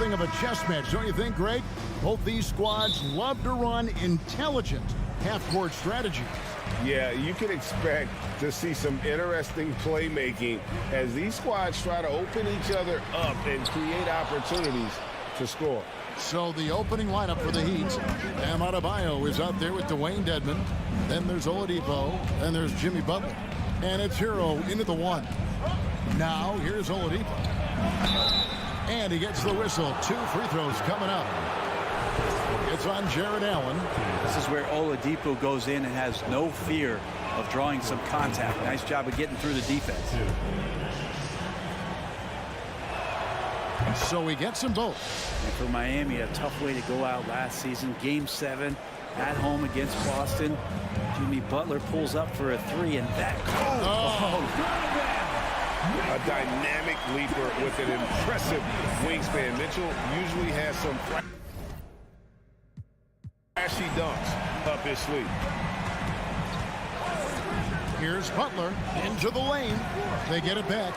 something of a chess match, don't you think, Greg? Both these squads love to run intelligent half-court strategies. Yeah, you can expect to see some interesting playmaking as these squads try to open each other up and create opportunities to score. So the opening lineup for the Heat. Bam Adebayo is out there with Dwayne Dedmon. Then there's Oladipo. Then there's Jimmy Butler. And it's Hero into the one. Now here's Oladipo. And he gets the whistle. 2 free throws coming up. It's on Jared Allen. This is where Oladipo goes in and has no fear of drawing some contact. Nice job of getting through the defense. So he gets them both. And for Miami, a tough way to go out last season. Game 7 at home against Boston. Jimmy Butler pulls up for a 3, and that a dynamic leaper with an impressive wingspan. Mitchell usually has some flashy dunks up his sleeve. Here's Butler into the lane. They get it back.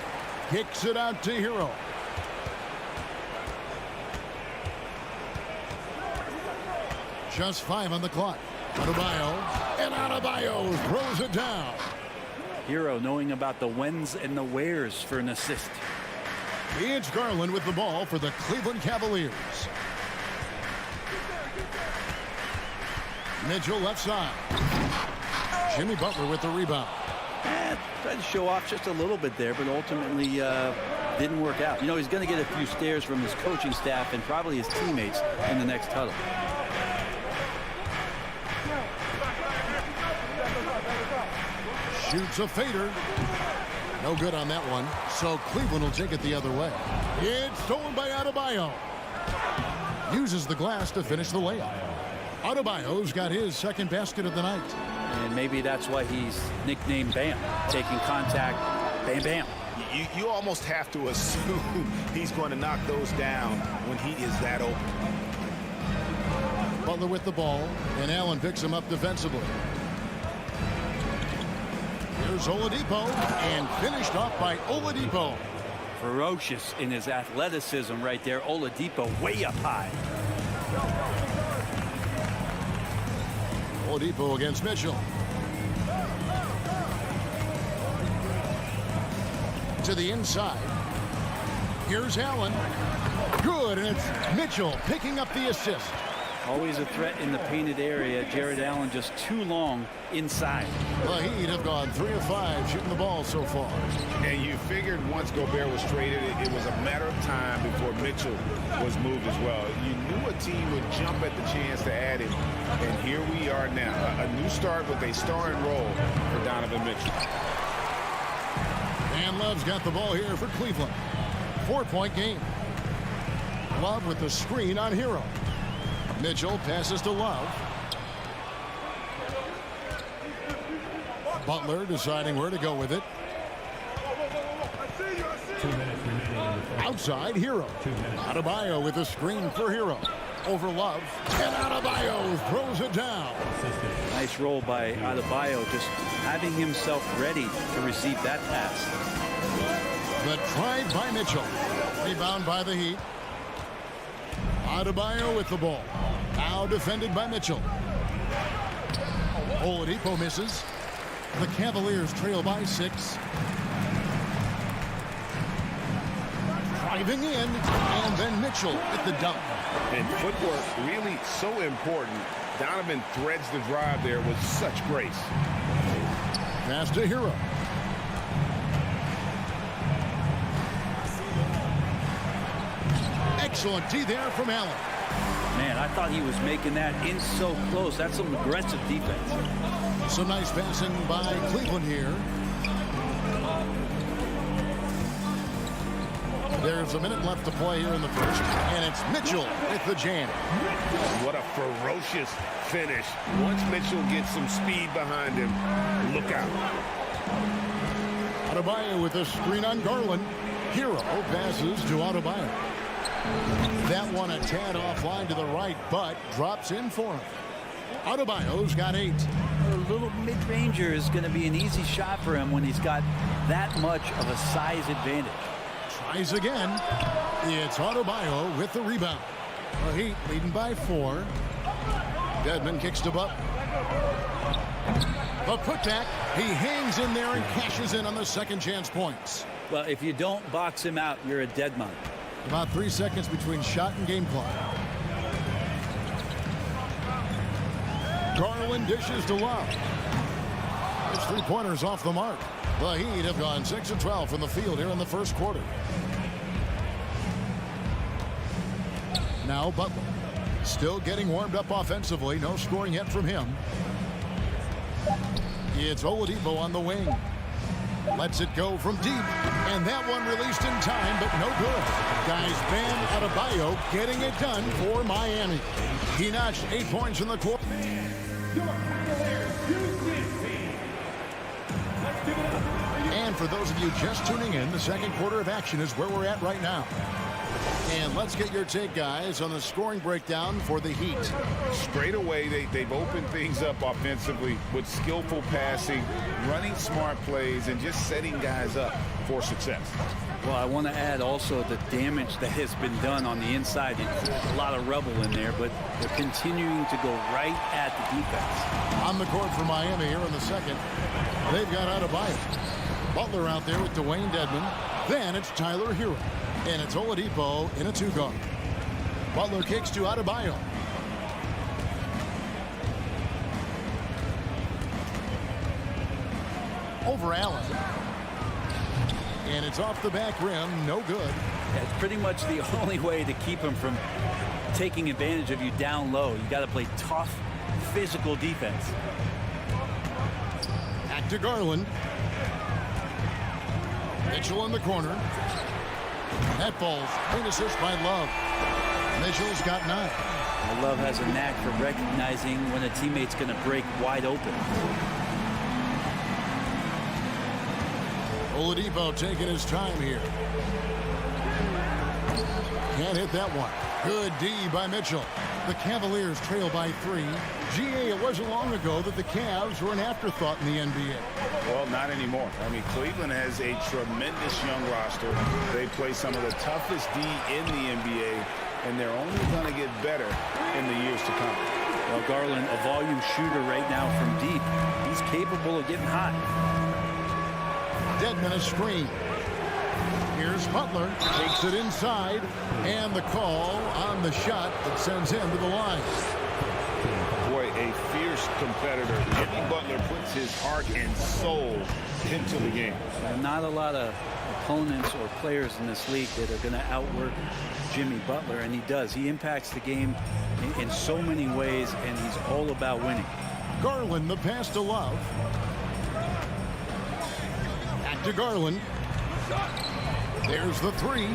Kicks it out to Hero. Just 5 on the clock. Adebayo, and Adebayo throws it down. Hero knowing about the whens and the wheres for an assist. It's Garland with the ball for the Cleveland Cavaliers. Mitchell left side. Jimmy Butler with the rebound. Tried to show off just a little bit there, but ultimately didn't work out. You know, he's going to get a few stares from his coaching staff and probably his teammates in the next huddle. Shoots a fader. No good on that one. So Cleveland will take it the other way. It's stolen by Adebayo. Uses the glass to finish the layup. Adebayo's got his second basket of the night. And maybe that's why he's nicknamed Bam. Taking contact, bam, bam. You almost have to assume he's going to knock those down when he is that open. Butler with the ball, and Allen picks him up defensively. Here's Oladipo, and finished off by Oladipo. Ferocious in his athleticism right there. Oladipo way up high. Oladipo against Mitchell. To the inside. Here's Allen. Good, and it's Mitchell picking up the assist. Always a threat in the painted area. Jared Allen just too long inside. The Heat have gone 3 of 5 shooting the ball so far. And you figured once Gobert was traded, it was a matter of time before Mitchell was moved as well. You knew a team would jump at the chance to add him. And here we are now. A new start with a starring role for Donovan Mitchell. And Love's got the ball here for Cleveland. 4-point game. Love with the screen on Hero. Mitchell passes to Love. Butler deciding where to go with it. 2 minutes remaining. Outside, Hero. Adebayo with a screen for Hero. Over Love. And Adebayo throws it down. Nice roll by Adebayo, just having himself ready to receive that pass. The try by Mitchell. Rebound by the Heat. Adebayo with the ball. Now defended by Mitchell. Oladipo misses. The Cavaliers trail by 6. Driving in, and then Mitchell with the dunk. And footwork really so important. Donovan threads the drive there with such grace. Pass to Hero. Excellent D there from Allen. Man, I thought he was making that in so close. That's some aggressive defense. Some nice passing by Cleveland here. There's a minute left to play here in the first. And it's Mitchell with the jam. What a ferocious finish. Once Mitchell gets some speed behind him, look out. Adebayo with a screen on Garland. Hero passes to Adebayo. That one a tad offline to the right, but drops in for him. Adebayo's got 8. A little mid-ranger is going to be an easy shot for him when he's got that much of a size advantage. Tries again. It's Adebayo with the rebound. The Heat leading by 4. Dedmon kicks to Butler. The putback. He hangs in there and cashes in on the second chance points. Well, if you don't box him out, you're a dead man. About 3 seconds between shot and game clock. Garland dishes to Love. His three-pointers off the mark. The Heat have gone 6 of 12 from the field here in the first quarter. Now Butler. Still getting warmed up offensively. No scoring yet from him. It's Oladipo on the wing. Lets it go from deep. And that one released in time, but no good. Guys, Bam Adebayo getting it done for Miami. He notched 8 points in the quarter. And for those of you just tuning in, the second quarter of action is where we're at right now. And let's get your take, guys, on the scoring breakdown for the Heat. Straight away, they've opened things up offensively with skillful passing, running smart plays, and just setting guys up for success. Well, I want to add also the damage that has been done on the inside. It's a lot of rubble in there, but they're continuing to go right at the defense. On the court for Miami here in the second. They've got Adebayo. Butler out there with Dwayne Dedmon. Then it's Tyler Hero. And it's Oladipo in a 2-guard. Butler kicks to Adebayo. Over Allen. And it's off the back rim. No good. Yeah, it's pretty much the only way to keep him from taking advantage of you down low. You got to play tough, physical defense. Back to Garland. Mitchell in the corner. That falls. Clean assist by Love. Mitchell's got 9. Love has a knack for recognizing when a teammate's going to break wide open. Oladipo taking his time here. Can't hit that one. Good D by Mitchell. The Cavaliers trail by 3. GA, it wasn't long ago that the Cavs were an afterthought in the NBA. Well, not anymore. I mean, Cleveland has a tremendous young roster. They play some of the toughest D in the NBA, and they're only going to get better in the years to come. Well, Garland, a volume shooter right now from deep. He's capable of getting hot. Dedmon a screen. Here's Butler. Takes it inside. And the call on the shot that sends him to the line. Boy, a fierce competitor. Jimmy Butler puts his heart and soul into the game. Not a lot of opponents or players in this league that are going to outwork Jimmy Butler, and he does. He impacts the game in so many ways, and he's all about winning. Garland, the pass to Love. Back to Garland. There's the 3.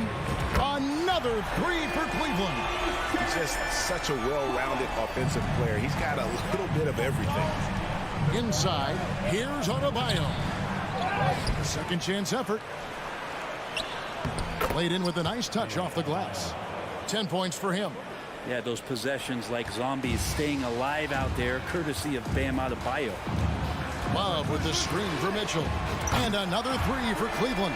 Another 3 for Cleveland. He's just such a well-rounded offensive player. He's got a little bit of everything. Inside, here's Adebayo. A second chance effort. Played in with a nice touch off the glass. 10 points for him. Yeah, those possessions like zombies staying alive out there, courtesy of Bam Adebayo. Love with the screen for Mitchell. And another 3 for Cleveland.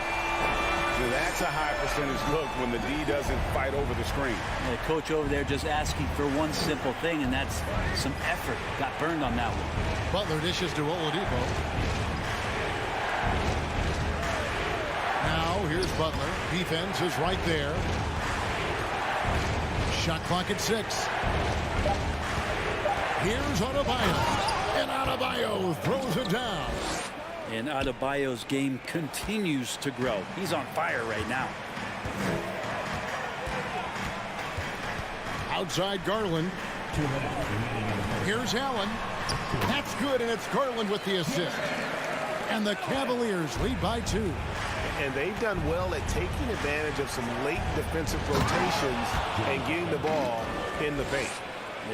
So that's a high percentage look when the D doesn't fight over the screen. The coach over there just asking for one simple thing, and that's some effort. Got burned on that one. Butler dishes to Oladipo. Now here's Butler. Defense is right there. Shot clock at 6. Here's Adebayo. And Adebayo throws it down. And Adebayo's game continues to grow. He's on fire right now. Outside Garland. Here's Allen. That's good, and it's Garland with the assist. And the Cavaliers lead by 2. And they've done well at taking advantage of some late defensive rotations and getting the ball in the paint.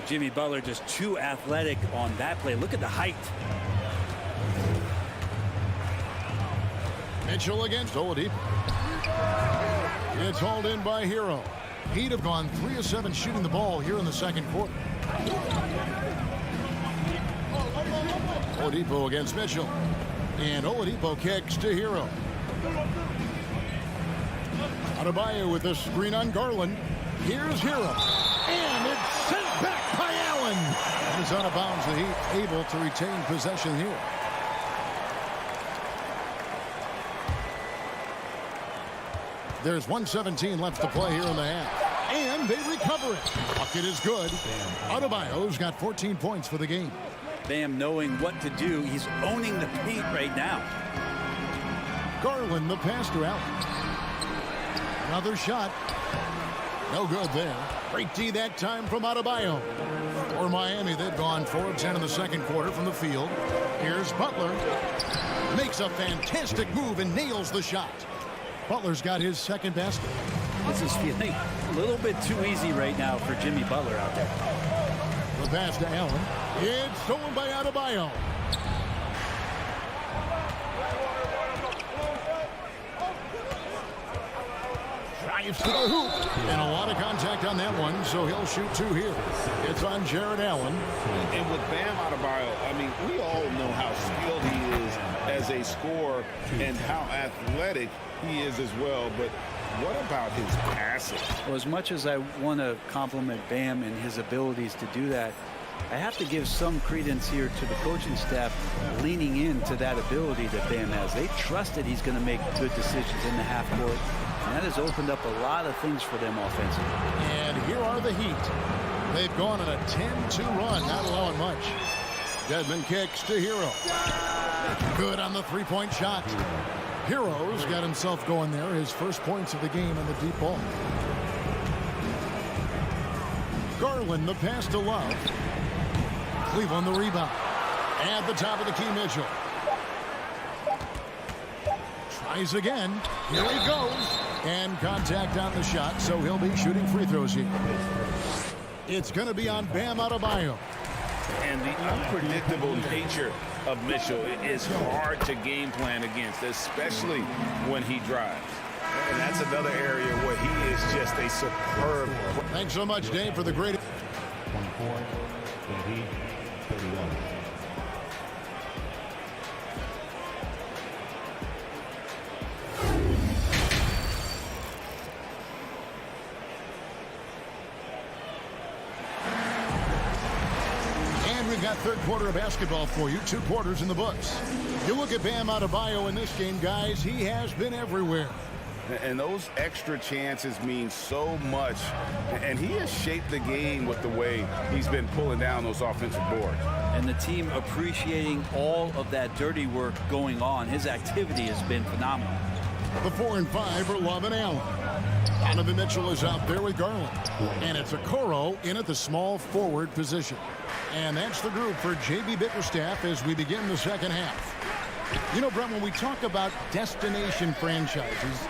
Jimmy Butler just too athletic on that play. Look at the height. Mitchell against Oladipo. It's hauled in by Hero. Heat have gone 3 of 7 shooting the ball here in the second quarter. Oladipo against Mitchell. And Oladipo kicks to Hero. Adebayo with a screen on Garland. Here's Hero. And it's sent back by Allen. And it's out of bounds. The Heat able to retain possession here. There's 1:17 left to play here in the half. And they recover it. Bucket is good. Adebayo's got 14 points for the game. Bam knowing what to do. He's owning the paint right now. Garland, the pass to Allen. Another shot. No good there. Great D that time from Adebayo. For Miami, they've gone 4 of 10 in the second quarter from the field. Here's Butler. Makes a fantastic move and nails the shot. Butler's got his second basket. This is feeling a little bit too easy right now for Jimmy Butler out there. The pass to Allen. It's stolen by Adebayo. Drives to the hoop. And a lot of contact on that one, so he'll shoot 2 here. It's on Jared Allen. And with Bam Adebayo, I mean, we all know how skilled he is as a scorer and how athletic he is as well. But what about his passing? Well, as much as I want to compliment Bam and his abilities to do that, I have to give some credence here to the coaching staff leaning into that ability that Bam has. They trust that he's going to make good decisions in the half court, and that has opened up a lot of things for them offensively. And here are the Heat. They've gone on a 10-2 run, not allowing much. Dedmon kicks to Hero. Good on the three-point shot. Hero's got himself going there. His first points of the game on the deep ball. Garland, the pass to Love. Cleveland, the rebound. At the top of the key, Mitchell. Tries again. Here he goes. And contact on the shot, so he'll be shooting free throws here. It's going to be on Bam Adebayo. And the unpredictable nature of Mitchell is hard to game plan against, especially when he drives. And that's another area where he is just a superb. Thanks so much, Dave, for the great... 24, 20, 31. We've got third quarter of basketball for you. 2 quarters in the books. You look at Bam Adebayo in this game, guys. He has been everywhere. And those extra chances mean so much. And he has shaped the game with the way he's been pulling down those offensive boards. And the team appreciating all of that dirty work going on. His activity has been phenomenal. The 4 and 5 are Love and Allen. Donovan Mitchell is out there with Garland. And it's Okoro in at the small forward position. And that's the group for J.B. Bickerstaff as we begin the second half. You know, Brent, when we talk about destination franchises,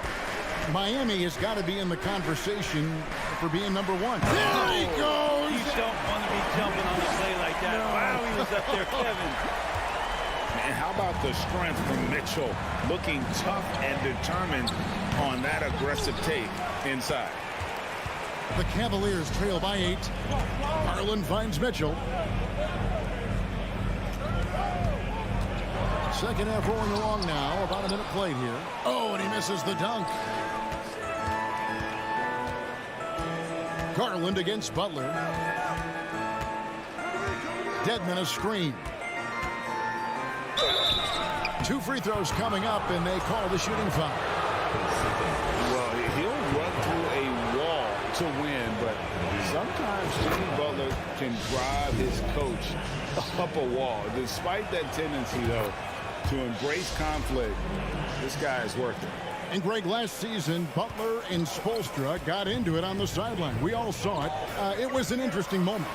Miami has got to be in the conversation for being number 1. There he goes! You don't want to be jumping on a play like that. No. Wow, he was up there, Kevin. And how about the strength from Mitchell, looking tough and determined on that aggressive take inside. The Cavaliers trail by 8. Garland finds Mitchell. Second half rolling along now. About a minute played here. Oh, and he misses the dunk. Garland against Butler. Dedmon a screen. 2 free throws coming up, and they call the shooting foul. Well, he'll run through a wall to win, but sometimes Jimmy Butler can drive his coach up a wall. Despite that tendency, though, to embrace conflict, this guy is worth it. And Greg, last season, Butler and Spoelstra got into it on the sideline. We all saw it. It was an interesting moment.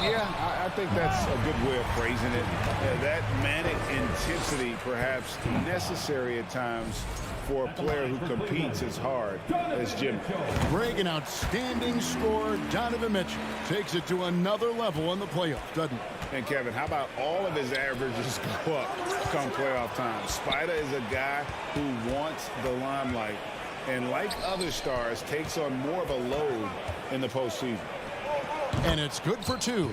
Yeah, I think that's a good way of phrasing it. That manic intensity, perhaps necessary at times for a player who competes as hard as Jimmy. Greg, an outstanding scorer. Donovan Mitchell takes it to another level in the playoffs, doesn't he? And Kevin, how about all of his averages go up come playoff time? Spider is a guy who wants the limelight, and like other stars, takes on more of a load in the postseason. And it's good for 2.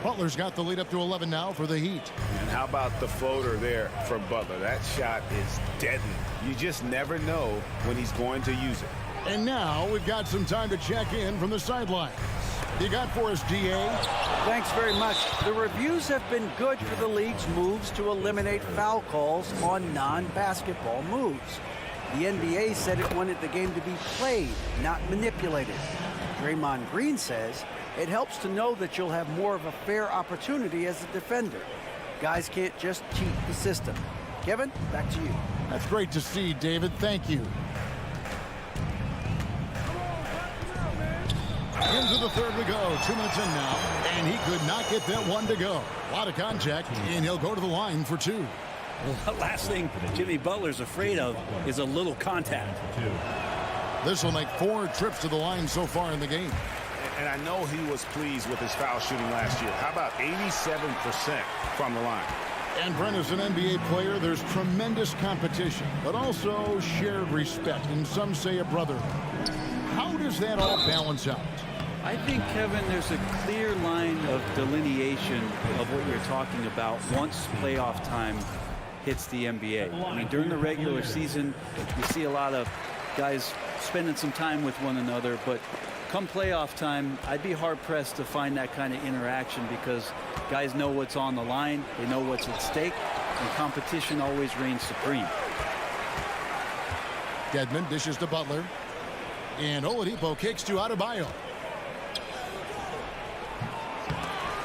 Butler's got the lead up to 11 now for the Heat. And how about the floater there from Butler? That shot is deadly. You just never know when he's going to use it. And now we've got some time to check in from the sidelines. You got for us, DA? Thanks very much. The reviews have been good for the league's moves to eliminate foul calls on non-basketball moves. The NBA said it wanted the game to be played, not manipulated. Draymond Green says it helps to know that you'll have more of a fair opportunity as a defender. Guys can't just cheat the system. Kevin, back to you. That's great to see, David. Thank you. Into the third we go. 2 minutes in now. And he could not get that one to go. A lot of contact, and he'll go to the line for 2. Well, the last thing Jimmy Butler's afraid of is a little contact. This will make 4 trips to the line so far in the game. And I know he was pleased with his foul shooting last year. How about 87% from the line? And Brent, as an NBA player, there's tremendous competition, but also shared respect, and some say a brotherhood. How does that all balance out? I think, Kevin, there's a clear line of delineation of what you're talking about once playoff time hits the NBA. I mean, during the regular season, you see a lot of guys spending some time with one another, but come playoff time, I'd be hard-pressed to find that kind of interaction because guys know what's on the line, they know what's at stake, and competition always reigns supreme. Dedmon dishes to Butler. And Oladipo kicks to Adebayo.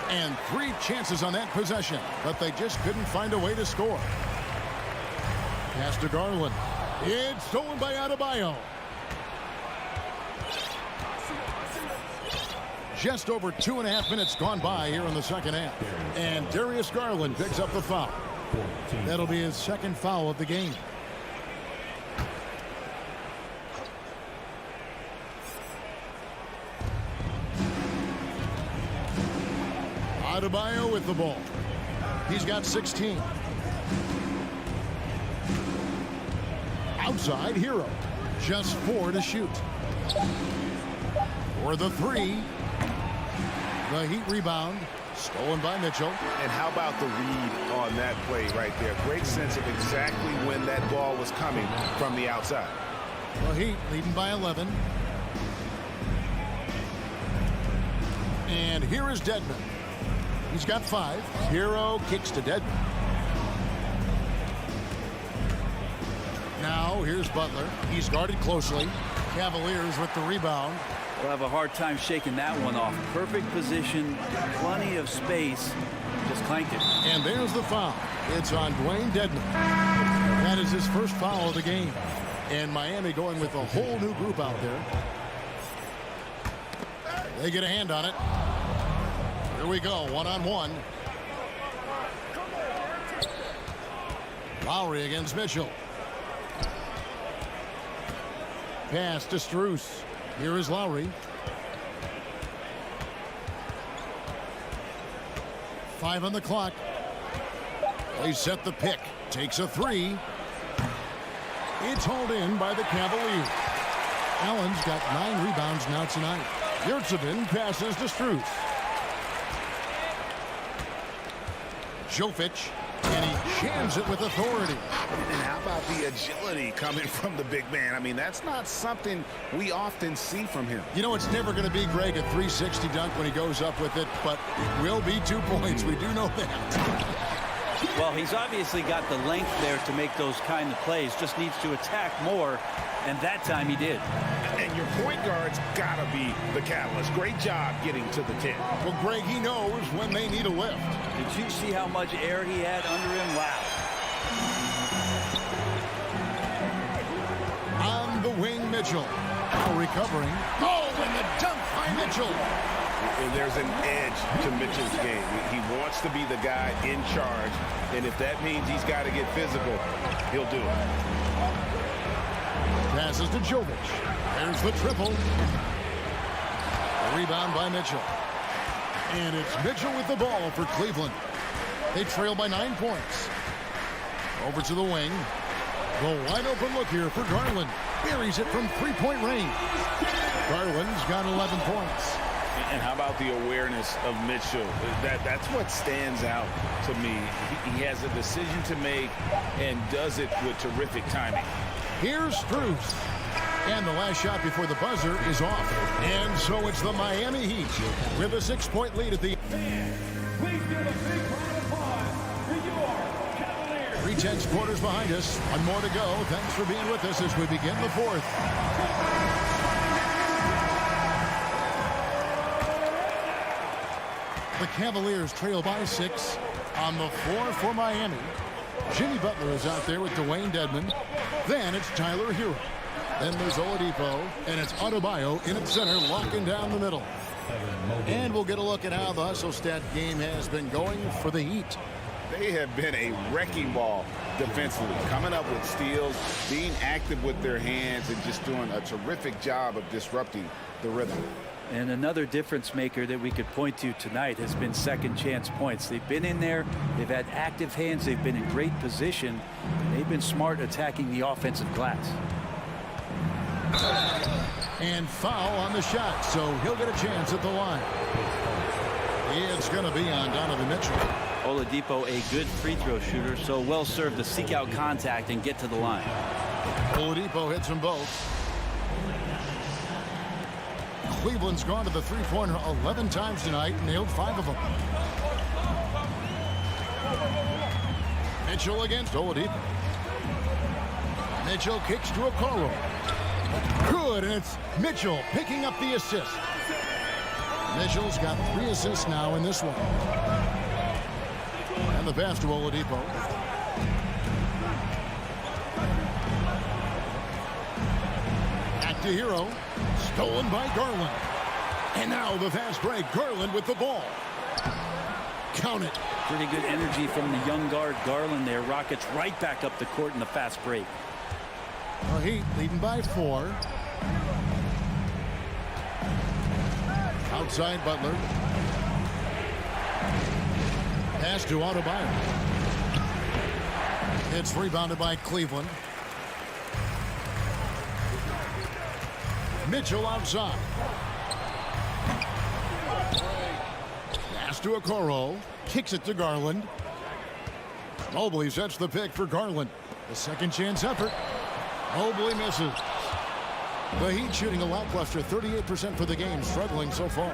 And 3 chances on that possession, but they just couldn't find a way to score. Pass to Garland. It's stolen by Adebayo. Just over 2.5 minutes gone by here in the second half. And Darius Garland picks up the foul. That'll be his 2nd foul of the game. Adebayo with the ball. He's got 16. Outside, Hero. Just 4 to shoot. For the 3. The Heat rebound. Stolen by Mitchell. And how about the read on that play right there? Great sense of exactly when that ball was coming from the outside. The Heat leading by 11. And here is Dedmon. He's got 5. Hero kicks to Dedmon. Now here's Butler. He's guarded closely. Cavaliers with the rebound. We'll have a hard time shaking that one off. Perfect position, plenty of space. Just clanked it. And there's the foul. It's on Dwayne Dedmon. That is his first foul of the game. And Miami going with a whole new group out there. They get a hand on it. Here we go, 1-on-1. Lowry against Mitchell. Pass to Strus. Here is Lowry. 5 on the clock. They set the pick. Takes a 3. It's hauled in by the Cavaliers. Allen's got 9 rebounds now tonight. Yurtseven passes to Strus. Jovic, and he jams it with authority. And how about the agility coming from the big man? I mean, that's not something we often see from him. You know, it's never going to be, Greg, a 360 dunk when he goes up with it, but it will be 2 points. We do know that. Well, he's obviously got the length there to make those kind of plays. Just needs to attack more, and that time he did. And your point guard's got to be the catalyst. Great job getting to the 10. Well, Greg, he knows when they need a lift. Did you see how much air he had under him? Wow. On the wing, Mitchell. Now recovering. Oh, and the dunk by Mitchell. And there's an edge to Mitchell's game. He wants to be the guy in charge, and if that means he's got to get physical, he'll do it. Passes to Jovic. There's the triple. A rebound by Mitchell. And it's Mitchell with the ball for Cleveland. They trail by 9 points. Over to the wing. The wide open look here for Garland. Buries it from 3-point range. Garland's got 11 points. And how about the awareness of Mitchell? That's what stands out to me. He has a decision to make and does it with terrific timing. Here's Strus. And the last shot before the buzzer is off. And so it's the Miami Heat with a 6-point lead at the end. Please give a big round of applause for your Cavaliers. 3/10 quarters behind us. One more to go. Thanks for being with us as we begin the fourth. The Cavaliers trail by 6 on the floor for Miami. Jimmy Butler is out there with Dwayne Dedmon. Then it's Tyler Hero. Then there's Oladipo, and it's Adebayo in at center, locking down the middle. And we'll get a look at how the hustle stat game has been going for the Heat. They have been a wrecking ball defensively, coming up with steals, being active with their hands, and just doing a terrific job of disrupting the rhythm. And another difference maker that we could point to tonight has been second chance points. They've been in there. They've had active hands. They've been in great position. They've been smart attacking the offensive glass. And foul on the shot, so he'll get a chance at the line. It's going to be on Donovan Mitchell. Oladipo, a good free throw shooter, so well served to seek out contact and get to the line. Oladipo hits them both. Cleveland's gone to the three-pointer 11 times tonight, nailed 5 of them. Mitchell against Oladipo. Mitchell kicks to Okoro. Good, and it's Mitchell picking up the assist. Mitchell's got 3 assists now in this one. And the pass to Oladipo. Back to Hero. Stolen by Garland. And now the fast break. Garland with the ball. Count it. Pretty good energy from the young guard Garland there. Rockets right back up the court in the fast break. The Heat leading by 4. Outside Butler. Pass to Adebayo. It's rebounded by Cleveland. Mitchell outside. Pass to Okoro. Kicks it to Garland. Mobley sets the pick for Garland. The second chance effort. Mobley misses. The Heat shooting a lackluster 38% for the game, struggling so far.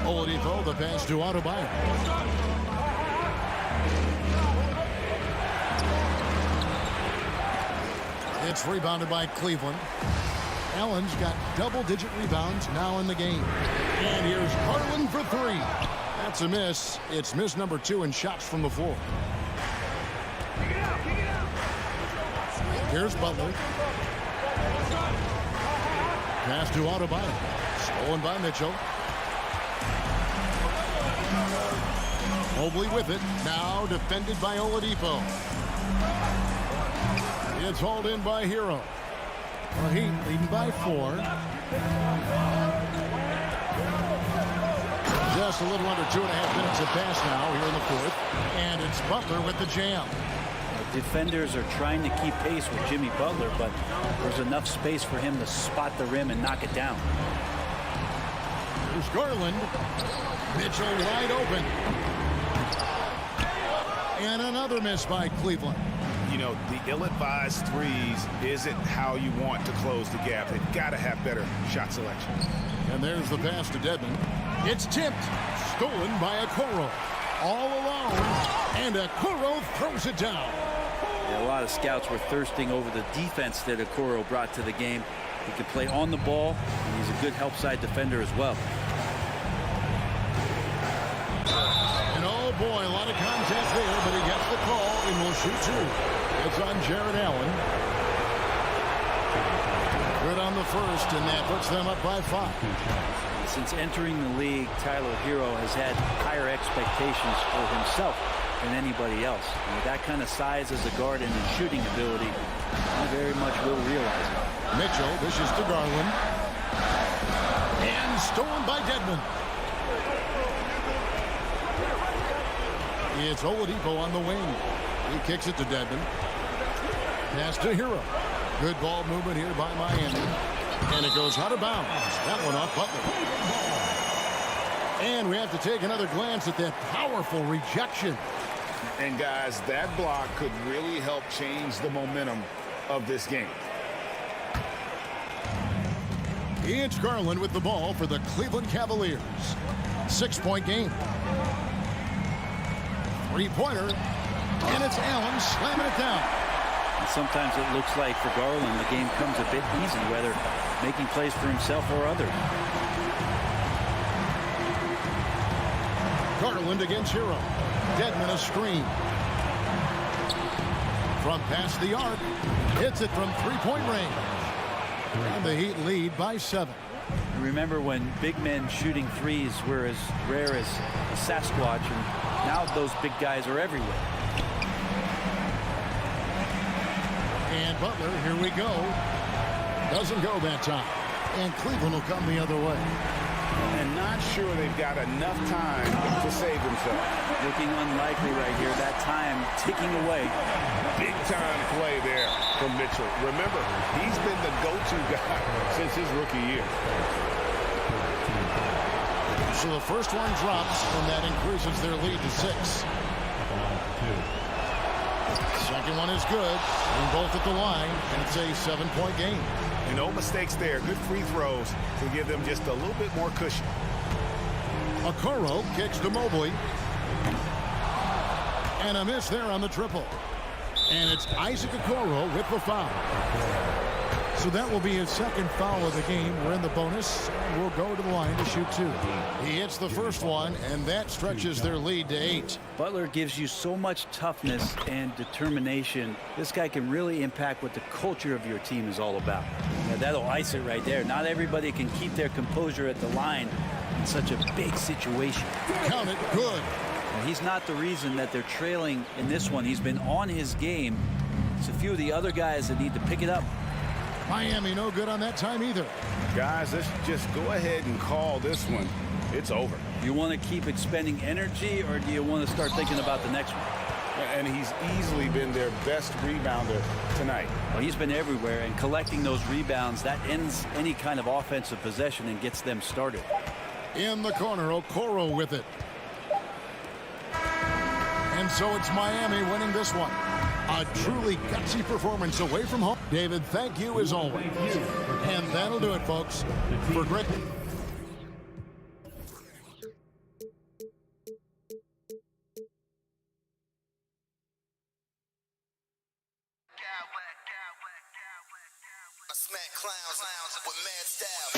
Oladipo, the pass to Adebayo. It's rebounded by Cleveland. Allen's got double-digit rebounds now in the game. And here's Garland for 3. That's a miss. It's miss number 2 in shots from the floor. Here's Butler. Pass to Adebayo. Stolen by Mitchell. Mobley with it. Now defended by Oladipo. It's hauled in by Hero. The Heat leading by 4. Just a little under 2.5 minutes of pass now here in the fourth. And it's Butler with the jam. Defenders are trying to keep pace with Jimmy Butler, but there's enough space for him to spot the rim and knock it down. Here's Garland. Mitchell wide open. And another miss by Cleveland. You know, the ill-advised threes isn't how you want to close the gap. They've got to have better shot selection. And there's the pass to Dedmon. It's tipped. Stolen by Okoro. All alone. And Okoro throws it down. Yeah, a lot of scouts were thirsting over the defense that Okoro brought to the game. He can play on the ball, and he's a good help side defender as well. And oh boy, a lot of contact there, but he gets the call and will shoot 2. It's on Jared Allen. Good on the first, and that puts them up by 5. Since entering the league, Tyler Hero has had higher expectations for himself than anybody else. And with that kind of size as a guard and his shooting ability, he very much will realize it. Mitchell dishes to Garland. And stolen by Dedmon. It's Oladipo on the wing. He kicks it to Dedmon. Pass to Hero. Good ball movement here by Miami. And it goes out of bounds. That one off Butler. And we have to take another glance at that powerful rejection. And guys, that block could really help change the momentum of this game. It's Garland with the ball for the Cleveland Cavaliers. 6-point game. Three-pointer. And it's Allen slamming it down. And sometimes it looks like for Garland the game comes a bit easy, whether making plays for himself or others. Garland against Hero. Dedmon a screen. From past the arc. Hits it from three-point range. And the Heat lead by 7. And remember when big men shooting threes were as rare as a Sasquatch, and now those big guys are everywhere. And Butler, here we go. Doesn't go that time. And Cleveland will come the other way. And not sure they've got enough time to save themselves. Looking unlikely right here. That time ticking away. Big time play there from Mitchell. Remember, he's been the go-to guy since his rookie year. So the first one drops, and that increases their lead to 6. Second one is good. And both at the line, and it's a 7-point game. And no mistakes there. Good free throws to give them just a little bit more cushion. Okoro kicks to Mobley. And a miss there on the triple. And it's Isaac Okoro with the foul. So that will be his second foul of the game. We're in the bonus. We'll go to the line to shoot 2. He hits the first one, and that stretches their lead to 8. Butler gives you so much toughness and determination. This guy can really impact what the culture of your team is all about. Now, that'll ice it right there. Not everybody can keep their composure at the line in such a big situation. Count it, good. Now, he's not the reason that they're trailing in this one. He's been on his game. It's a few of the other guys that need to pick it up. Miami no good on that time either. Guys, let's just go ahead and call this one. It's over. You want to keep expending energy, or do you want to start thinking about the next one? And he's easily been their best rebounder tonight. Well, he's been everywhere, and collecting those rebounds, that ends any kind of offensive possession and gets them started. In the corner, Okoro with it. And so it's Miami winning this one. A truly gutsy performance away from home. David, thank you as always. And that'll do it, folks. For Greg. Smack clowns with mad style.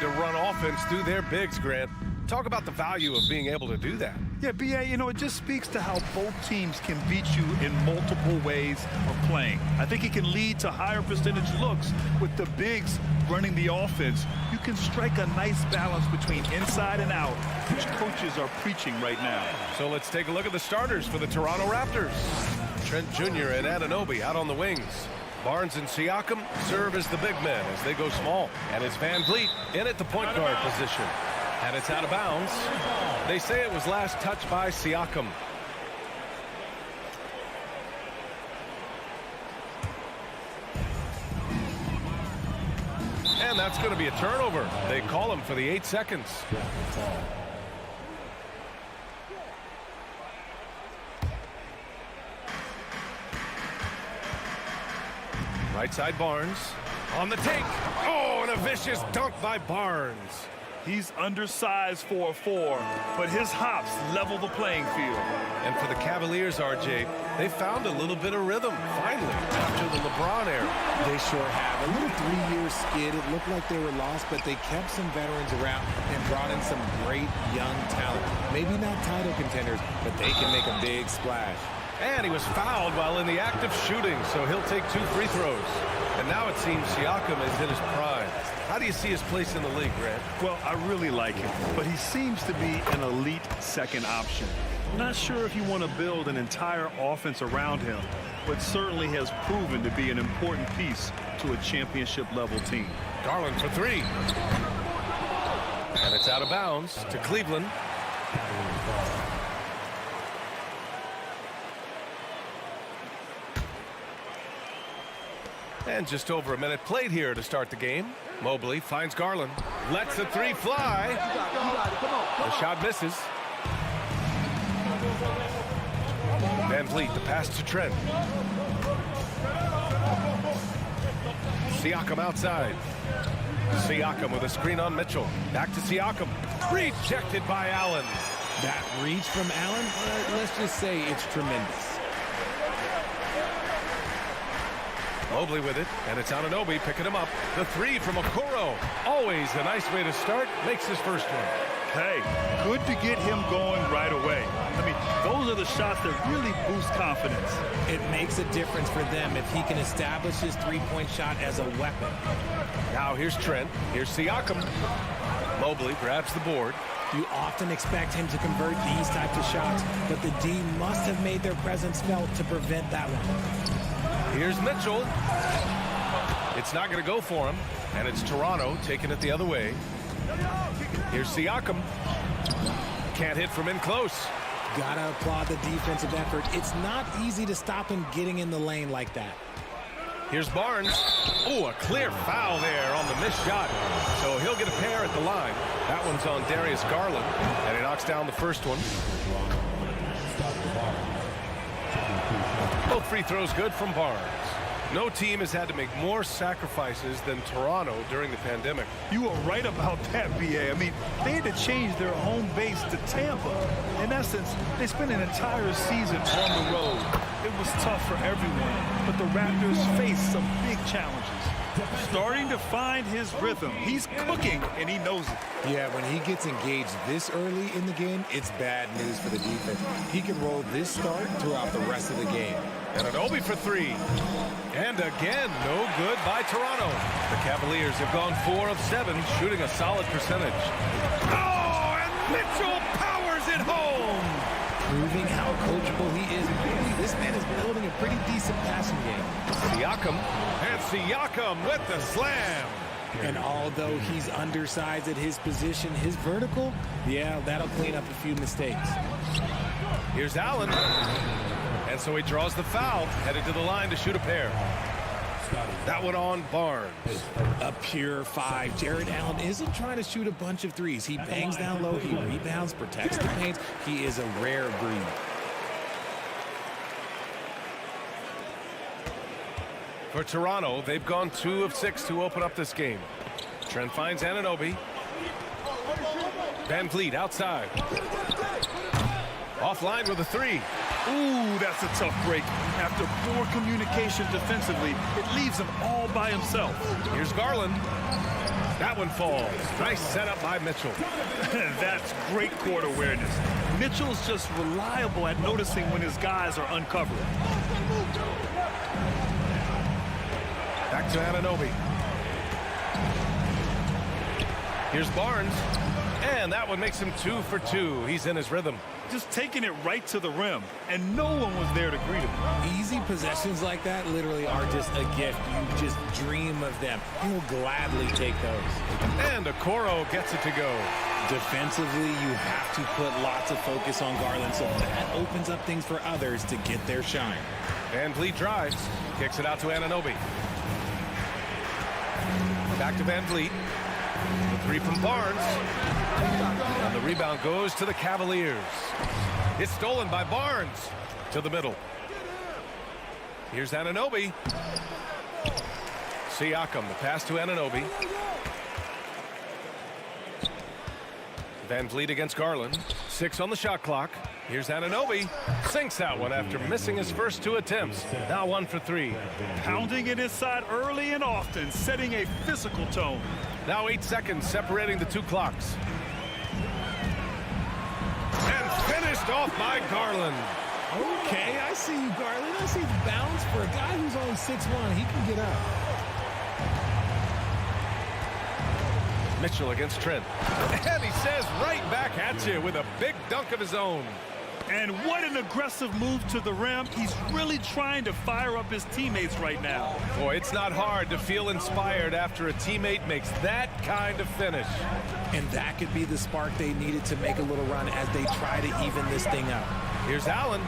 To run offense through their bigs, Grant. Talk about the value of being able to do that. Yeah, B.A., you know, it just speaks to how both teams can beat you in multiple ways of playing. I think it can lead to higher percentage looks with the bigs running the offense. You can strike a nice balance between inside and out, which coaches are preaching right now. So let's take a look at the starters for the Toronto Raptors. Trent Jr. and Anunoby out on the wings. Barnes and Siakam serve as the big men as they go small. And it's Van Vliet in at the point guard position. And it's out of bounds. They say it was last touched by Siakam. And that's going to be a turnover. They call him for the 8 seconds. Right side Barnes on the take. Oh, and a vicious dunk by Barnes. He's undersized for a 4, but his hops level the playing field. And for the Cavaliers, RJ, they found a little bit of rhythm, finally, after the LeBron era. They sure have. A little 3-year skid. It looked like they were lost, but they kept some veterans around and brought in some great young talent. Maybe not title contenders, but they can make a big splash. And he was fouled while in the act of shooting, so he'll take 2 free throws. And now it seems Siakam is in his prime. How do you see his place in the league, Grant? Well, I really like him, but he seems to be an elite second option. Not sure if you want to build an entire offense around him, but certainly has proven to be an important piece to a championship-level team. Garland for 3. And it's out of bounds to Cleveland. And just over a minute played here to start the game. Mobley finds Garland. Lets the 3 fly. The shot misses. Van Vliet, the pass to Trent. Siakam outside. Siakam with a screen on Mitchell. Back to Siakam. Rejected by Allen. That reach from Allen, let's just say it's tremendous. Mobley with it, and it's Anunoby picking him up. The 3 from Okoro. Always a nice way to start. Makes his first one. Hey, good to get him going right away. I mean, those are the shots that really boost confidence. It makes a difference for them if he can establish his three-point shot as a weapon. Now here's Trent. Here's Siakam. Mobley grabs the board. You often expect him to convert these types of shots, but the D must have made their presence felt to prevent that one. Here's Mitchell. It's not going to go for him, and it's Toronto taking it the other way. Here's Siakam. Can't hit from in close. Gotta applaud the defensive effort. It's not easy to stop him getting in the lane like that. Here's Barnes. Oh, a clear foul there on the missed shot. So he'll get a pair at the line. That one's on Darius Garland, and he knocks down the first one. Both free throws good from Barnes. No team has had to make more sacrifices than Toronto during the pandemic. You are right about that, B.A. I mean, they had to change their home base to Tampa. In essence, they spent an entire season on the road. It was tough for everyone, but the Raptors faced some big challenges. Starting to find his rhythm. He's cooking, and he knows it. Yeah, when he gets engaged this early in the game, it's bad news for the defense. He can roll this start throughout the rest of the game. Anunoby for three. And again, no good by Toronto. The Cavaliers have gone 4 of 7, shooting a solid percentage. Oh, and Mitchell powers it home. Proving how coachable he is. This man is building a pretty decent passing game. Siakam with the slam. And although he's undersized at his position, his vertical, yeah, that'll clean up a few mistakes. Here's Allen. And so he draws the foul, headed to the line to shoot a pair. That one on Barnes. A pure 5. Jared Allen isn't trying to shoot a bunch of threes. He bangs down low, he rebounds, protects the paint. He is a rare breed. For Toronto, they've gone 2 of 6 to open up this game. Trent finds Anunoby. Van Vliet outside. Offline with a 3. Ooh, that's a tough break. After poor communication defensively, it leaves him all by himself. Here's Garland. That one falls. Nice setup by Mitchell. That's great court awareness. Mitchell's just reliable at noticing when his guys are uncovered. Back to Anunoby. Here's Barnes. And that one makes him 2 for 2. He's in his rhythm. Just taking it right to the rim, and no one was there to greet him. Easy possessions like that literally are just a gift. You just dream of them. He'll gladly take those. And Okoro gets it to go. Defensively, you have to put lots of focus on Garland, so that opens up things for others to get their shine. Van Vliet drives. Kicks it out to Anunoby. Back to Van Vliet. The 3 from Barnes. And the rebound goes to the Cavaliers. It's stolen by Barnes. To the middle. Here's Anunoby. Siakam, the pass to Anunoby. Van Vliet against Garland. 6 on the shot clock. Here's Anunoby. Sinks that one after missing his first 2 attempts. Now 1 for 3. Pounding it inside early and often, setting a physical tone. Now 8 seconds separating the 2 clocks. And finished off by Garland. Okay, I see you, Garland. I see the bounce for a guy who's only 6'1". He can get up. Mitchell against Trent. And he says right back at you with a big dunk of his own. And what an aggressive move to the rim. He's really trying to fire up his teammates right now. Boy, it's not hard to feel inspired after a teammate makes that kind of finish. And that could be the spark they needed to make a little run as they try to even this thing up. Here's Allen.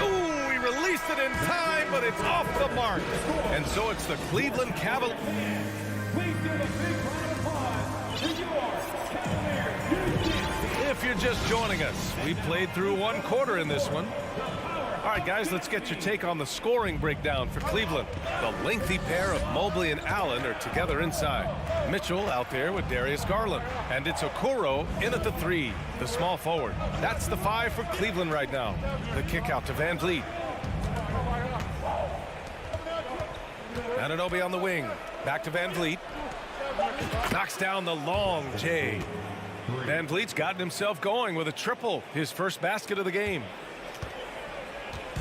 Ooh, he released it in time, but it's off the mark. And so it's the Cleveland Cavaliers. Please give a big round of applause to your Cavaliers. If you're just joining us, we played through 1 quarter in this one. All right, guys, let's get your take on the scoring breakdown for Cleveland. The lengthy pair of Mobley and Allen are together inside. Mitchell out there with Darius Garland. And it's Okoro in at the 3, the small forward. That's the 5 for Cleveland right now. The kick out to Van Vliet. Anunoby on the wing. Back to Van Vliet. Knocks down the long J. Van Vliet's gotten himself going with a triple, his first basket of the game.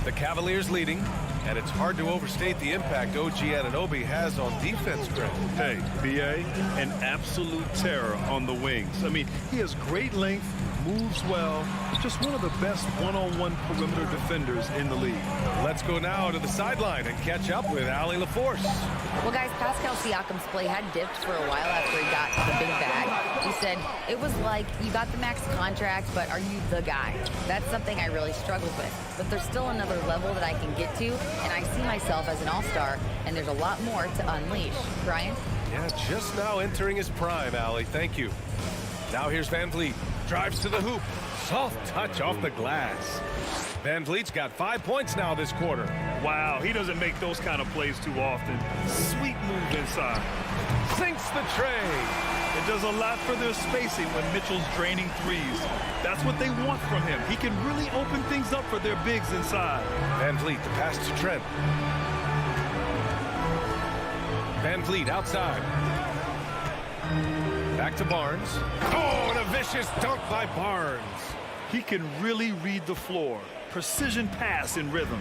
The Cavaliers leading, and it's hard to overstate the impact OG Anunoby has on defense, Greg. Hey, B.A., an absolute terror on the wings. I mean, he has great length, moves well, just one of the best one-on-one perimeter defenders in the league. Let's go now to the sideline and catch up with Allie LaForce. Well, guys, Pascal Siakam's play had dipped for a while after he got the big bag. He said, it was like, you got the max contract, but are you the guy? That's something I really struggled with. But there's still another level that I can get to, and I see myself as an all-star, and there's a lot more to unleash. Brian? Yeah, just now entering his prime, Allie. Thank you. Now here's Van Vliet. Drives to the hoop. Soft touch off the glass. Van Vliet's got 5 points now this quarter. Wow, he doesn't make those kind of plays too often. Sweet move inside. Sinks the tray. It does a lot for their spacing when Mitchell's draining threes. That's what they want from him. He can really open things up for their bigs inside. Van Vliet, the pass to Trent. Van Vliet outside. Back to Barnes. Oh, and a vicious dunk by Barnes. He can really read the floor. Precision pass in rhythm.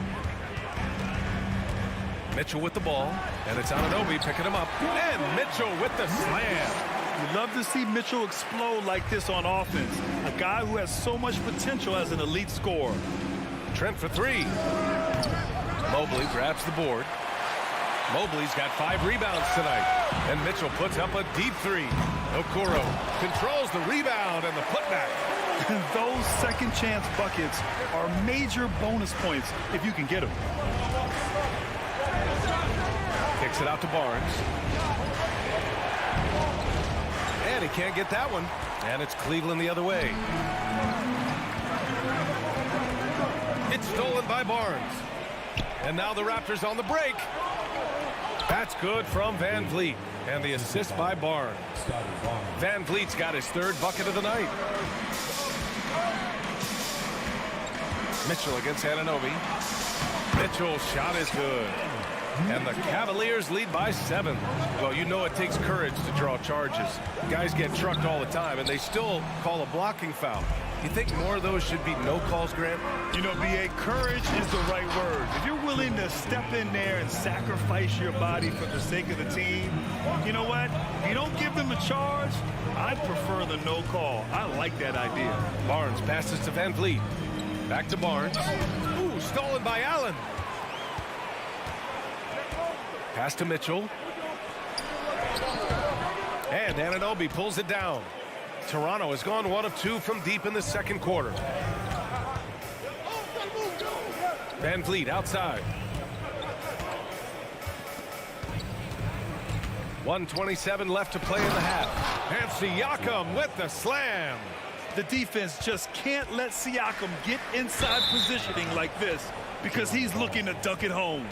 Mitchell with the ball, and it's Anunoby picking him up. And Mitchell with the slam. You love to see Mitchell explode like this on offense. A guy who has so much potential as an elite scorer. Trent for three. Mobley grabs the board. Mobley's got 5 rebounds tonight. And Mitchell puts up a deep three. Okoro controls the rebound and the putback. Those second chance buckets are major bonus points if you can get them. Kicks it out to Barnes. And he can't get that one. And it's Cleveland the other way. It's stolen by Barnes. And now the Raptors on the break. That's good from Van Vliet. And the assist by Barnes. Van Vliet's got his 3rd bucket of the night. Mitchell against Anunoby. Mitchell's shot is good. And the Cavaliers lead by 7. Well, you know it takes courage to draw charges. Guys get trucked all the time, and they still call a blocking foul. You think more of those should be no calls, Grant? You know, B.A., courage is the right word. If you're willing to step in there and sacrifice your body for the sake of the team, you know what? If you don't give them a charge, I'd prefer the no call. I like that idea. Barnes passes to Van Vliet. Back to Barnes. Ooh, stolen by Allen. Pass to Mitchell. And Anunoby pulls it down. Toronto has gone 1 of 2 from deep in the second quarter. Van Vliet outside. 1:27 left to play in the half. And Siakam with the slam. The defense just can't let Siakam get inside positioning like this because he's looking to dunk it home.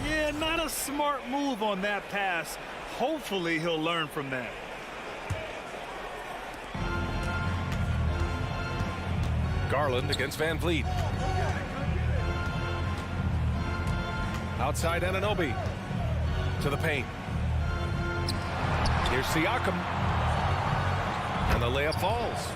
Yeah, not a smart move on that pass. Hopefully he'll learn from that. Garland against Van Vliet. Outside Anunoby. To the paint. Here's Siakam. And the layup falls.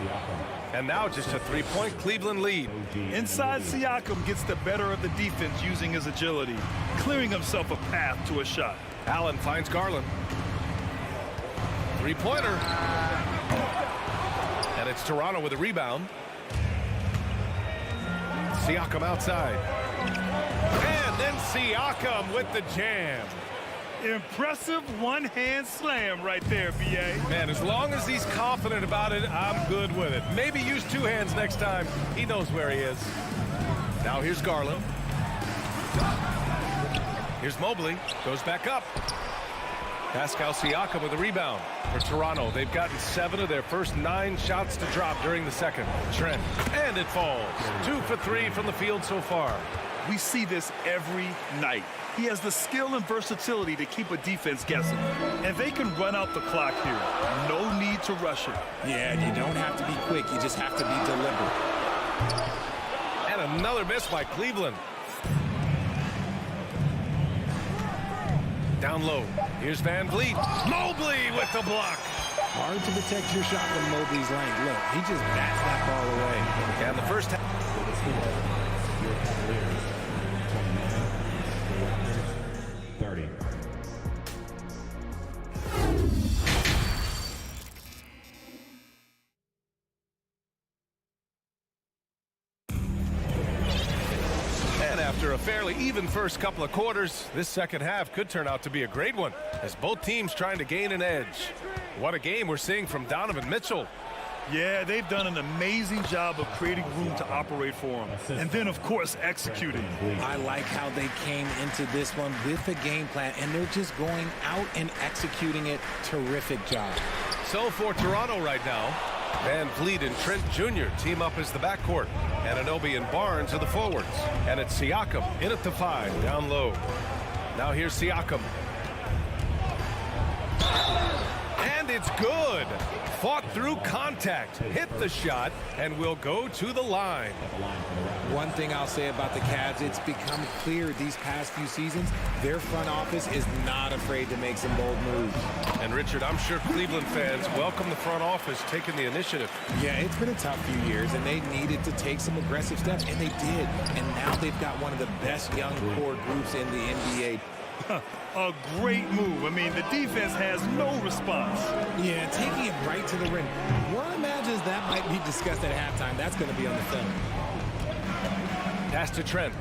And now just a 3-point Cleveland lead. Inside Siakam gets the better of the defense using his agility, clearing himself a path to a shot. Allen finds Garland. 3-pointer. And it's Toronto with a rebound. Siakam outside. And then Siakam with the jam. Impressive one-hand slam right there, B.A. Man, as long as he's confident about it, I'm good with it. Maybe use 2 hands next time. He knows where he is. Now here's Garland. Here's Mobley. Goes back up. Pascal Siakam with a rebound for Toronto. They've gotten 7 of their first 9 shots to drop during the second. Trent. And it falls. 2 for 3 from the field so far. We see this every night. He has the skill and versatility to keep a defense guessing. And they can run out the clock here. No need to rush it. Yeah, you don't have to be quick. You just have to be deliberate. And another miss by Cleveland. Down low. Here's Van Vliet. Mobley with the block. Hard to protect your shot when Mobley's length. Look, he just bats that ball away. And the first half. 30. And after a fairly even first couple of quarters, this second half could turn out to be a great one as both teams trying to gain an edge. What a game we're seeing from Donovan Mitchell. Yeah, they've done an amazing job of creating room to operate for him. And then, of course, executing. I like how they came into this one with a game plan, and they're just going out and executing it. Terrific job. So for Toronto right now, Van Vliet and Trent Jr. team up as the backcourt. Anunoby and Barnes are the forwards. And it's Siakam in at the 5, down low. Now here's Siakam. And it's good. Fought through contact, hit the shot, and will go to the line. One thing I'll say about the Cavs, it's become clear these past few seasons, their front office is not afraid to make some bold moves. And Richard, I'm sure Cleveland fans welcome the front office taking the initiative. Yeah, it's been a tough few years, and they needed to take some aggressive steps, and they did. And now they've got one of the best young core groups in the NBA. A great move. I mean, the defense has no response. Yeah, taking it right to the rim. One imagines that might be discussed at halftime. That's going to be on the film. Pass to Trent.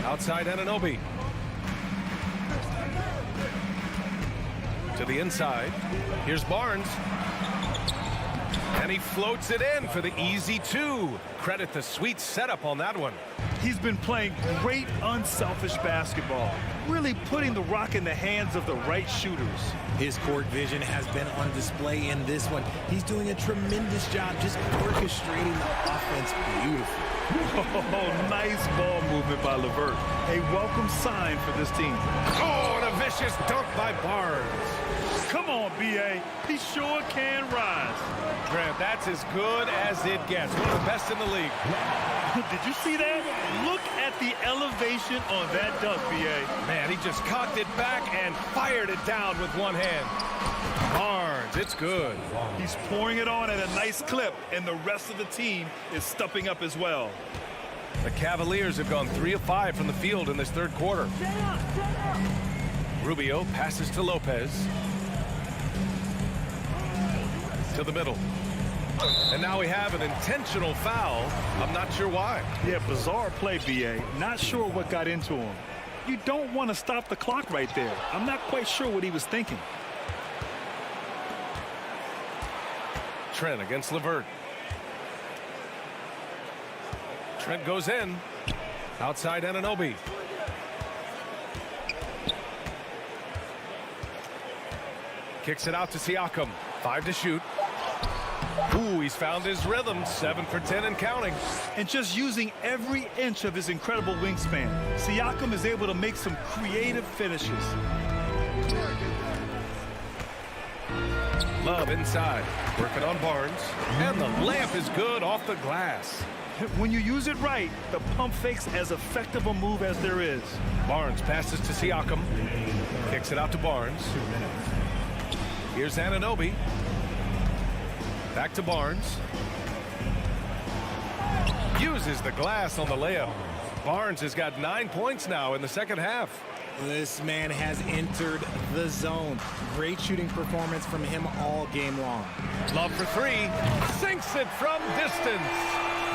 Outside Anunoby. To the inside. Here's Barnes. And he floats it in for the easy 2. Credit the sweet setup on that one. He's been playing great, unselfish basketball, really putting the rock in the hands of the right shooters. His court vision has been on display in this one. He's doing a tremendous job just orchestrating the offense beautifully. Oh, nice ball movement by LeVert. A welcome sign for this team. Oh, and a vicious dunk by Barnes. Come on, B.A. He sure can rise. Grant, that's as good as it gets. One of the best in the league. Did you see that? Look at the elevation on that dunk, B.A. Man, he just cocked it back and fired it down with one hand. Barnes, it's good. He's pouring it on at a nice clip, and the rest of the team is stepping up as well. The Cavaliers have gone 3 of 5 from the field in this third quarter. Rubio passes to Lopez. To the middle. And now we have an intentional foul. I'm not sure why. Yeah, bizarre play, B.A. Not sure what got into him. You don't want to stop the clock right there. I'm not quite sure what he was thinking. Trent against LeVert. Trent goes in. Outside Anunoby. Kicks it out to Siakam. 5 to shoot. Ooh, he's found his rhythm. 7 for 10 and counting. And just using every inch of his incredible wingspan, Siakam is able to make some creative finishes. Love inside. Working on Barnes. And the layup is good off the glass. When you use it right, the pump fake's as effective a move as there is. Barnes passes to Siakam. Kicks it out to Barnes. Here's Anunoby. Back to Barnes. Uses the glass on the layup. Barnes has got 9 points now in the second half. This man has entered the zone. Great shooting performance from him all game long. Love for 3. Sinks it from distance.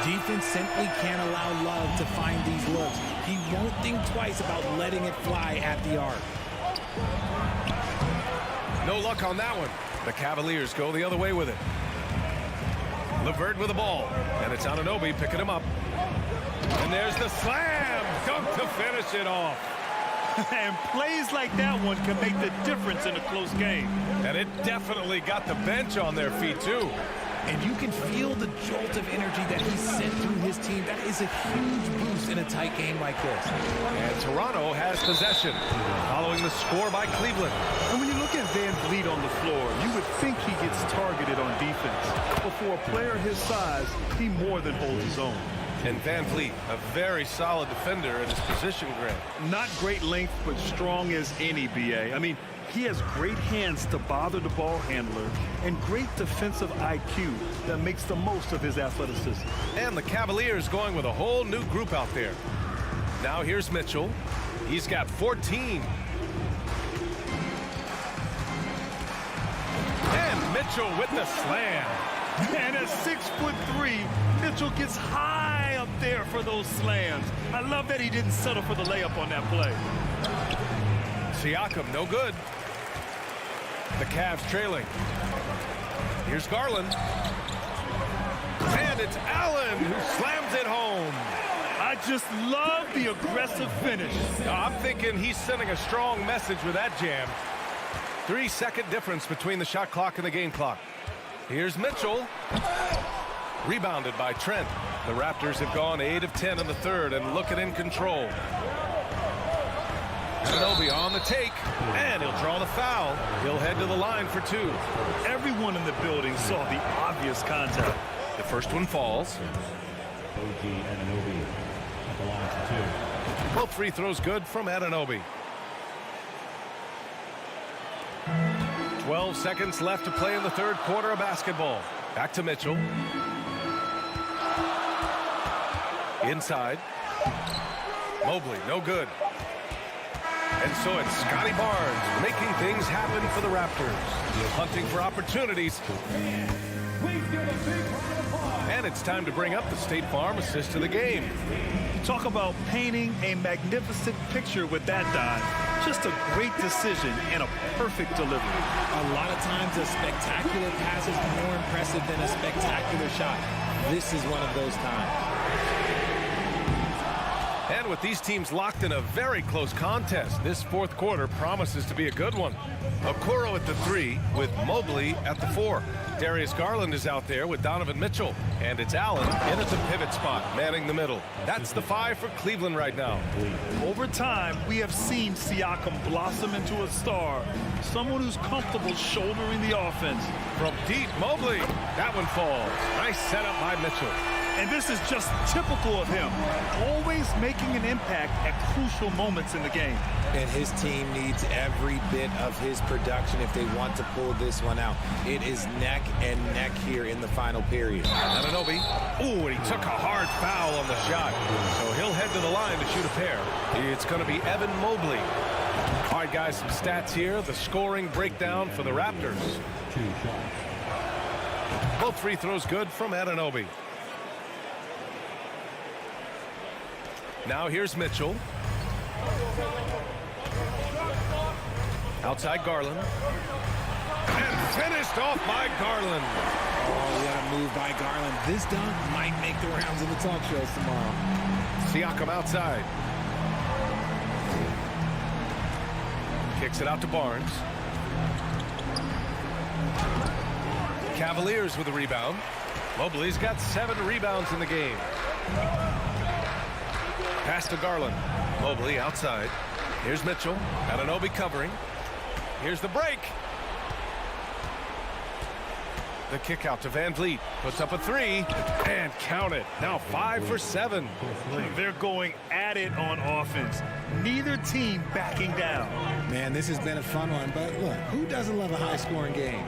Defense simply can't allow Love to find these looks. He won't think twice about letting it fly at the arc. No luck on that one. The Cavaliers go the other way with it. LeVert with the ball. And it's Anunoby picking him up. And there's the slam. Dunk to finish it off. And plays like that one can make the difference in a close game. And it definitely got the bench on their feet, too. And you can feel the jolt of energy that he sent through his team. That is a huge boost in a tight game like this. And Toronto has possession, following the score by Cleveland. And when you look at Van Vliet on the floor, you would think he gets targeted on defense. But for a player his size, he more than holds his own. And Van Vliet, a very solid defender at his position, Grant. Not great length, but strong as any, B.A. I mean, he has great hands to bother the ball handler and great defensive IQ that makes the most of his athleticism. And the Cavaliers going with a whole new group out there. Now here's Mitchell. He's got 14. And Mitchell with the slam. And at 6'3", Mitchell gets high up there for those slams. I love that he didn't settle for the layup on that play. Siakam, no good. The Cavs trailing. Here's Garland. And it's Allen who slams it home. I just love the aggressive finish. I'm thinking he's sending a strong message with that jam. 3-second difference between the shot clock and the game clock. Here's Mitchell. Rebounded by Trent. The Raptors have gone 8 of 10 in the third and looking in control. Anunoby on the take, and he'll draw the foul. He'll head to the line for 2. Everyone in the building saw the obvious contact. The first one falls. OG Anunoby at the line for 2. Both free throws good from Anunoby. 12 seconds left to play in the third quarter of basketball. Back to Mitchell. Inside. Mobley, no good. And so it's Scotty Barnes making things happen for the Raptors. Hunting for opportunities. And it's time to bring up the State Farm assist of the game. Talk about painting a magnificent picture with that dive. Just a great decision and a perfect delivery. A lot of times a spectacular pass is more impressive than a spectacular shot. This is one of those times. And with these teams locked in a very close contest, this fourth quarter promises to be a good one. Okoro at the 3 with Mobley at the 4. Darius Garland is out there with Donovan Mitchell. And it's Allen in at the pivot spot, manning the middle. That's the 5 for Cleveland right now. Over time, we have seen Siakam blossom into a star. Someone who's comfortable shouldering the offense. From deep, Mobley. That one falls. Nice setup by Mitchell. And this is just typical of him. Always making an impact at crucial moments in the game. And his team needs every bit of his production if they want to pull this one out. It is neck and neck here in the final period. Anunoby. Ooh, and he took a hard foul on the shot. So he'll head to the line to shoot a pair. It's going to be Evan Mobley. All right, guys, some stats here. The scoring breakdown for the Raptors. 2 shots. Both free throws good from Anunoby. Now here's Mitchell. Outside Garland. And finished off by Garland. Oh, what a move by Garland. This dunk might make the rounds of the talk shows tomorrow. Siakam outside. Kicks it out to Barnes. Cavaliers with a rebound. Mobley's got 7 rebounds in the game. Pass to Garland. Mobley outside. Here's Mitchell. Anunoby covering. Here's the break. The kick out to Van Vliet. Puts up a 3. And count it. Now 5 for 7. They're going at it on offense. Neither team backing down. Man, this has been a fun one. But look, who doesn't love a high-scoring game?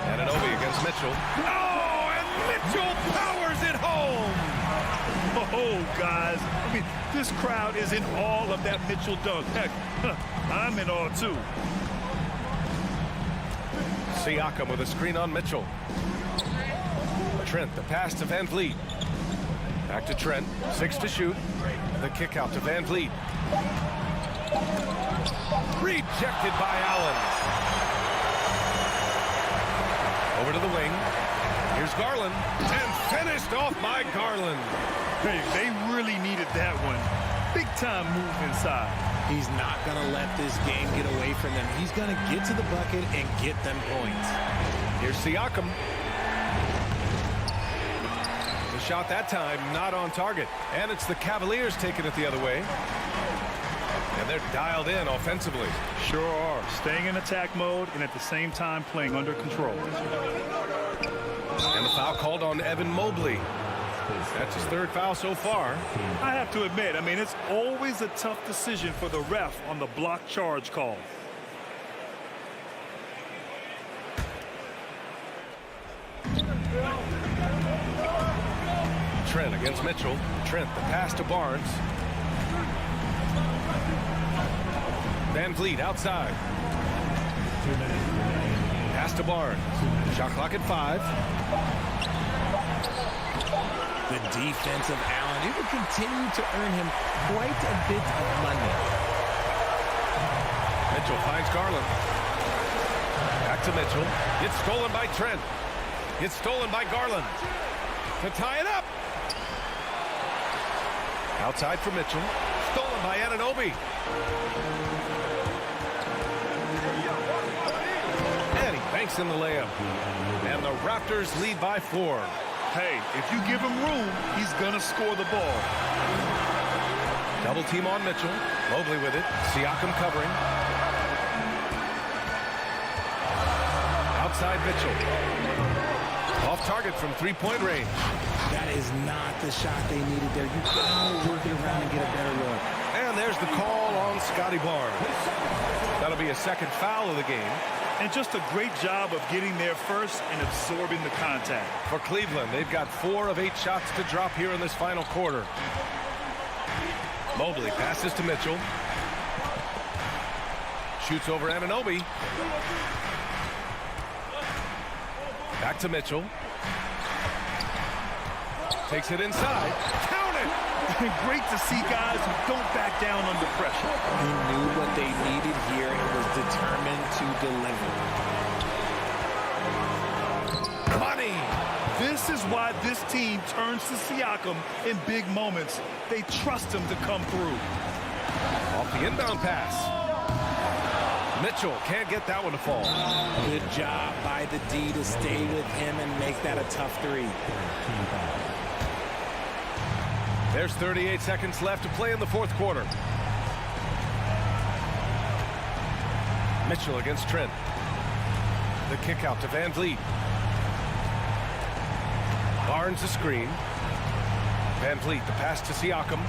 Anunoby against Mitchell. Oh, and Mitchell powers it home. Oh, guys. I mean, this crowd is in awe of that Mitchell dunk. Heck, I'm in awe, too. Siakam with a screen on Mitchell. Trent, the pass to Van Vliet. Back to Trent. 6 to shoot. The kick out to Van Vliet. Rejected by Allen. Over to the wing. Here's Garland. And finished off by Garland. Hey, they really needed that one. Big time move inside. He's not going to let this game get away from them. He's going to get to the bucket and get them points. Here's Siakam. The shot that time not on target. And it's the Cavaliers taking it the other way. And they're dialed in offensively. Sure are. Staying in attack mode and at the same time playing under control. And the foul called on Evan Mobley. That's his 3rd foul so far. I have to admit, I mean, it's always a tough decision for the ref on the block charge call. Trent against Mitchell. Trent, the pass to Barnes. Van Vliet outside. 2 minutes remaining. Pass to Barnes. Shot clock at 5. The defense of Allen, it will continue to earn him quite a bit of money. Mitchell finds Garland. Back to Mitchell. It's stolen by Trent. It's stolen by Garland. To tie it up. Outside for Mitchell. Stolen by Anunoby. And he banks in the layup. And the Raptors lead by 4. Hey, if you give him room, he's going to score the ball. Double team on Mitchell. Mobley with it. Siakam covering. Outside Mitchell. Off target from three-point range. That is not the shot they needed there. You got to work it around and get a better look. And there's the call on Scotty Barnes. That'll be a second foul of the game. And just a great job of getting there first and absorbing the contact. For Cleveland, they've got 4 of 8 shots to drop here in this final quarter. Mobley passes to Mitchell. Shoots over Anunoby. Back to Mitchell. Takes it inside. Count it! Great to see guys who don't back down under pressure. He knew what they needed here and was determined to deliver. Money! This is why this team turns to Siakam in big moments. They trust him to come through. Off the inbound pass. Mitchell can't get that one to fall. Good job by the D to stay with him and make that a tough 3. There's 38 seconds left to play in the fourth quarter. Mitchell against Trent. The kick out to Van Vliet. Barnes the screen. Van Vliet the pass to Siakam.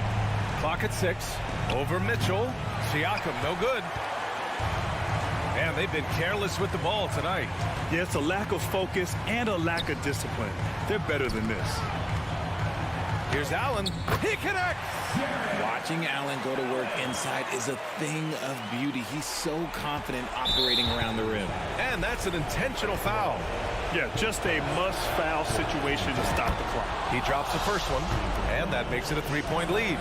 Clock at 6. Over Mitchell. Siakam no good. Man, they've been careless with the ball tonight. Yeah, it's a lack of focus and a lack of discipline. They're better than this. Here's Allen. He connects. Watching Allen go to work inside is a thing of beauty. He's so confident operating around the rim. And that's an intentional foul. Yeah, just a must-foul situation to stop the clock. He drops the first one, and that makes it a 3-point lead.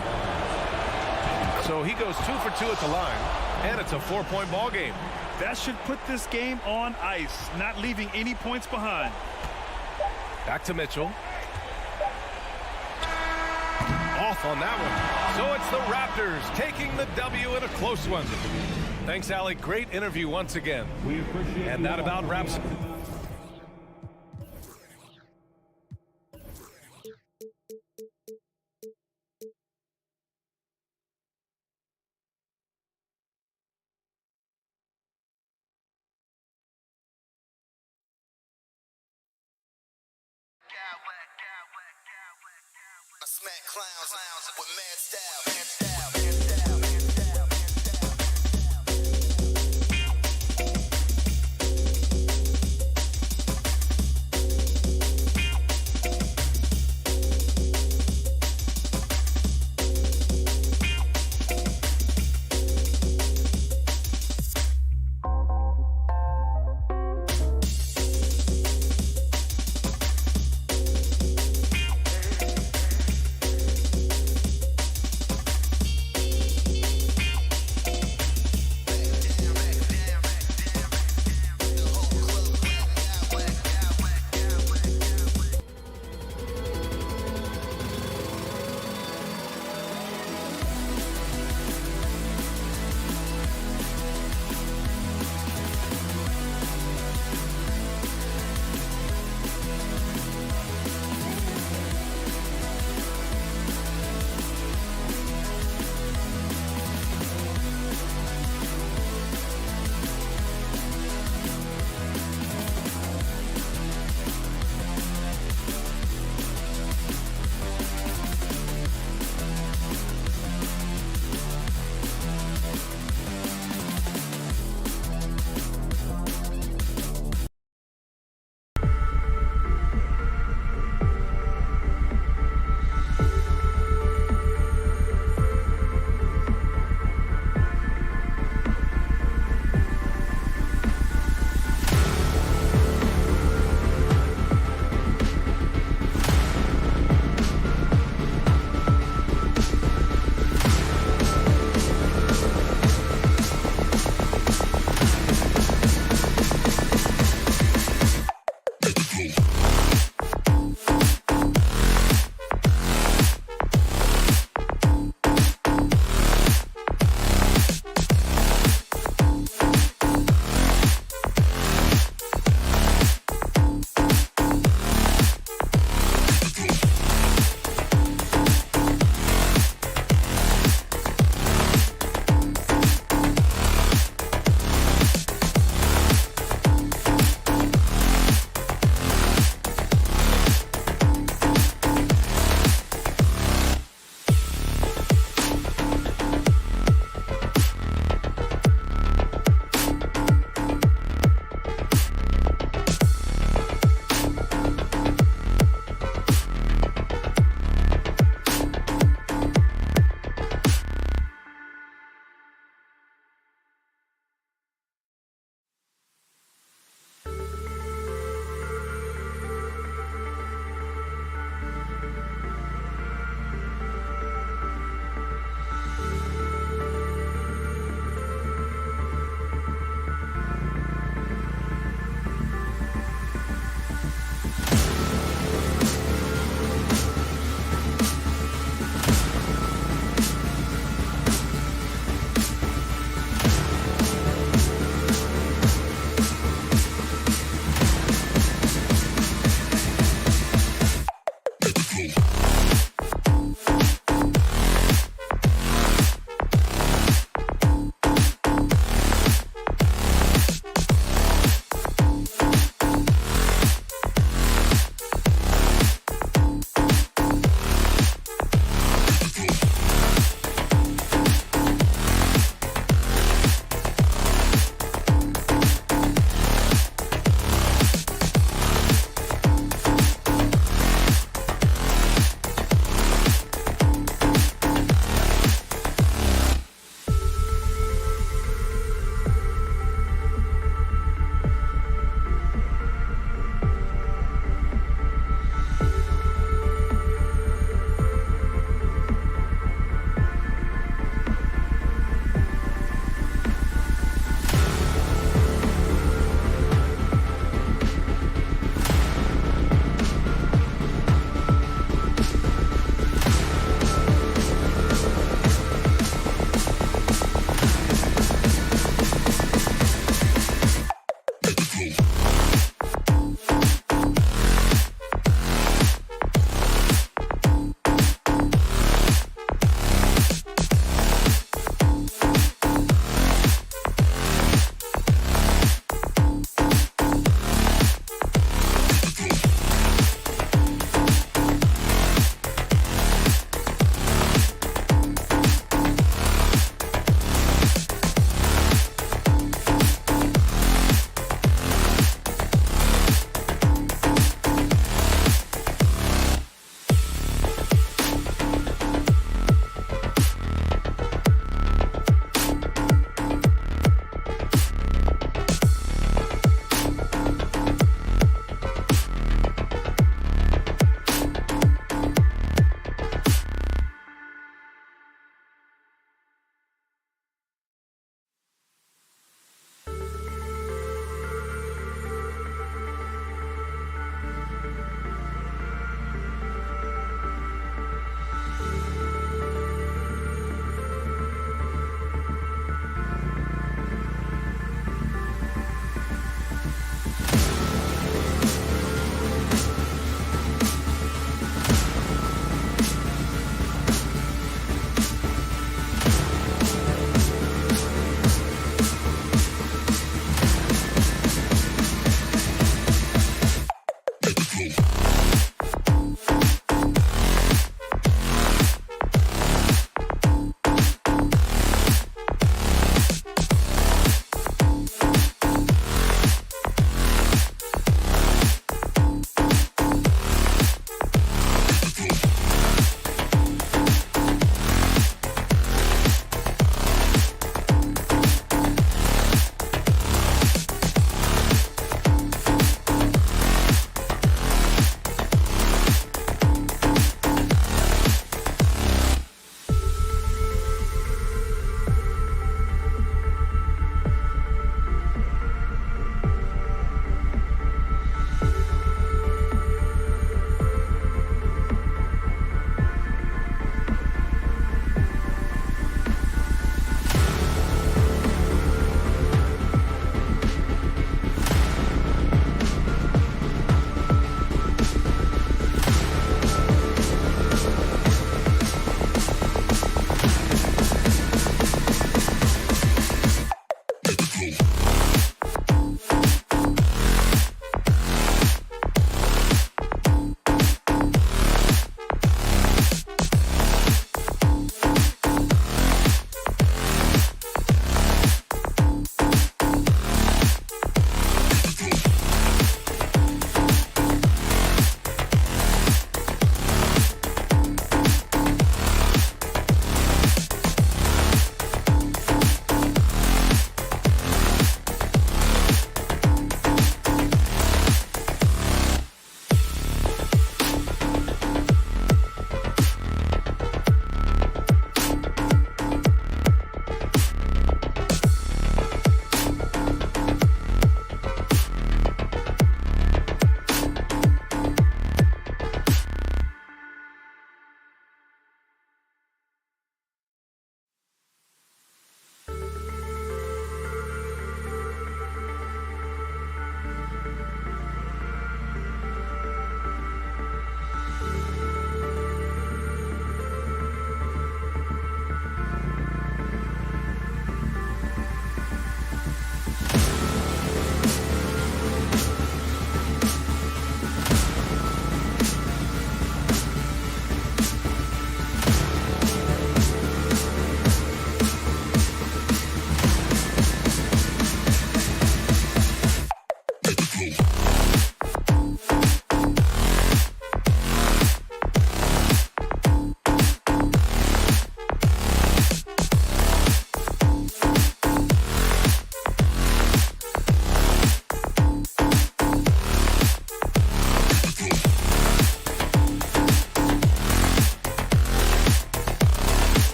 So he goes 2 for 2 at the line, and it's a 4-point ball game. That should put this game on ice, not leaving any points behind. Back to Mitchell. Off on that one. So it's the Raptors taking the W in a close one. Thanks, Allie. Great interview once again. And that about wraps it. I smack clowns with mad style.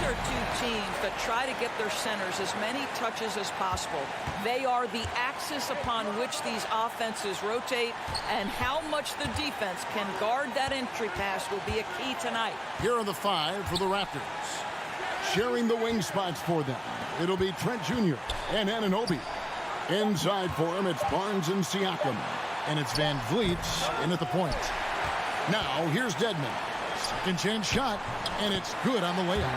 are two teams that try to get their centers as many touches as possible. They are the axis upon which these offenses rotate, and how much the defense can guard that entry pass will be a key tonight. Here are the 5 for the Raptors. Sharing the wing spots for them, it'll be Trent Jr. and Anunoby. Inside for him, it's Barnes and Siakam. And it's Van Vliet in at the point. Now, here's Dedmon. Second chance shot, and it's good on the layup.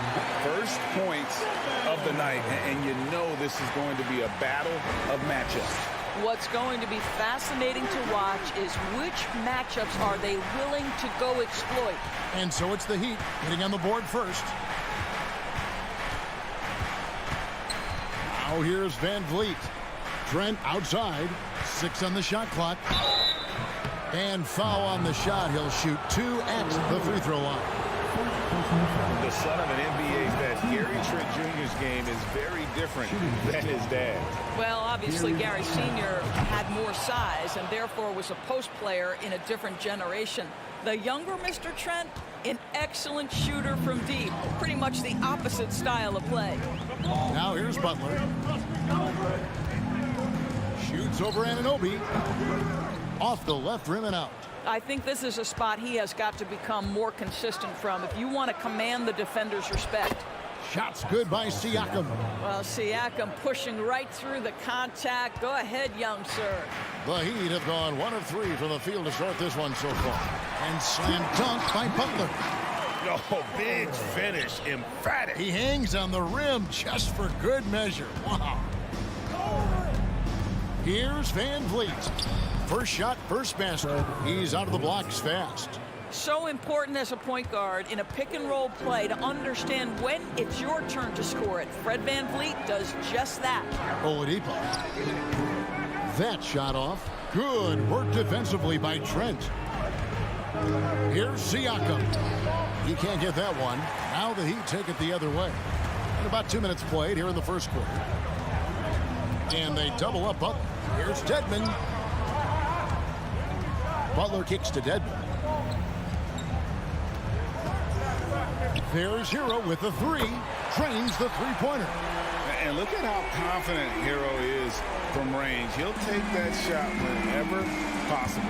First points of the night, and you know this is going to be a battle of matchups. What's going to be fascinating to watch is which matchups are they willing to go exploit. And so it's the Heat getting on the board first. Now here's Van Vliet. Trent outside. 6 on the shot clock. And foul on the shot. He'll shoot 2 at the free throw line. The son of an NBA vet, Gary Trent Jr.'s game is very different than his dad. Well, obviously, Gary Sr. had more size and therefore was a post player in a different generation. The younger Mr. Trent, an excellent shooter from deep. Pretty much the opposite style of play. Now here's Butler. Shoots over Anunoby. Off the left rim and out. I think this is a spot he has got to become more consistent from if you want to command the defender's respect. Shots good by Siakam. Well, Siakam pushing right through the contact. Go ahead, young sir. The Heat have gone 1 of 3 from the field to start this one so far. And slam dunk by Butler. Oh, big finish, emphatic. He hangs on the rim just for good measure. Wow. Here's Van Vliet. First shot, first basket. He's out of the blocks fast. So important as a point guard in a pick and roll play to understand when it's your turn to score it. Fred Van Vliet does just that. Oladipo. That shot off. Good work defensively by Trent. Here's Siakam. He can't get that one. Now the Heat take it the other way. And about 2 minutes played here in the first quarter. And they double up Butler. Here's Dedmon. Butler kicks to Dedmon. There's Hero with the 3. Drains the three-pointer. And look at how confident Hero is from range. He'll take that shot whenever possible.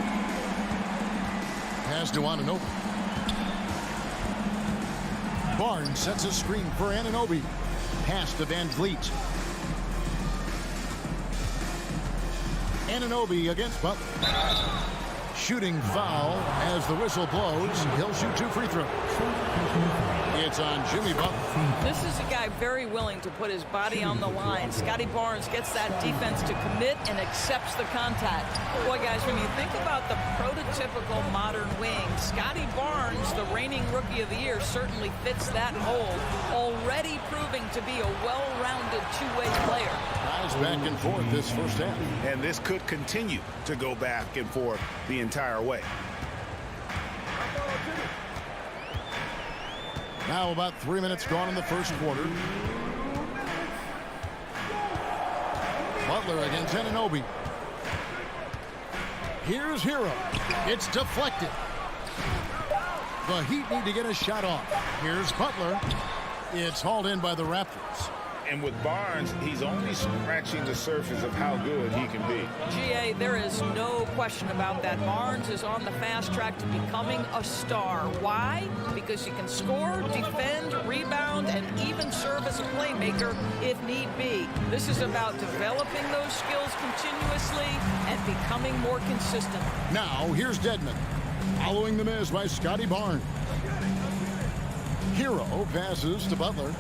Pass to Anunoby. Barnes sets a screen for Anunoby. Pass to Van Vliet. Anunoby against Butler. Shooting foul as the whistle blows. He'll shoot 2 free throws. It's on Jimmy Butler. This is a guy very willing to put his body on the line. Scotty Barnes gets that defense to commit and accepts the contact. Boy, guys, when you think about the prototypical modern wing, Scotty Barnes, the reigning Rookie of the Year, certainly fits that mold, already proving to be a well-rounded two-way player. Guys back and forth this first half. And this could continue to go back and forth the entire way. Now about 3 minutes gone in the first quarter. Butler against Anunoby. Here's Hero. It's deflected. The Heat need to get a shot off. Here's Butler. It's hauled in by the Raptors. And with Barnes, he's only scratching the surface of how good he can be. GA, there is no question about that. Barnes is on the fast track to becoming a star. Why? Because he can score, defend, rebound, and even serve as a playmaker if need be. This is about developing those skills continuously and becoming more consistent. Now, here's Dedmon. Following the miss by Scotty Barnes. Hero passes to Butler.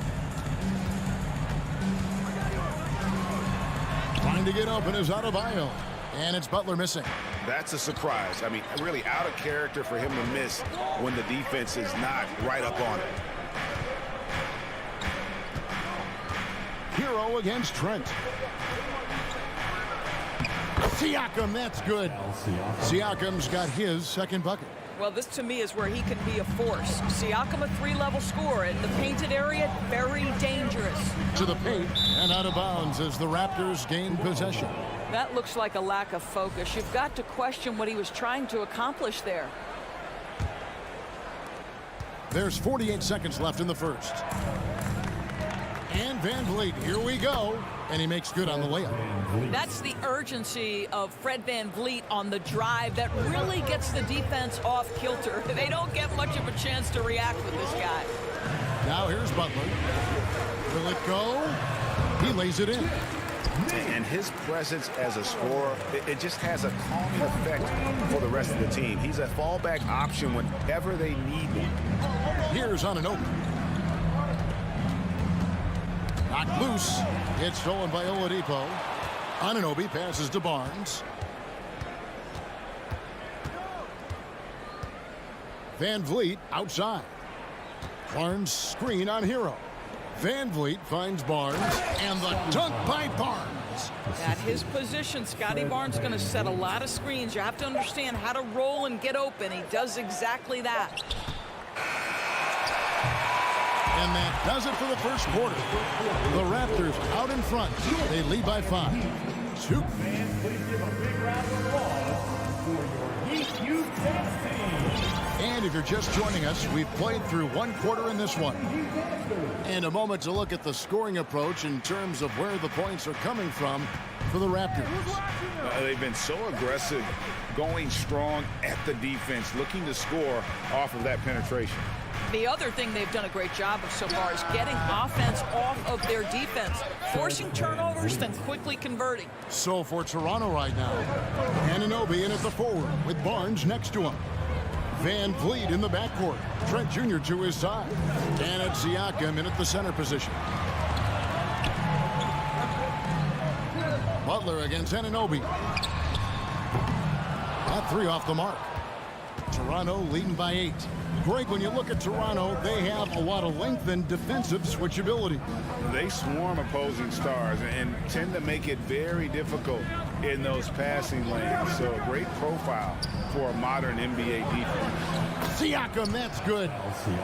Trying to get open is Adebayo. And it's Butler missing. That's a surprise. I mean, really out of character for him to miss when the defense is not right up on it. Hero against Trent. Siakam, that's good. Siakam's got his second bucket. Well, this to me is where he can be a force. Siakam, a 3-level scorer in the painted area, very dangerous. To the paint and out of bounds as the Raptors gain possession. That looks like a lack of focus. You've got to question what he was trying to accomplish there. There's 48 seconds left in the first. And Van Vliet, here we go. And he makes good on the layup. That's the urgency of Fred Van Vliet on the drive that really gets the defense off kilter. They don't get much of a chance to react with this guy. Now here's Butler. Will it go? He lays it in. And his presence as a scorer, it just has a calming effect for the rest of the team. He's a fallback option whenever they need one. Here's Anunoby. Knocked loose. It's stolen by Oladipo. Anunoby passes to Barnes. Van Vliet outside. Barnes screen on Hero. Van Vliet finds Barnes, and the dunk by Barnes. At his position, Scotty Barnes going to set a lot of screens. You have to understand how to roll and get open. He does exactly that. And that does it for the first quarter. The Raptors out in front. They lead by 5. 2. Fans, please give a big round of applause for your Heat Youth Dance Team. And if you're just joining us, we've played through one quarter in this one. And a moment to look at the scoring approach in terms of where the points are coming from for the Raptors. They've been so aggressive, going strong at the defense, looking to score off of that penetration. The other thing they've done a great job of so far is getting offense off of their defense, forcing turnovers, then quickly converting. So for Toronto right now, Anunoby in at the forward with Barnes next to him. Van Vliet in the backcourt. Trent Jr. to his side. And it's Siakam in at the center position. Butler against Anunoby. That 3 off the mark. Toronto leading by 8. Greg, when you look at Toronto, they have a lot of length and defensive switchability. They swarm opposing stars and tend to make it very difficult in those passing lanes. So a great profile for a modern NBA defense. Siakam, that's good.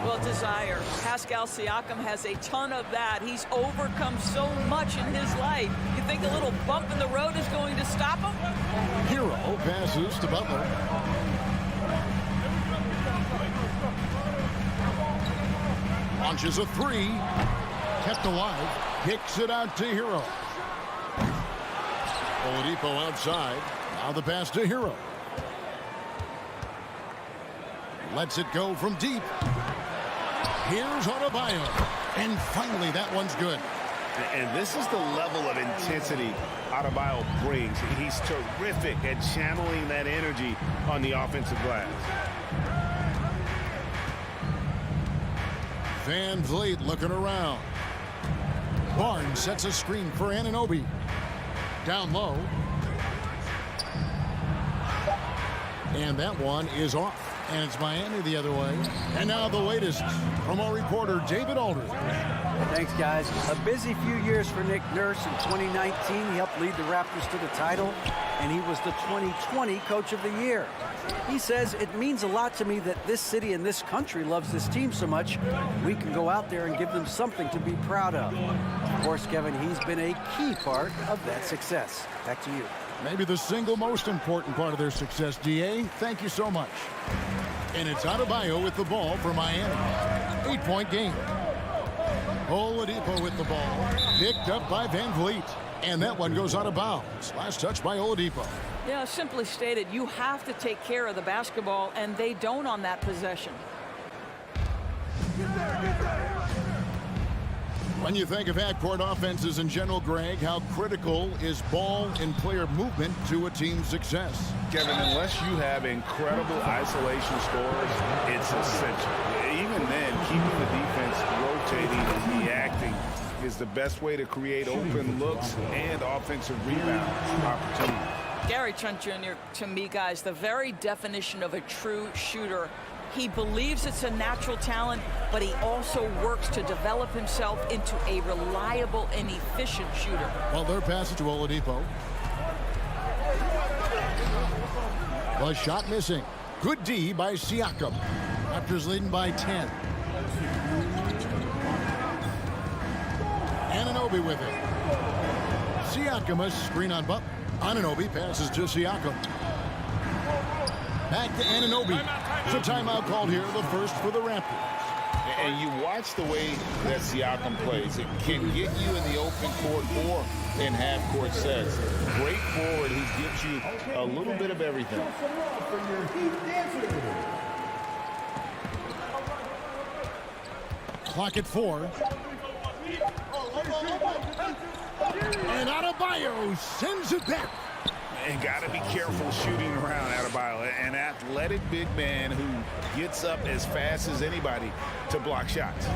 Well, desire. Pascal Siakam has a ton of that. He's overcome so much in his life. You think a little bump in the road is going to stop him? Hero passes to Butler. Launches a 3. Kept alive. Kicks it out to Hero. Oladipo outside. Now the pass to Hero. Lets it go from deep. Here's Adebayo. And finally, that one's good. And this is the level of intensity Adebayo brings. He's terrific at channeling that energy on the offensive glass. Van Vliet looking around. Barnes sets a screen for Anunoby. Down low. And that one is off. And it's Miami the other way. And now the latest from our reporter, David Aldridge. Thanks, guys. A busy few years for Nick Nurse. In 2019, he helped lead the Raptors to the title, and he was the 2020 Coach of the Year. He says, it means a lot to me that this city and this country loves this team so much, we can go out there and give them something to be proud of. Of course, Kevin, he's been a key part of that success. Back to you. Maybe the single most important part of their success, DA. Thank you so much. And it's Adebayo with the ball for Miami. 8-point game. Oladipo with the ball. Picked up by Van Vliet. And that one goes out of bounds. Last touch by Oladipo. Yeah, simply stated, you have to take care of the basketball, and they don't on that possession. When you think of half-court offenses in general, Greg, how critical is ball and player movement to a team's success? Kevin, unless you have incredible isolation scores, it's essential. Even then, keeping the defense rotating and reacting is the best way to create open looks and offensive rebound opportunities. Gary Trent Jr., to me, guys, the very definition of a true shooter. He believes it's a natural talent, but he also works to develop himself into a reliable and efficient shooter. Well, their pass to Oladipo. The shot missing. Good D by Siakam. Raptors leading by 10. Anunoby with it. Siakam a screen on Butler. Anunoby passes to Siakam. Back to Anunoby. It's a timeout called here, the first for the Raptors. And you watch the way that Siakam plays. It can get you in the open court or in half-court sets. Great forward. He gives you a little bit of everything. Clock at 4. And Adebayo sends it back. And got to be careful shooting around Adebayo. An athletic big man who gets up as fast as anybody to block shots.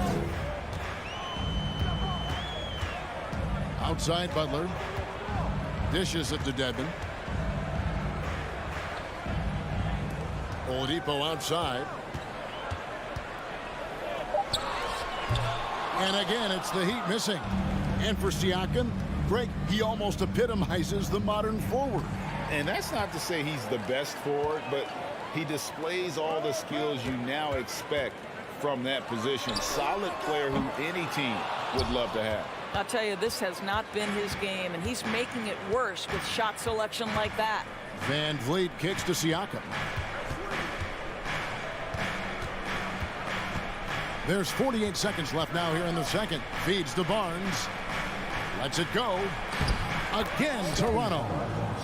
Outside Butler. Dishes it to Dedmon. Oladipo outside. And again, it's the Heat missing. And for Siakam, Greg, he almost epitomizes the modern forward. And that's not to say he's the best forward, but he displays all the skills you now expect from that position. Solid player who any team would love to have. I'll tell you, this has not been his game, and he's making it worse with shot selection like that. Van Vliet kicks to Siakam. There's 48 seconds left now here in the second. Feeds to Barnes. Lets it go. Again, Toronto.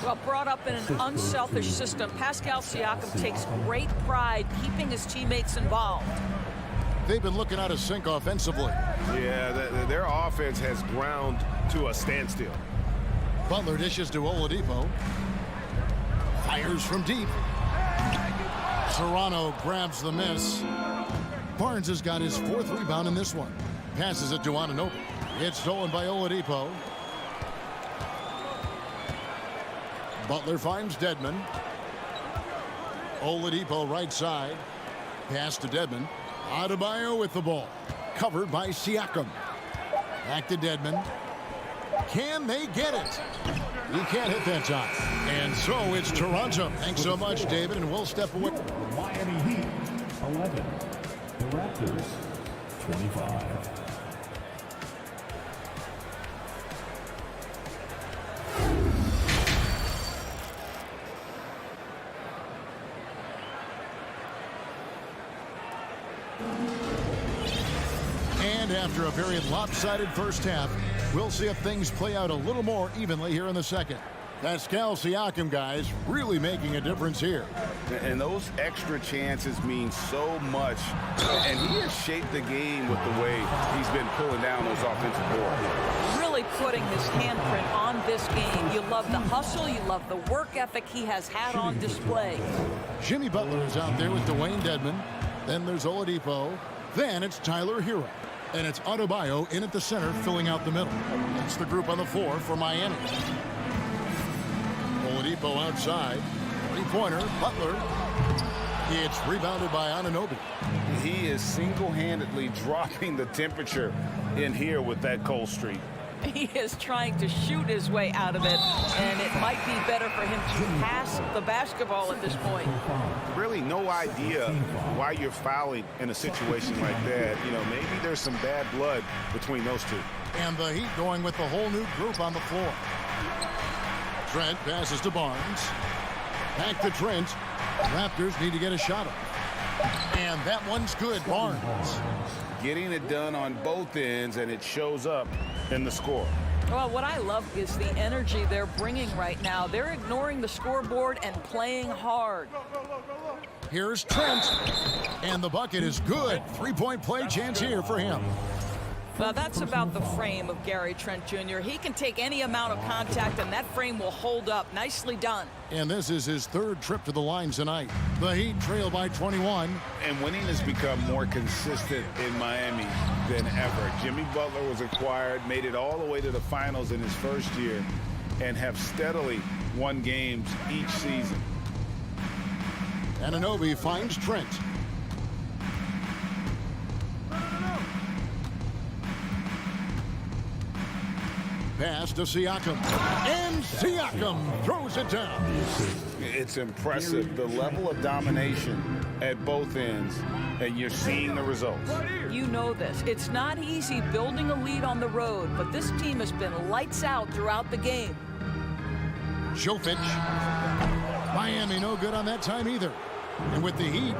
Well, brought up in an unselfish system, Pascal Siakam takes great pride keeping his teammates involved. They've been looking out of sync offensively. Yeah, their offense has ground to a standstill. Butler dishes to Oladipo. Fires from deep. Toronto grabs the miss. Barnes has got his 4th rebound in this one. Passes it to Anunoby. It's stolen by Oladipo. Butler finds Dedmon. Oladipo right side. Pass to Dedmon. Adebayo with the ball. Covered by Siakam. Back to Dedmon. Can they get it? He can't hit that time. And so it's Toronto. Thanks so much, David, and we'll step away. Miami Heat, 11. The Raptors, 25. And after a very lopsided first half, we'll see if things play out a little more evenly here in the second. Pascal Siakam, guys, really making a difference here. And those extra chances mean so much. And he has shaped the game with the way he's been pulling down those offensive boards. Really putting his handprint on this game. You love the hustle. You love the work ethic he has had on display. Jimmy Butler is out there with Dwayne Dedmon. Then there's Oladipo. Then it's Tyler Hero. And it's Adebayo in at the center, filling out the middle. That's the group on the floor for Miami. Oladipo outside. Three-pointer, Butler. It's rebounded by Anunoby. He is single-handedly dropping the temperature in here with that cold streak. He is trying to shoot his way out of it, and it might be better for him to pass the basketball at this point. Really no idea why you're fouling in a situation like that. You know, maybe there's some bad blood between those two. And the Heat going with the whole new group on the floor. Trent passes to Barnes. Back to Trent. Raptors need to get a shot up. And that one's good, Barnes. Getting it done on both ends, and it shows up in the score. Well, what I love is the energy they're bringing right now. They're ignoring the scoreboard and playing hard. Here's Trent. And the bucket is good. Three-point play chance here for him. Well, that's about the frame of Gary Trent Jr. He can take any amount of contact, and that frame will hold up. Nicely done. And this is his third trip to the line tonight. The Heat trail by 21. And winning has become more consistent in Miami than ever. Jimmy Butler was acquired, made it all the way to the finals in his first year, and have steadily won games each season. Anunoby finds Trent. Pass to Siakam. And Siakam throws it down. It's impressive, the level of domination at both ends, and you're seeing the results. You know this. It's not easy building a lead on the road, but this team has been lights out throughout the game. Jovic. Miami no good on that time either. And with the Heat,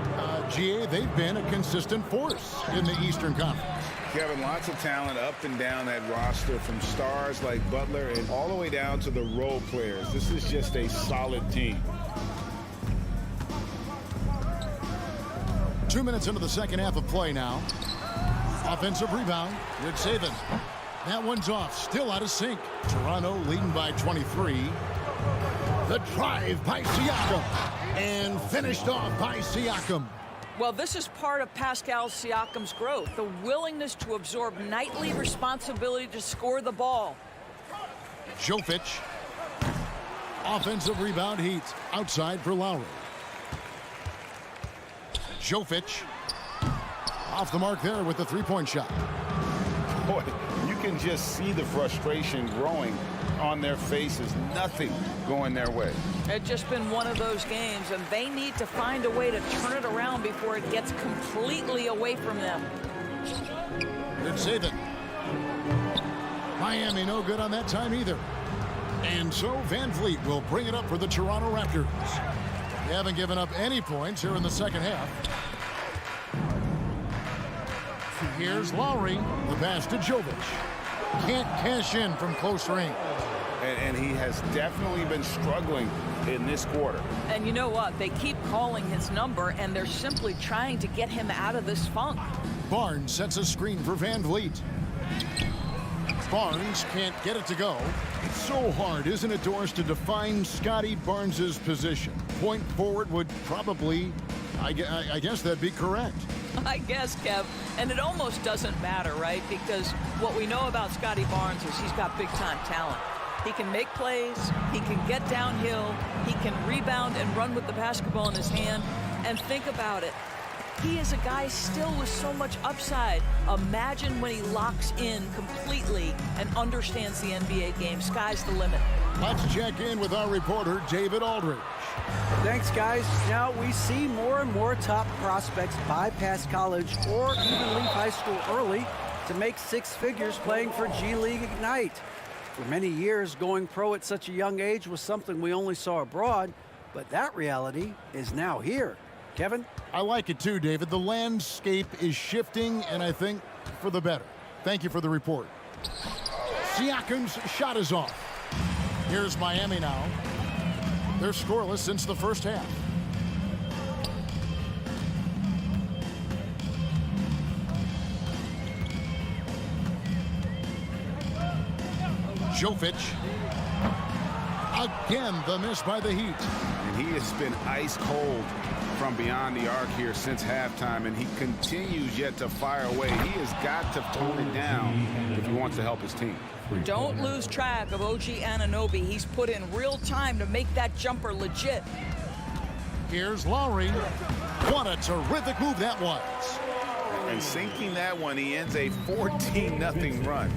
GA, they've been a consistent force in the Eastern Conference. Kevin, lots of talent up and down that roster, from stars like Butler and all the way down to the role players. This is just a solid team. 2 minutes into the second half of play now. Offensive rebound. Good saving. That one's off. Still out of sync. Toronto leading by 23. The drive by Siakam. And finished off by Siakam. Well, this is part of Pascal Siakam's growth, the willingness to absorb nightly responsibility to score the ball. Jovic. Offensive rebound, Heat. Outside for Lowry. Jovic. Off the mark there with the three-point shot. Boy, you can just see the frustration growing on their faces. Nothing going their way. It's just been one of those games, and they need to find a way to turn it around before it gets completely away from them. Good saving. Miami no good on that time either. And so Van Vliet will bring it up for the Toronto Raptors. They haven't given up any points here in the second half. Here's Lowry. The pass to Jovic. Can't cash in from close range. And he has definitely been struggling in this quarter. And you know what? They keep calling his number, and they're simply trying to get him out of this funk. Barnes sets a screen for Van Vliet. Barnes can't get it to go. It's so hard, isn't it, Doris, to define Scotty Barnes's position? Point forward would probably, I guess that'd be correct. I guess, Kev. And it almost doesn't matter, right? Because what we know about Scotty Barnes is he's got big-time talent. He can make plays, he can get downhill, he can rebound and run with the basketball in his hand. And think about it. He is a guy still with so much upside. Imagine when he locks in completely and understands the NBA game. Sky's the limit. Let's check in with our reporter, David Aldridge. Thanks, guys. Now we see more and more top prospects bypass college or even leave high school early to make six figures playing for G League Ignite. For many years, going pro at such a young age was something we only saw abroad, but that reality is now here. Kevin? I like it too, David. The landscape is shifting, and I think for the better. Thank you for the report. Siakam's shot is off. Here's Miami now. They're scoreless since the first half. Jovic. Again, the miss by the Heat. And he has been ice cold from beyond the arc here since halftime, and he continues yet to fire away. He has got to tone it down if he wants to help his team. Don't lose track of OG Anunoby. He's put in real time to make that jumper legit. Here's Lowry. What a terrific move that was. And sinking that one, he ends a 14-0 run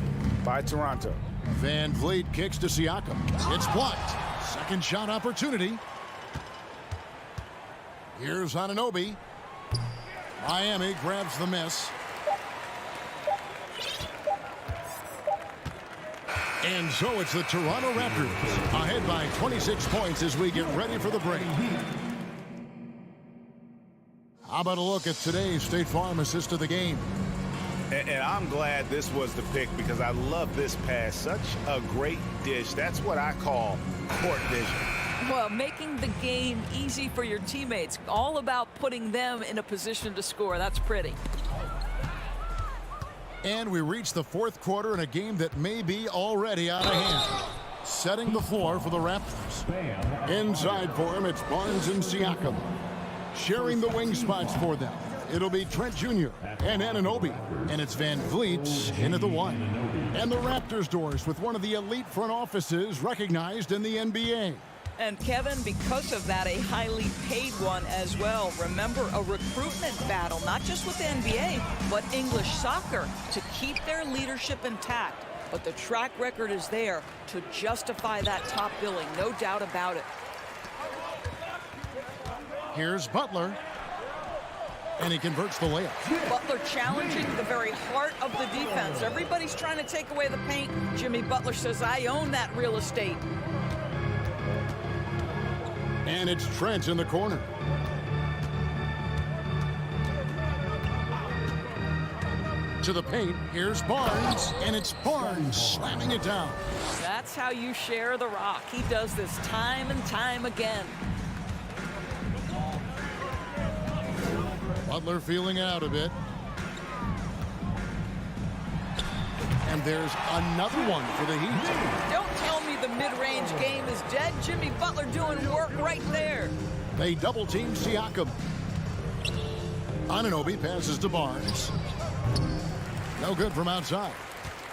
by Toronto. Van Vliet kicks to Siakam. It's blocked. Second shot opportunity. Here's Anunoby. Miami grabs the miss. And so it's the Toronto Raptors ahead by 26 points as we get ready for the break. How about a look at today's State Farm assist of the game? And I'm glad this was the pick because I love this pass. Such a great dish. That's what I call court vision. Well, making the game easy for your teammates. All about putting them in a position to score. That's pretty. And we reach the fourth quarter in a game that may be already out of hand. Setting the floor for the Raptors. Inside for him, it's Barnes and Siakam. Sharing the wing spots for them. It'll be Trent Jr. and Anunoby. And it's Van Vliet in at the one. And the Raptors doors with one of the elite front offices recognized in the NBA. And Kevin, because of that, a highly paid one as well. Remember, a recruitment battle, not just with the NBA, but English soccer to keep their leadership intact. But the track record is there to justify that top billing, no doubt about it. Here's Butler. And he converts the layup. Butler challenging the very heart of the defense. Everybody's trying to take away the paint. Jimmy Butler says, I own that real estate. And it's Trent in the corner. into the paint. Here's Barnes, and it's Barnes slamming it down. That's how you share the rock. He does this time and time again. Butler feeling out a bit. And there's another one for the Heat. Don't tell me the mid-range game is dead. Jimmy Butler doing work right there. They double-team Siakam. Anunoby passes to Barnes. No good from outside.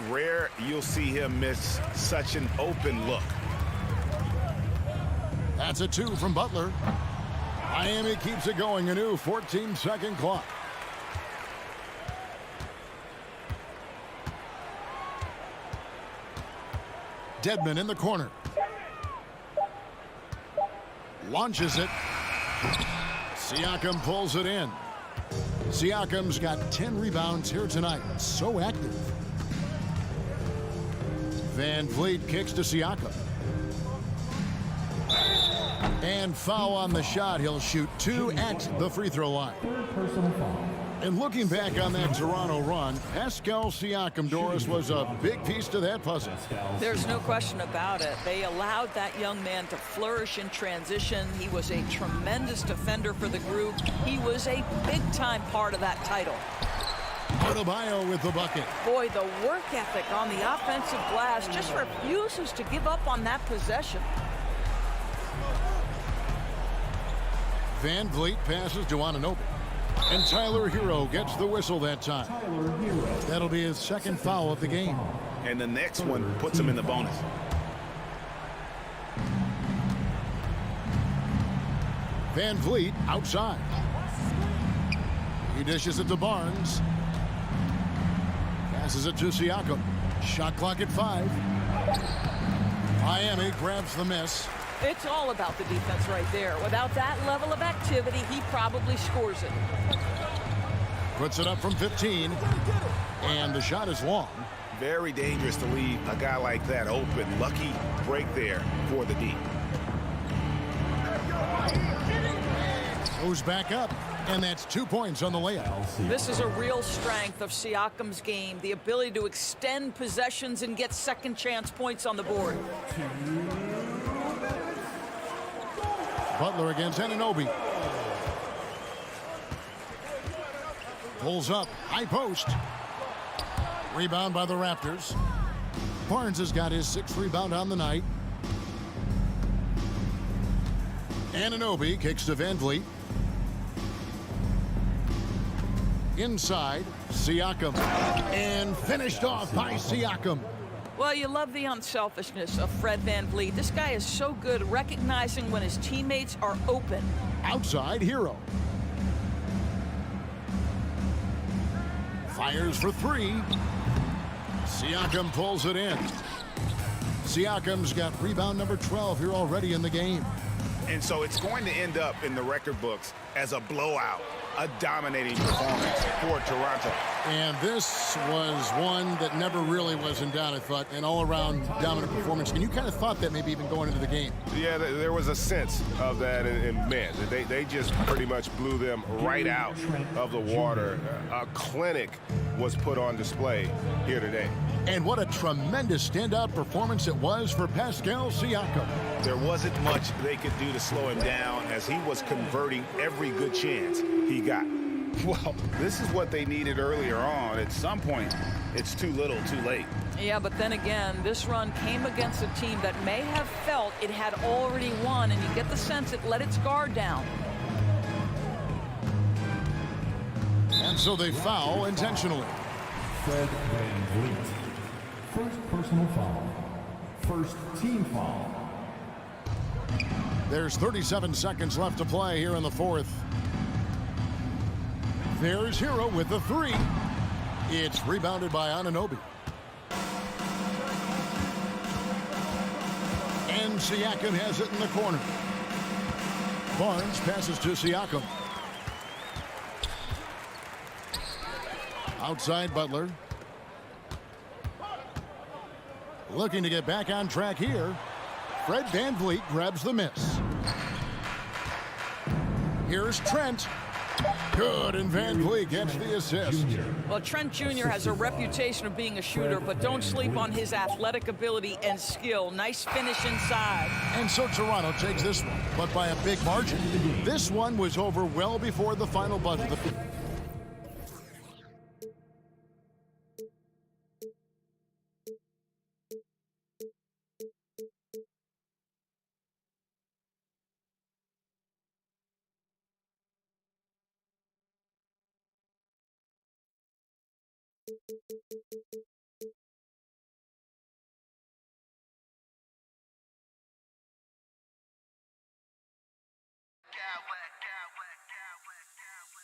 Rare you'll see him miss such an open look. That's a 2 from Butler. Miami keeps it going, a new 14-second clock. Dedmon in the corner. Launches it. Siakam pulls it in. Siakam's got 10 rebounds here tonight. So active. Van Vliet kicks to Siakam. And foul on the shot. He'll shoot 2 at the free throw line. And looking back on that Toronto run, Pascal Siakam, Doris, was a big piece to that puzzle. There's no question about it. They allowed that young man to flourish in transition. He was a tremendous defender for the group. He was a big-time part of that title. Adebayo with the bucket. Boy, the work ethic on the offensive glass just refuses to give up on that possession. Van Vliet passes to Anunoby. And Tyler Hero gets the whistle that time. That'll be his second foul of the game. And the next one puts him in the bonus. Van Vliet outside. He dishes it to Barnes. Passes it to Siakam. Shot clock at 5. Miami grabs the miss. It's all about the defense right there. Without that level of activity, he probably scores it. Puts it up from 15. And the shot is long. Very dangerous to leave a guy like that open. Lucky break there for the D. Goes back up. And that's 2 points on the layup. This is a real strength of Siakam's game. The ability to extend possessions and get second chance points on the board. Butler against Anunoby. Pulls up. High post. Rebound by the Raptors. Barnes has got his 6th rebound on the night. Anunoby kicks to Van Vliet. Inside. Siakam. And finished off by Siakam. Well, you love the unselfishness of Fred Van Vliet. This guy is so good recognizing when his teammates are open. Outside Hero. Fires for 3. Siakam pulls it in. Siakam's got rebound number 12 here already in the game. And so it's going to end up in the record books as a blowout, a dominating performance for Toronto. And this was one that never really was in doubt, I thought, an all-around dominant performance. And you kind of thought that maybe even going into the game. Yeah, there was a sense of that, and man, they just pretty much blew them right out of the water. A clinic was put on display here today. And what a tremendous standout performance it was for Pascal Siakam. There wasn't much they could do to slow him down as he was converting every good chance he got. Well, this is what they needed earlier on. At some point, it's too little, too late. Yeah, but then again, this run came against a team that may have felt it had already won, and you get the sense it let its guard down. And so they foul intentionally. Fred Van Vliet. First personal foul. First team foul. There's 37 seconds left to play here in the 4th. There's Hero with the 3. It's rebounded by Anunoby. And Siakam has it in the corner. Barnes passes to Siakam. Outside Butler. Looking to get back on track here. Fred Van Vliet grabs the miss. Here's Trent. Good, and Van Vliet gets the assist. Well, Trent Jr. has a reputation of being a shooter, but don't sleep on his athletic ability and skill. Nice finish inside. And so Toronto takes this one, but by a big margin. This one was over well before the final buzzer.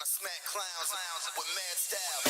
I smack clowns with mad style.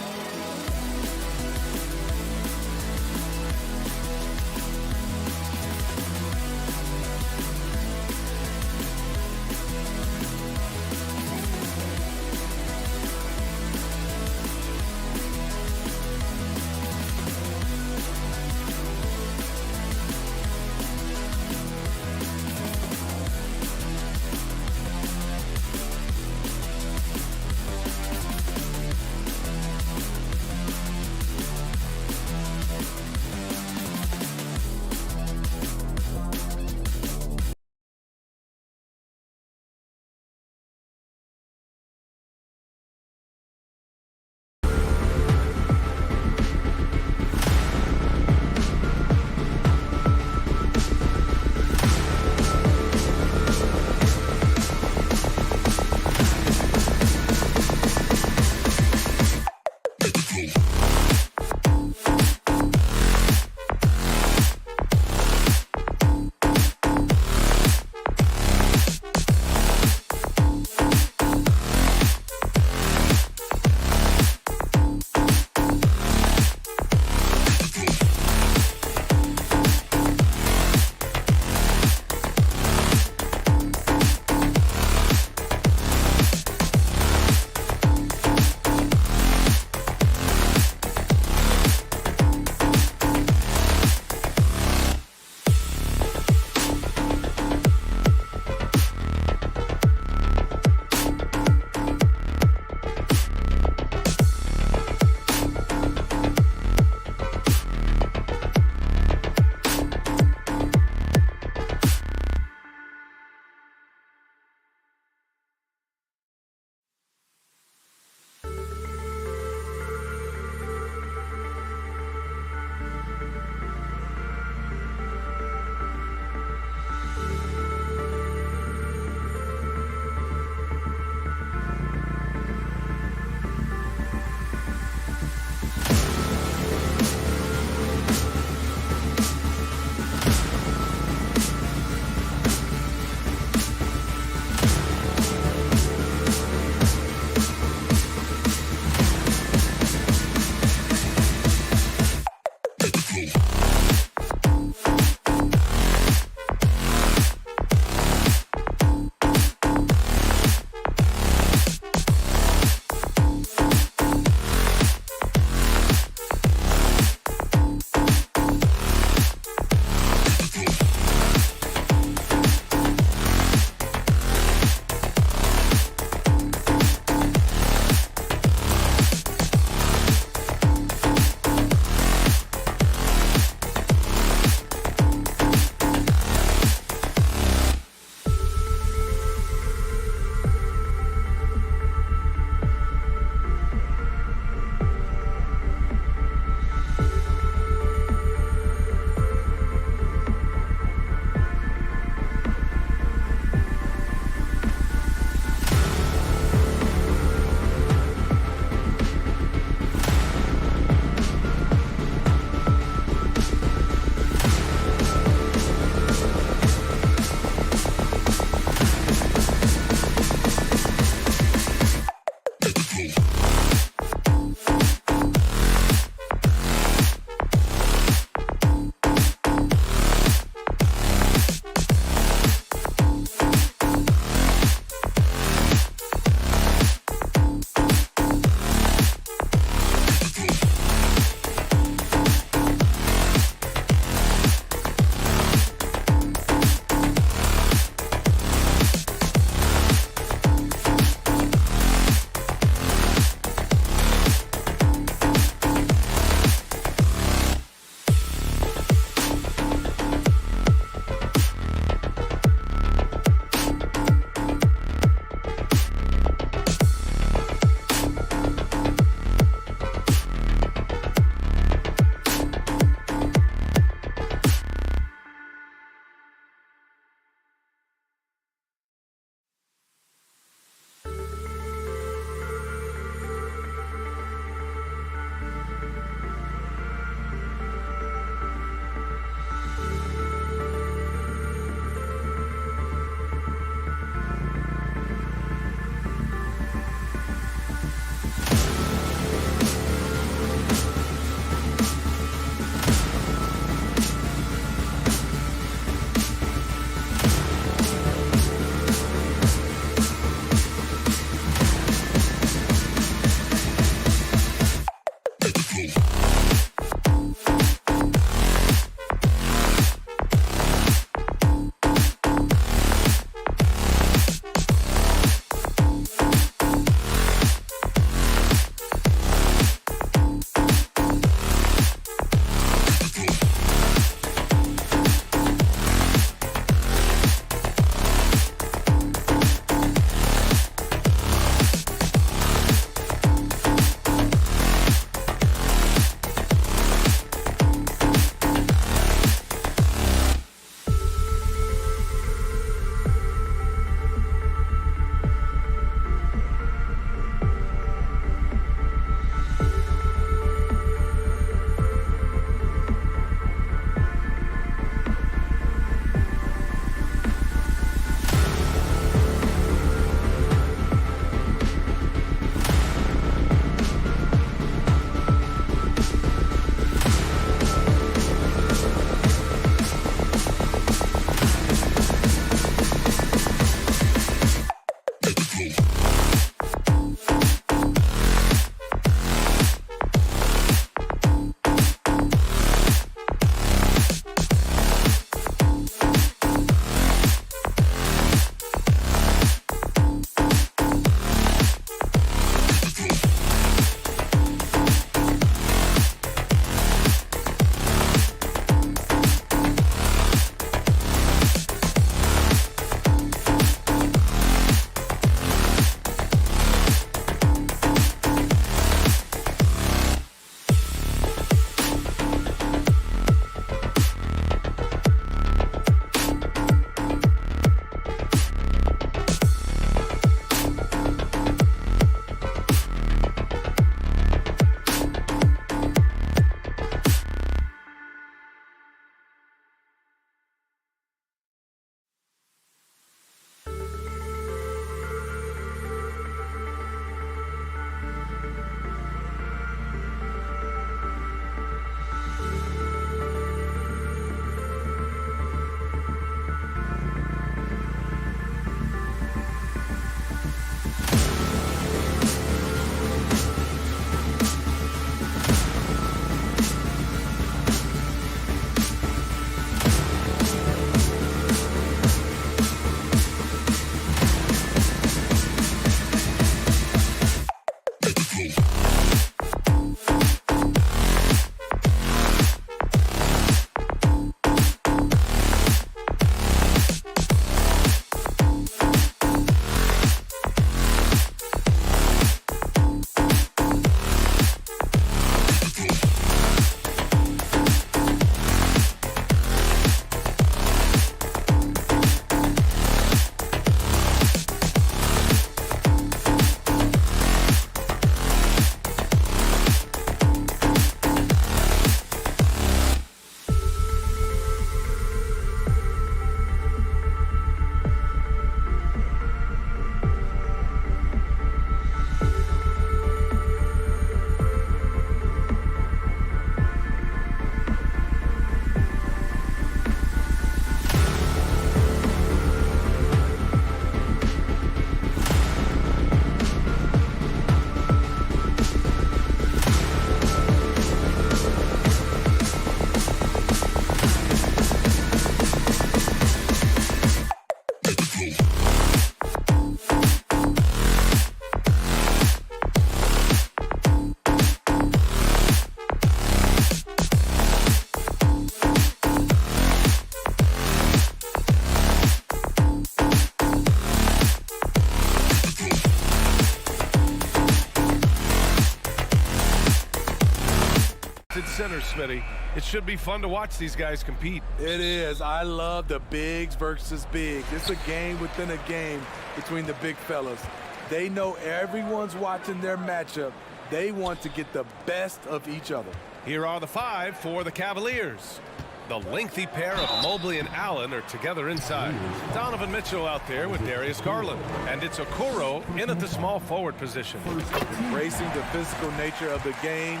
talented centers, Smitty. It should be fun to watch these guys compete. It is. I love the bigs versus bigs. It's a game within a game between the big fellas. They know everyone's watching their matchup. They want to get the best of each other. Here are the 5 for the Cavaliers. The lengthy pair of Mobley and Allen are together inside. Donovan Mitchell out there with Darius Garland. And it's Okoro in at the small forward position. Embracing the physical nature of the game,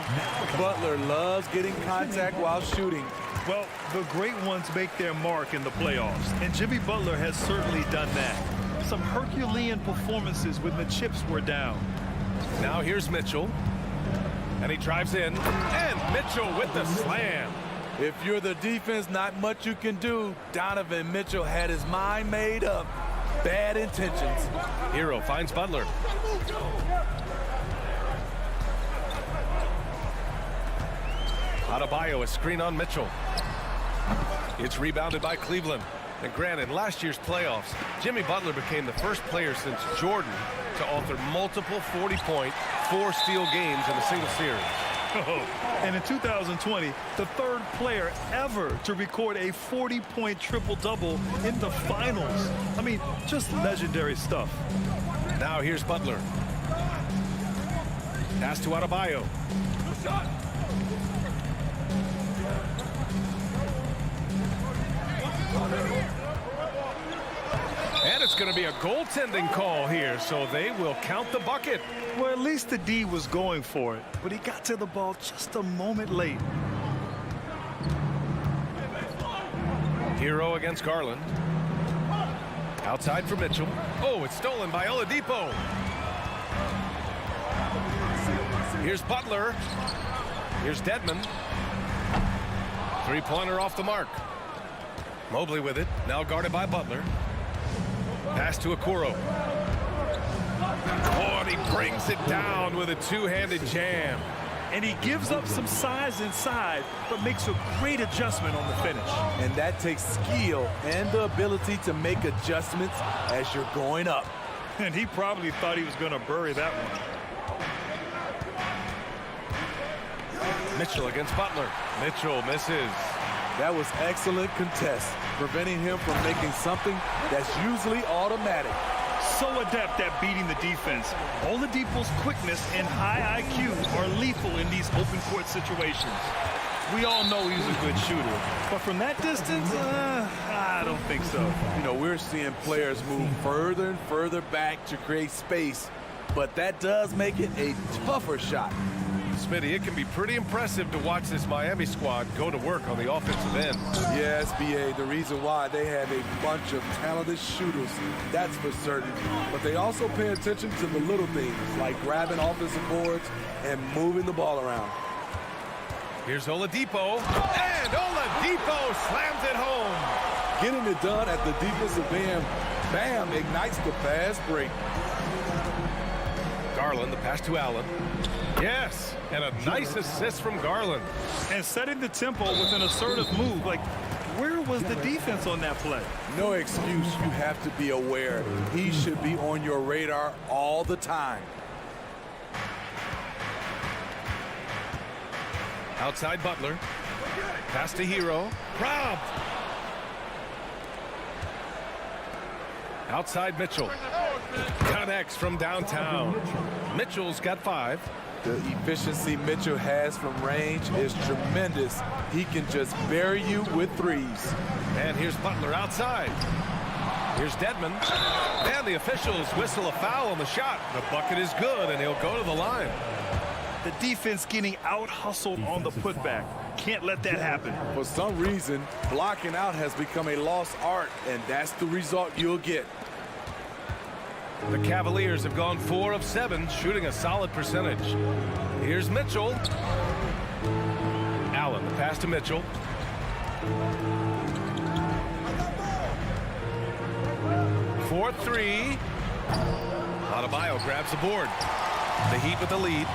Butler loves getting contact while shooting. Well, the great ones make their mark in the playoffs, and Jimmy Butler has certainly done that. Some Herculean performances when the chips were down. Now here's Mitchell. And he drives in. And Mitchell with the slam. If you're the defense, not much you can do. Donovan Mitchell had his mind made up. Bad intentions. Hero finds Butler. Adebayo, a screen on Mitchell. It's rebounded by Cleveland. And granted, in last year's playoffs, Jimmy Butler became the first player since Jordan to author multiple 40-point, 4-steal games in a single series. And in 2020, the third player ever to record a 40-point triple-double in the finals. I mean, just legendary stuff. Now here's Butler. Pass to Adebayo. And it's going to be a goaltending call here, so they will count the bucket. Well, at least the D was going for it, but he got to the ball just a moment late. Hero against Garland. Outside for Mitchell. Oh, it's stolen by Oladipo. Here's Butler. Here's Dedmon. Three-pointer off the mark. Mobley with it, now guarded by Butler. Pass to Okoro. Oh, and he brings it down with a two-handed jam. And he gives up some size inside, but makes a great adjustment on the finish. And that takes skill and the ability to make adjustments as you're going up. And he probably thought he was going to bury that one. Mitchell against Butler. Mitchell misses. That was excellent contest, preventing him from making something that's usually automatic. So adept at beating the defense. Oladipo's quickness and high IQ are lethal in these open court situations. We all know he's a good shooter, but from that distance, I don't think so. You know, we're seeing players move further and further back to create space, but that does make it a tougher shot. Smitty, it can be pretty impressive to watch this Miami squad go to work on the offensive end. Yes, BA, the reason why they have a bunch of talented shooters, that's for certain. But they also pay attention to the little things, like grabbing offensive boards and moving the ball around. Here's Oladipo, and Oladipo slams it home. Getting it done at the defensive end, Bam ignites the fast break. Garland, the pass to Allen. Yes, and a nice assist from Garland. And setting the tempo with an assertive move. Like, where was the defense on that play? No excuse. You have to be aware. He should be on your radar all the time. Outside Butler. Pass to Hero. Robbed. Outside Mitchell. Connects from downtown. Mitchell's got 5. The efficiency Mitchell has from range is tremendous. He can just bury you with threes. And here's Butler outside. Here's Dedmon. And the officials whistle a foul on the shot. The bucket is good, and he'll go to the line. The defense getting out-hustled on the putback. Can't let that happen. For some reason, blocking out has become a lost art, and that's the result you'll get. The Cavaliers have gone 4 of 7, shooting a solid percentage. Here's Mitchell. Allen, the pass to Mitchell. For 3. Adebayo grabs the board. The Heat with the lead.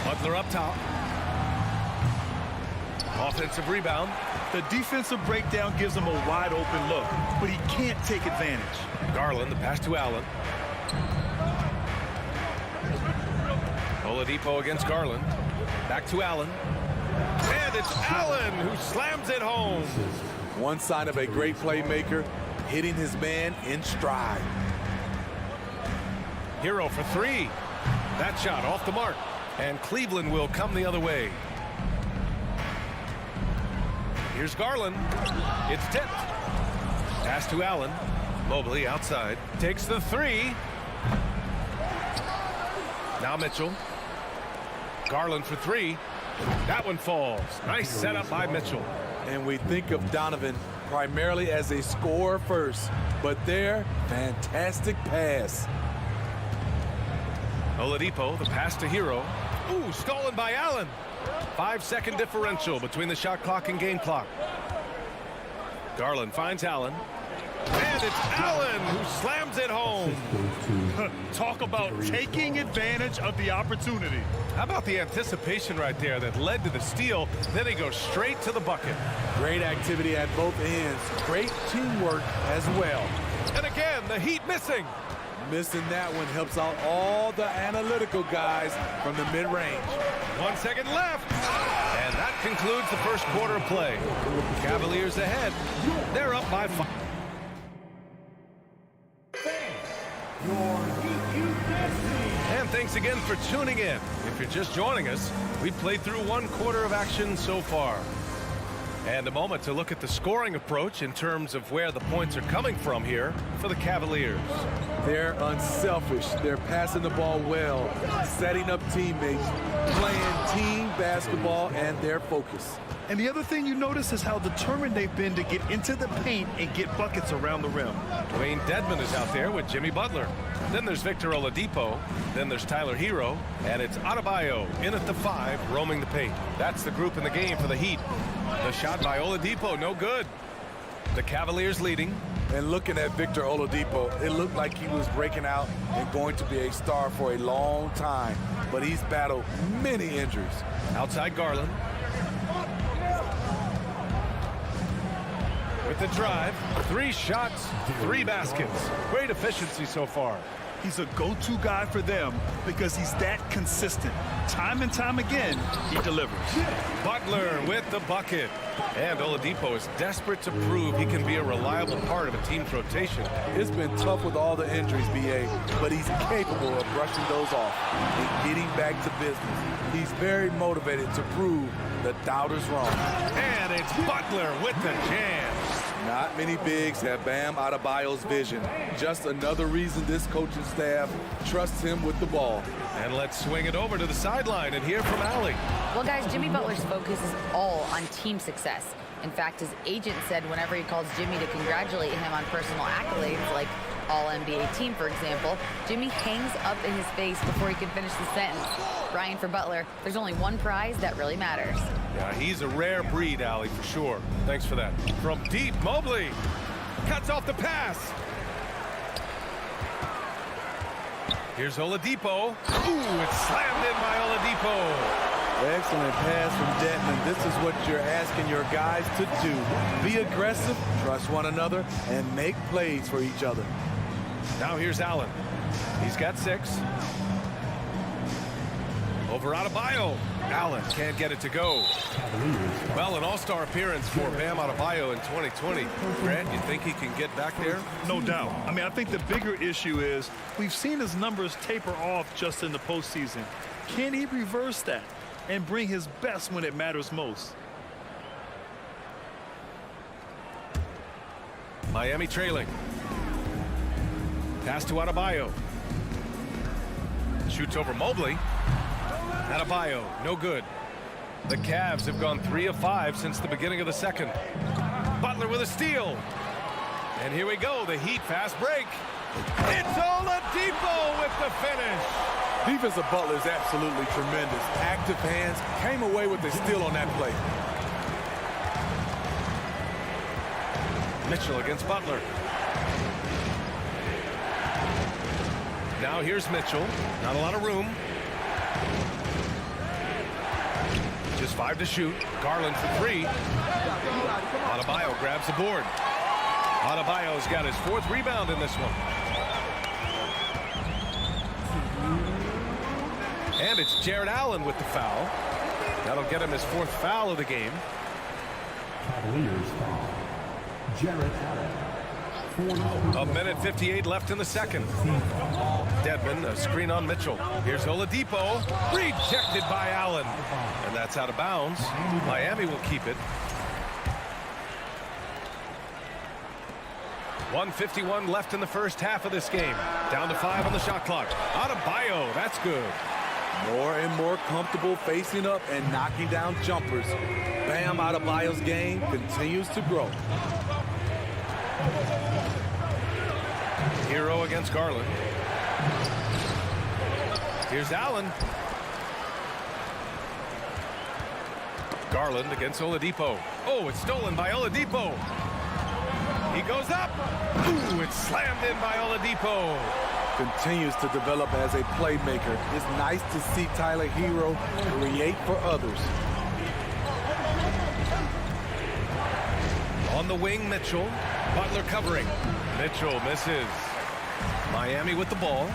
Butler up top. Offensive rebound. The defensive breakdown gives him a wide open look, but he can't take advantage. Garland, the pass to Allen. Oladipo against Garland. Back to Allen. And it's Allen who slams it home. One sign of a great playmaker, hitting his man in stride. Hero for three. That shot off the mark. And Cleveland will come the other way. Here's Garland. It's tipped. Pass to Allen. Mobley outside. Takes the three. Now Mitchell. Garland for three. That one falls. Nice setup by Mitchell. And we think of Donovan primarily as a scorer first, but there, fantastic pass. Oladipo, the pass to Hero. Ooh, stolen by Allen. 5-second differential between the shot clock and game clock. Garland finds Allen. And it's Allen who slams it home. Talk about taking advantage of the opportunity. How about the anticipation right there that led to the steal? Then he goes straight to the bucket. Great activity at both ends. Great teamwork as well. And again, the Heat missing. Missing that one helps out all the analytical guys from the mid-range. 1 second left. And that concludes the first quarter of play. Cavaliers ahead. They're up by 5. And thanks again for tuning in. If you're just joining us, we've played through 1 quarter of action so far. And a moment to look at the scoring approach in terms of where the points are coming from here for the Cavaliers. They're unselfish. They're passing the ball well, setting up teammates, playing team basketball, and their focus. And the other thing you notice is how determined they've been to get into the paint and get buckets around the rim. Dwayne Dedmon is out there with Jimmy Butler. Then there's Victor Oladipo. Then there's Tyler Hero. And it's Adebayo in at the 5, roaming the paint. That's the group in the game for the Heat. The shot by Oladipo, no good. The Cavaliers leading. And looking at Victor Oladipo, it looked like he was breaking out and going to be a star for a long time. But he's battled many injuries. Outside Garland. With the drive, 3 shots, 3 baskets. Great efficiency so far. He's a go-to guy for them because he's that consistent. Time and time again, he delivers. Butler with the bucket. And Oladipo is desperate to prove he can be a reliable part of a team's rotation. It's been tough with all the injuries, B.A., but he's capable of brushing those off and getting back to business. He's very motivated to prove the doubters wrong. And it's Butler with the jam. Not many bigs have Bam Adebayo's vision. Just another reason this coaching staff trusts him with the ball. And let's swing it over to the sideline and hear from Allie. Well, guys, Jimmy Butler's focus is all on team success. In fact, his agent said whenever he calls Jimmy to congratulate him on personal accolades, like All-NBA team, for example, Jimmy hangs up in his face before he can finish the sentence. Ryan, for Butler, there's only one prize that really matters. Yeah, he's a rare breed, Allie, for sure. Thanks for that. From deep, Mobley cuts off the pass. Here's Oladipo. Ooh, it's slammed in by Oladipo. Excellent pass from Dedmon. This is what you're asking your guys to do. Be aggressive, trust one another, and make plays for each other. Now here's Allen. He's got 6. Over Adebayo. Allen can't get it to go. Well, an all-star appearance for Bam Adebayo in 2020. Grant, you think he can get back there? No doubt. I mean, I think the bigger issue is we've seen his numbers taper off just in the postseason. Can he reverse that and bring his best when it matters most? Miami trailing. Pass to Adebayo. Shoots over Mobley. Adebayo, no good. The Cavs have gone 3 of 5 since the beginning of the second. Butler with a steal. And here we go, the Heat fast break. It's Oladipo with the finish. Defense of Butler is absolutely tremendous. Active hands, came away with a steal on that play. Mitchell against Butler. Now here's Mitchell. Not a lot of room. Just 5 to shoot. Garland for 3. Adebayo grabs the board. Adebayo's got his 4th rebound in this one. And it's Jared Allen with the foul. That'll get him his 4th foul of the game. Cavaliers foul. Jared Allen. A minute 58 left in the second. Dedmon, a screen on Mitchell. Here's Oladipo. Rejected by Allen. And that's out of bounds. Miami will keep it. 1:51 left in the first half of this game. Down to 5 on the shot clock. Adebayo, that's good. More and more comfortable facing up and knocking down jumpers. Bam Adebayo's game continues to grow. Hero against Garland. Here's Allen. Garland against Oladipo. Oh, it's stolen by Oladipo. He goes up. Ooh, it's slammed in by Oladipo. Continues to develop as a playmaker. It's nice to see Tyler Hero create for others. On the wing, Mitchell. Butler covering. Mitchell misses. Miami with the ball.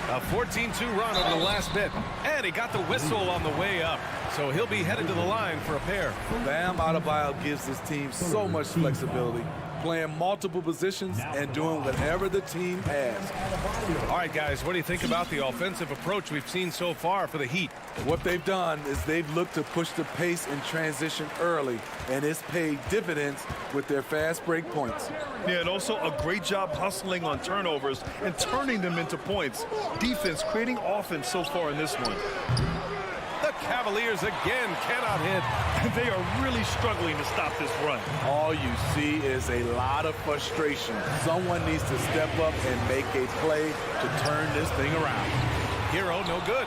A 14-2 run over the last bit. And he got the whistle on the way up. So he'll be headed to the line for a pair. Bam Adebayo gives his team so much flexibility, playing multiple positions and doing whatever the team asks. All right, guys, what do you think about the offensive approach we've seen so far for the Heat? What they've done is they've looked to push the pace in transition early, and it's paid dividends with their fast break points. Yeah, and also a great job hustling on turnovers and turning them into points. Defense creating offense so far in this one. The Cavaliers again cannot hit. They are really struggling to stop this run. All you see is a lot of frustration. Someone needs to step up and make a play to turn this thing around. Hero, no good.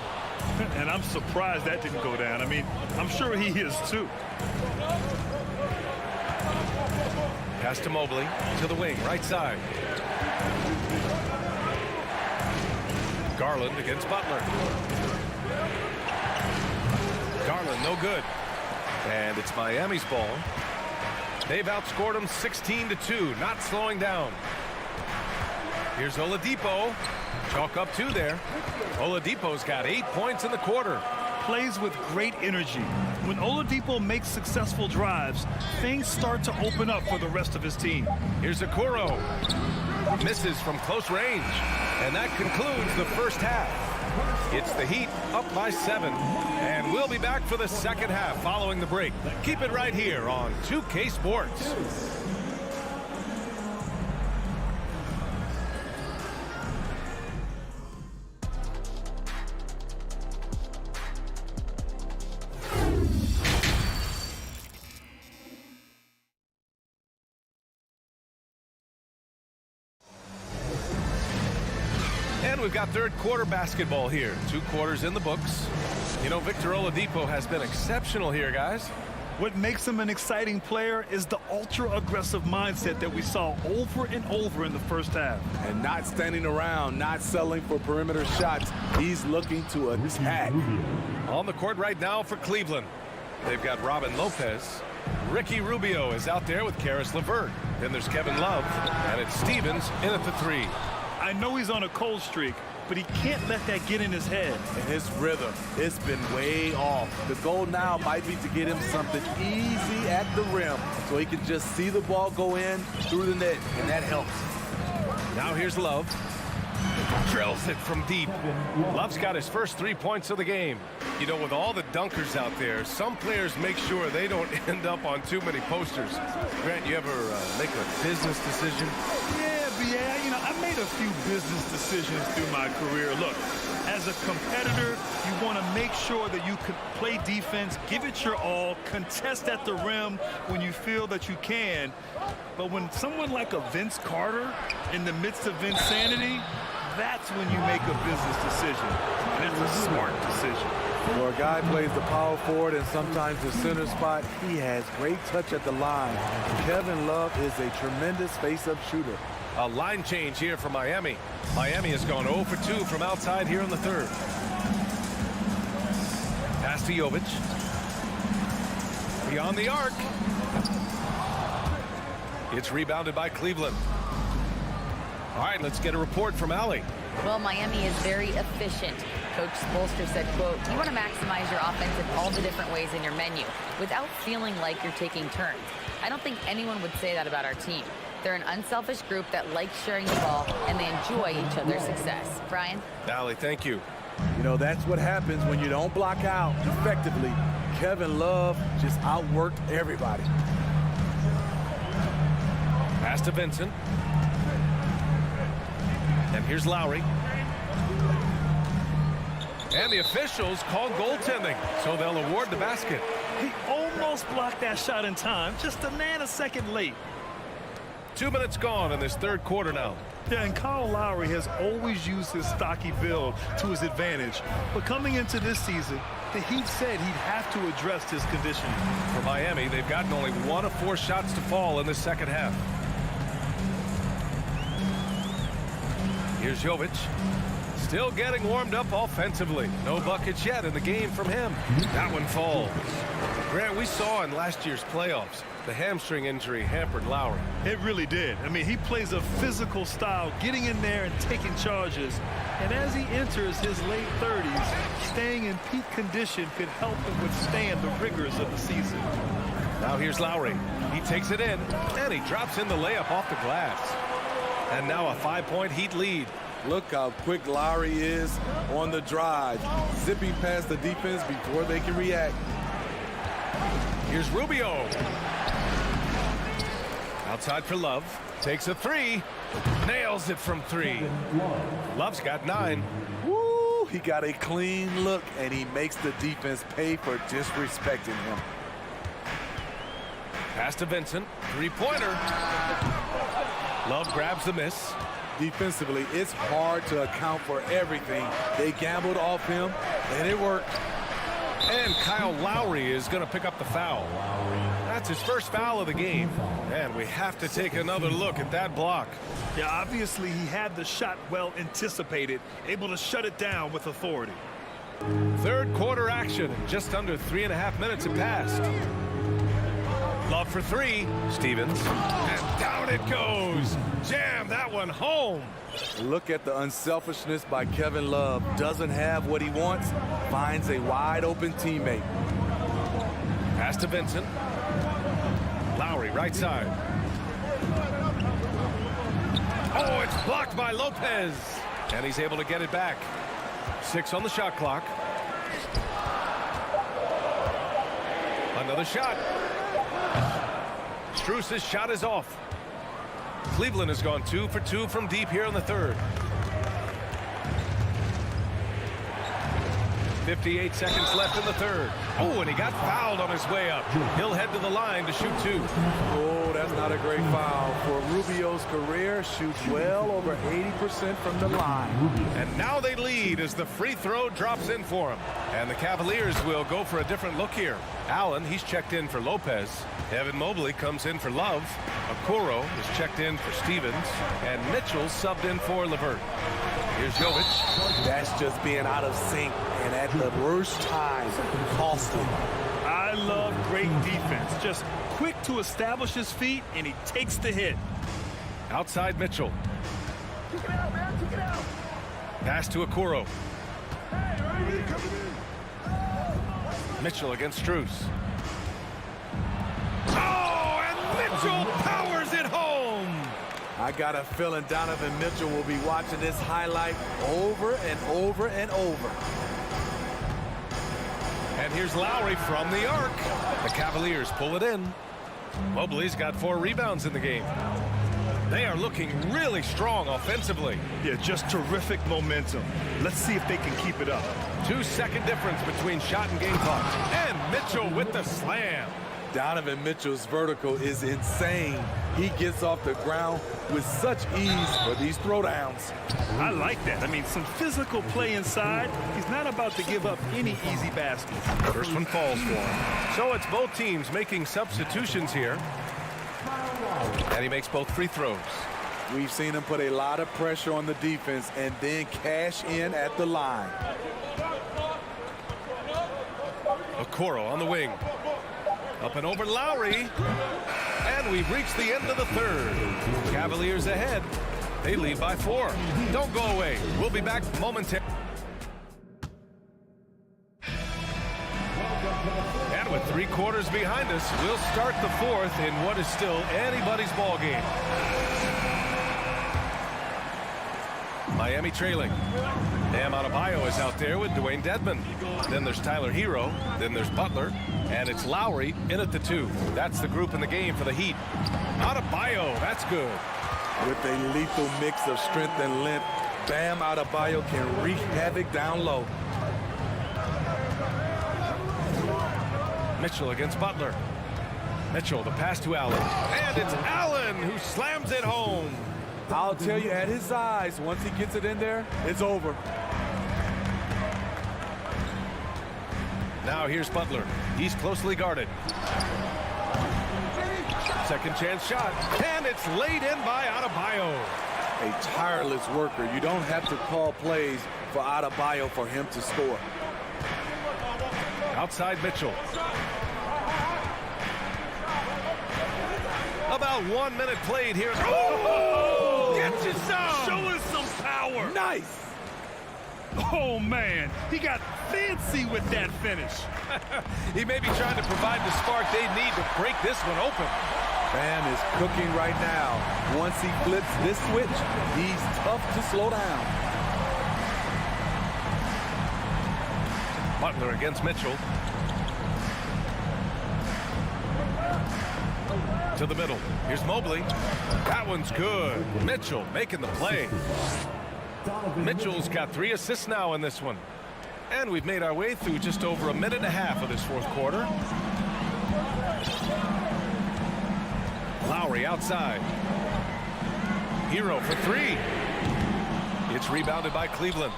And I'm surprised that didn't go down. I mean, I'm sure he is too. Pass to Mobley, to the wing, right side. Garland against Butler. Garland, no good. And it's Miami's ball. They've outscored them 16-2, not slowing down. Here's Oladipo. Chalk up 2 there. Oladipo's got 8 points in the quarter. Plays with great energy. When Oladipo makes successful drives, things start to open up for the rest of his team. Here's Okoro. Misses from close range. And that concludes the first half. It's the Heat up by 7. And we'll be back for the second half following the break. Keep it right here on 2K Sports. And we've got third quarter basketball here. 2 quarters in the books. You know, Victor Oladipo has been exceptional here, guys. What makes him an exciting player is the ultra-aggressive mindset that we saw over and over in the first half. And not standing around, not settling for perimeter shots. He's looking to attack. On the court right now for Cleveland. They've got Robin Lopez. Ricky Rubio is out there with Karis LeVert. Then there's Kevin Love. And it's Stevens in at the 3. I know he's on a cold streak, but he can't let that get in his head. And his rhythm, it's been way off. The goal now might be to get him something easy at the rim so he can just see the ball go in through the net, and that helps. Now here's Love. Drills it from deep. Love's got his first 3 points of the game. You know, with all the dunkers out there, some players make sure they don't end up on too many posters. Grant, you ever make a business decision? Yeah, you know, I made a few business decisions through my career. Look, as a competitor, you want to make sure that you can play defense, give it your all, contest at the rim when you feel that you can. But when someone like a Vince Carter in the midst of insanity, that's when you make a business decision. And it's a smart decision. Where a guy plays the power forward and sometimes the center spot, he has great touch at the line. Kevin Love is a tremendous face-up shooter. A line change here for Miami. Miami has gone 0 for 2 from outside here in the third. Pass to Jovic. Beyond the arc. It's rebounded by Cleveland. All right, let's get a report from Allie. Well, Miami is very efficient. Coach Spoelstra said, quote, "You want to maximize your offense in all the different ways in your menu without feeling like you're taking turns. I don't think anyone would say that about our team. They're an unselfish group that likes sharing the ball, and they enjoy each other's success." Brian? Allie, thank you. You know, that's what happens when you don't block out effectively. Kevin Love just outworked everybody. Pass to Vincent. And here's Lowry. And the officials call goaltending, so they'll award the basket. He almost blocked that shot in time, just a nanosecond late. 2 minutes gone in this third quarter now. Yeah, and Kyle Lowry has always used his stocky build to his advantage. But coming into this season, the Heat said he'd have to address his conditioning. For Miami, they've gotten only 1 of 4 shots to fall in the second half. Here's Jovic. Still getting warmed up offensively. No buckets yet in the game from him. That one falls. Grant, we saw in last year's playoffs, the hamstring injury hampered Lowry. It really did. I mean, he plays a physical style, getting in there and taking charges. And as he enters his late 30s, staying in peak condition could help him withstand the rigors of the season. Now here's Lowry. He takes it in, and he drops in the layup off the glass. And now a 5-point Heat lead. Look how quick Lowry is on the drive, zipping past the defense before they can react. Here's Rubio. Outside for Love. Takes a 3. Nails it from 3. Love's got 9. Woo! He got a clean look, and he makes the defense pay for disrespecting him. Pass to Vincent. 3-pointer. Love grabs the miss. Defensively, it's hard to account for everything. They gambled off him, and it worked. And Kyle Lowry is going to pick up the foul. That's his first foul of the game. And we have to take another look at that block. Yeah, obviously he had the shot well anticipated, able to shut it down with authority. Third quarter action. Just under 3.5 minutes have passed. Love for 3. Stevens. And down it goes. Jam that one home. Look at the unselfishness by Kevin Love. Doesn't have what he wants. Finds a wide open teammate. Pass to Vincent. Lowry right side. Oh, it's blocked by Lopez. And he's able to get it back. 6 on the shot clock. Another shot. Strus's shot is off. Cleveland has gone 2 for 2 from deep here in the third. 58 seconds left in the third. Oh, and he got fouled on his way up. He'll head to the line to shoot 2. Oh, that's not a great foul. For Rubio's career, shoots well over 80% from the line. And now they lead as the free throw drops in for him. And the Cavaliers will go for a different look here. Allen, he's checked in for Lopez. Evan Mobley comes in for Love. Okoro is checked in for Stevens. And Mitchell subbed in for LeVert. Here's Jovic. That's just being out of sync, and at the worst time, costly. I love great defense. Just quick to establish his feet, and he takes the hit. Outside Mitchell. Kick it out, man. Kick it out. Pass to Okoro. Mitchell against Strus. Oh, and Mitchell powers it home. I got a feeling Donovan Mitchell will be watching this highlight over and over and over. And here's Lowry from the arc. The Cavaliers pull it in. Mobley's got 4 rebounds in the game. They are looking really strong offensively. Yeah, just terrific momentum. Let's see if they can keep it up. 2-second difference between shot and game clock. And Mitchell with the slam. Donovan Mitchell's vertical is insane. He gets off the ground with such ease for these throwdowns. I like that. I mean, some physical play inside. He's not about to give up any easy baskets. First one falls for him. So it's both teams making substitutions here. And he makes both free throws. We've seen him put a lot of pressure on the defense and then cash in at the line. Okoro on the wing. Up and over Lowry. And we've reached the end of the third. Cavaliers ahead. They lead by 4. Don't go away. We'll be back momentarily. With 3 quarters behind us, we'll start the 4th in what is still anybody's ball game. Miami trailing. Bam Adebayo is out there with Dwayne Dedmon. Then there's Tyler Hero. Then there's Butler. And it's Lowry in at the 2. That's the group in the game for the Heat. Adebayo, that's good. With a lethal mix of strength and length, Bam Adebayo can wreak havoc down low. Mitchell against Butler. Mitchell, the pass to Allen. And it's Allen who slams it home. I'll tell you, at his size, once he gets it in there, it's over. Now here's Butler. He's closely guarded. Second chance shot. And it's laid in by Adebayo. A tireless worker. You don't have to call plays for Adebayo for him to score. Outside Mitchell. About 1 minute played here. Oh! Get you some! Show us some power. Nice. Oh, man. He got fancy with that finish. He may be trying to provide the spark they need to break this one open. Bam is cooking right now. Once he flips this switch, he's tough to slow down. Butler against Mitchell. To the middle. Here's Mobley. That one's good. Mitchell making the play. Mitchell's got 3 assists now in this one. And we've made our way through just over a minute and a half of this 4th quarter. Lowry outside. Hero for 3. It's rebounded by Cleveland.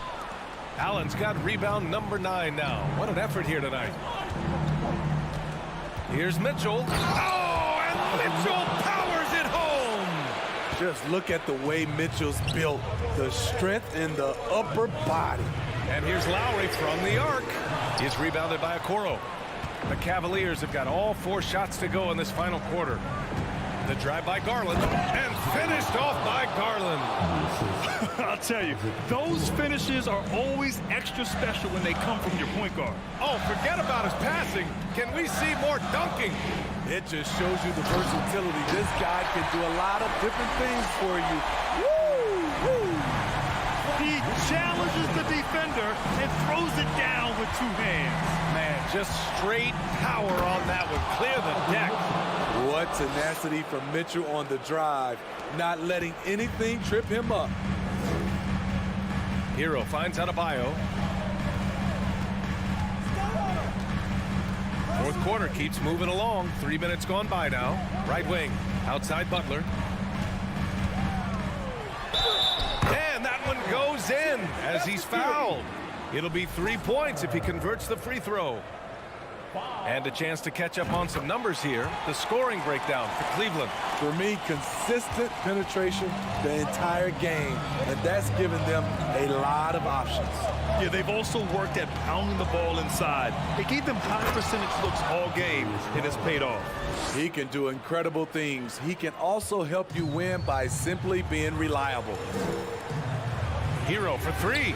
Allen's got rebound number 9 now. What an effort here tonight. Here's Mitchell. Oh, and Mitchell powers it home. Just look at the way Mitchell's built. The strength in the upper body. And here's Lowry from the arc. He's rebounded by Okoro. The Cavaliers have got all 4 shots to go in this final quarter. The drive by Garland, and finished off by Garland. I'll tell you, those finishes are always extra special when they come from your point guard. Oh, forget about his passing. Can we see more dunking? It just shows you the versatility. This guy can do a lot of different things for you. Woo! Woo! He challenges the defender and throws it down with 2 hands. Man, just straight power on that one. Clear the deck. What tenacity from Mitchell on the drive, not letting anything trip him up. Hero finds Adebayo. 4th quarter keeps moving along. 3 minutes gone by now. Right wing, outside Butler. And that one goes in as he's fouled. It'll be 3 points if he converts the free throw. And a chance to catch up on some numbers here. The scoring breakdown for Cleveland. For me, consistent penetration the entire game, and that's given them a lot of options. Yeah, they've also worked at pounding the ball inside. It gave them high percentage looks all game, and it's paid off. He can do incredible things. He can also help you win by simply being reliable. Hero for 3.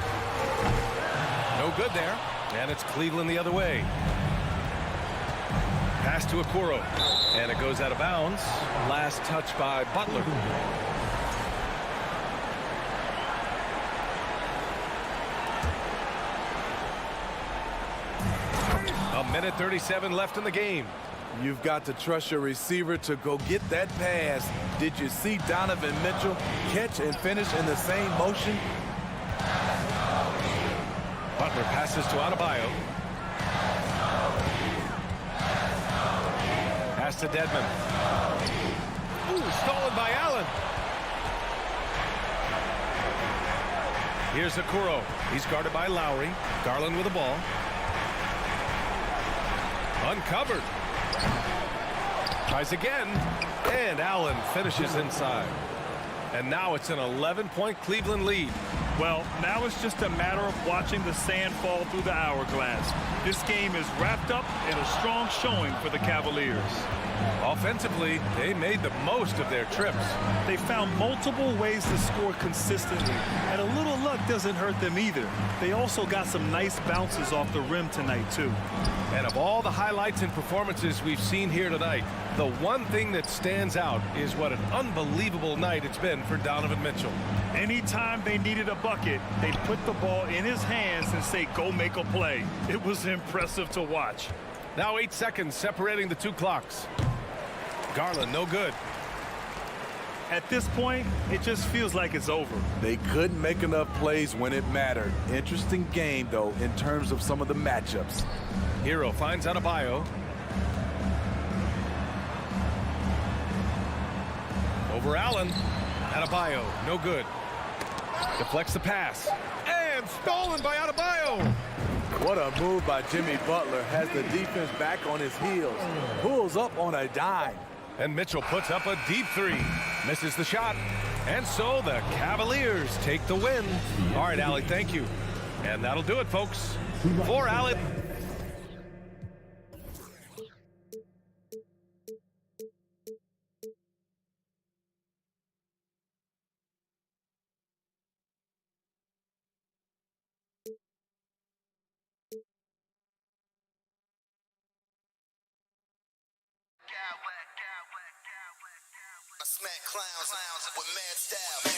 No good there. And it's Cleveland the other way. Pass to Okoro. And it goes out of bounds. Last touch by Butler. A minute 37 left in the game. You've got to trust your receiver to go get that pass. Did you see Donovan Mitchell catch and finish in the same motion? Butler passes to Adebayo. Pass to Dedmon. Ooh, stolen by Allen. Here's Okoro. He's guarded by Lowry. Garland with the ball. Uncovered. Tries again. And Allen finishes inside. And now it's an 11-point Cleveland lead. Well, now it's just a matter of watching the sand fall through the hourglass. This game is wrapped up in a strong showing for the Cavaliers. Offensively, they made the most of their trips. They found multiple ways to score consistently, and a little luck doesn't hurt them either. They also got some nice bounces off the rim tonight, too. And of all the highlights and performances we've seen here tonight, the one thing that stands out is what an unbelievable night it's been for Donovan Mitchell. Anytime they needed a bucket, they put the ball in his hands and say, go make a play. It was impressive to watch. Now 8 seconds separating the two clocks. Garland, no good. At this point, it just feels like it's over. They couldn't make enough plays when it mattered. Interesting game, though, in terms of some of the matchups. Hero finds Adebayo. Over Allen. Adebayo, no good. Deflects the pass. And stolen by Adebayo. What a move by Jimmy Butler. Has the defense back on his heels. Pulls up on a dime. And Mitchell puts up a deep three. Misses the shot. And so the Cavaliers take the win. All right, Allie, thank you. And that'll do it, folks. For Allie. I smack clowns with mad style.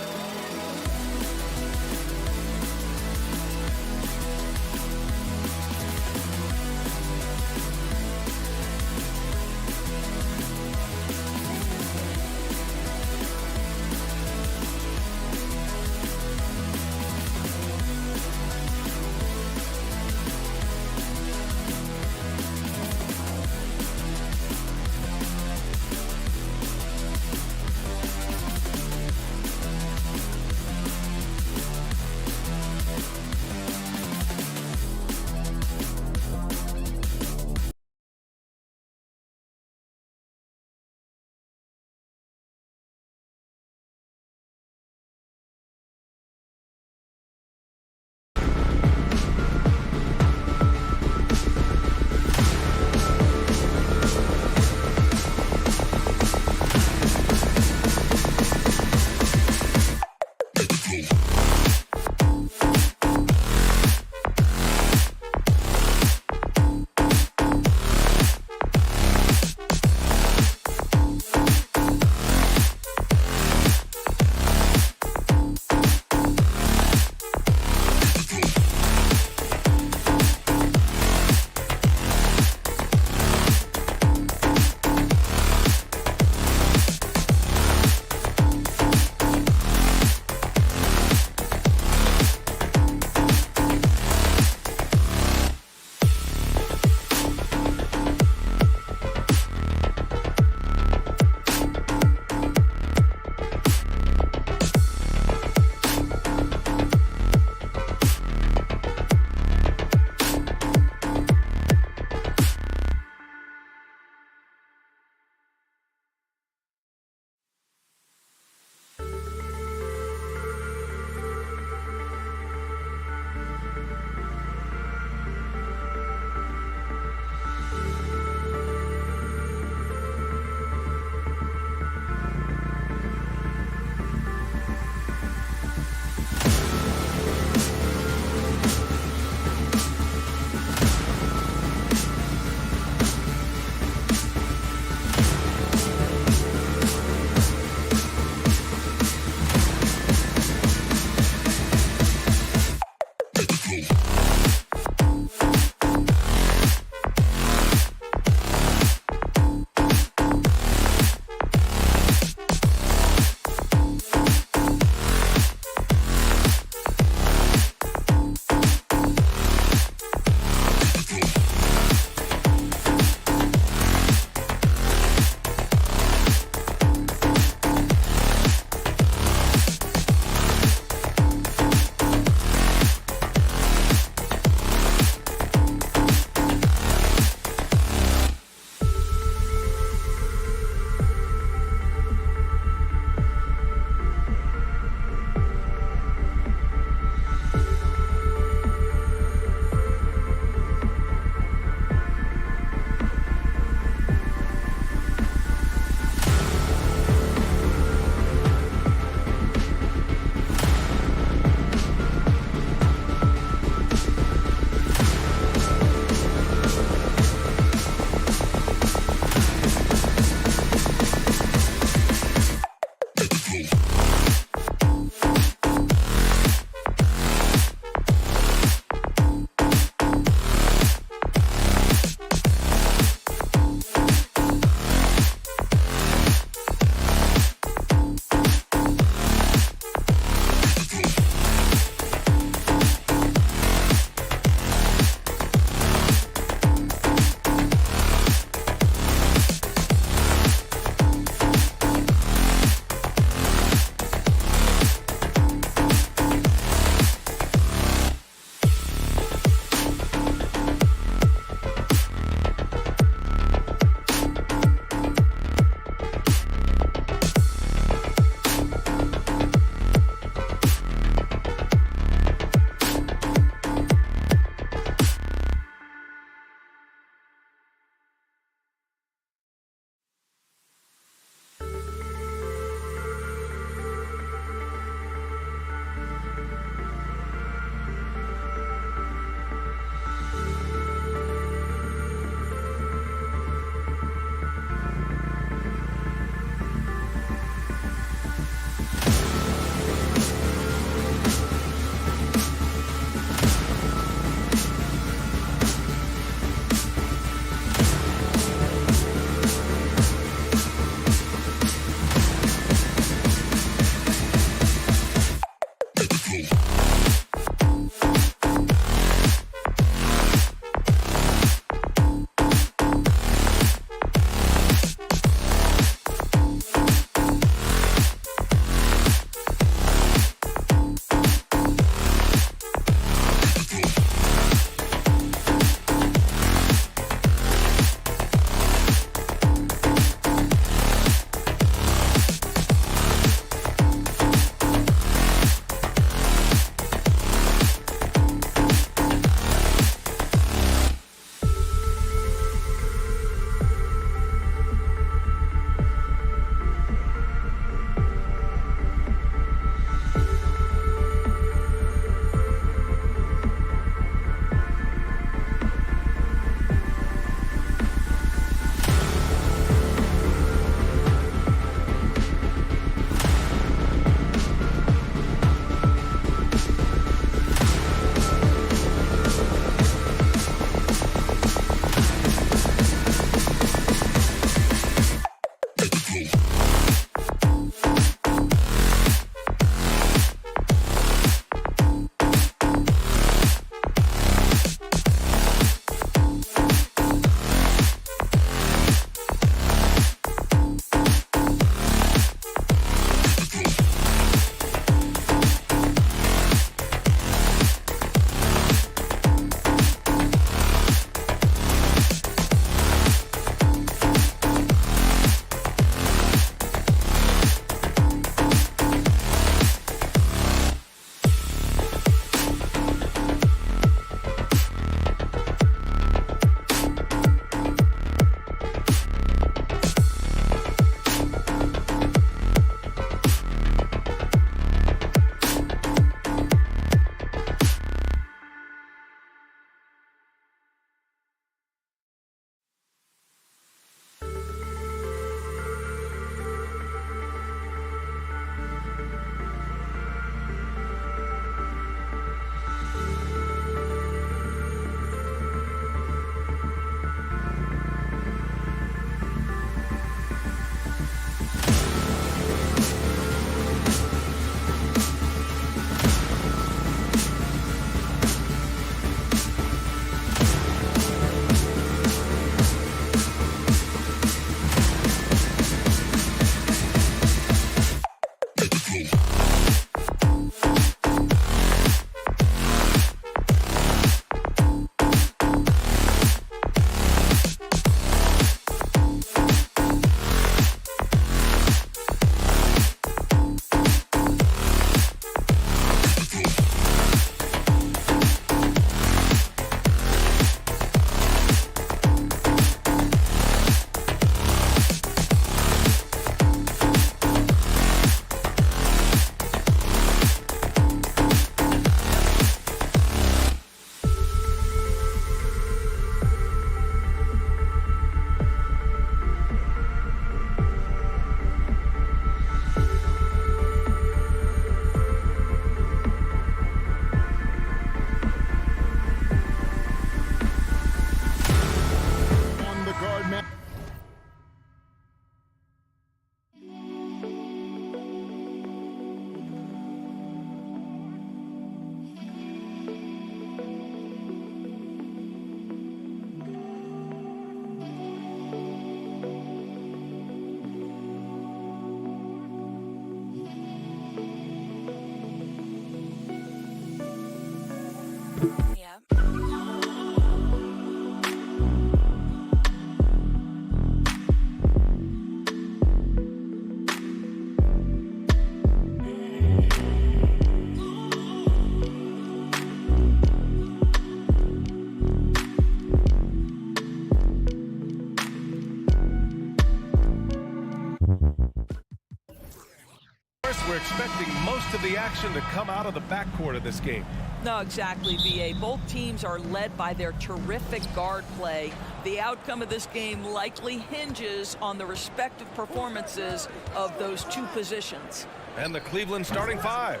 course, we're expecting most of the action to come out of the backcourt of this game. No, exactly, B.A. Both teams are led by their terrific guard play. The outcome of this game likely hinges on the respective performances of those two positions. And the Cleveland starting five.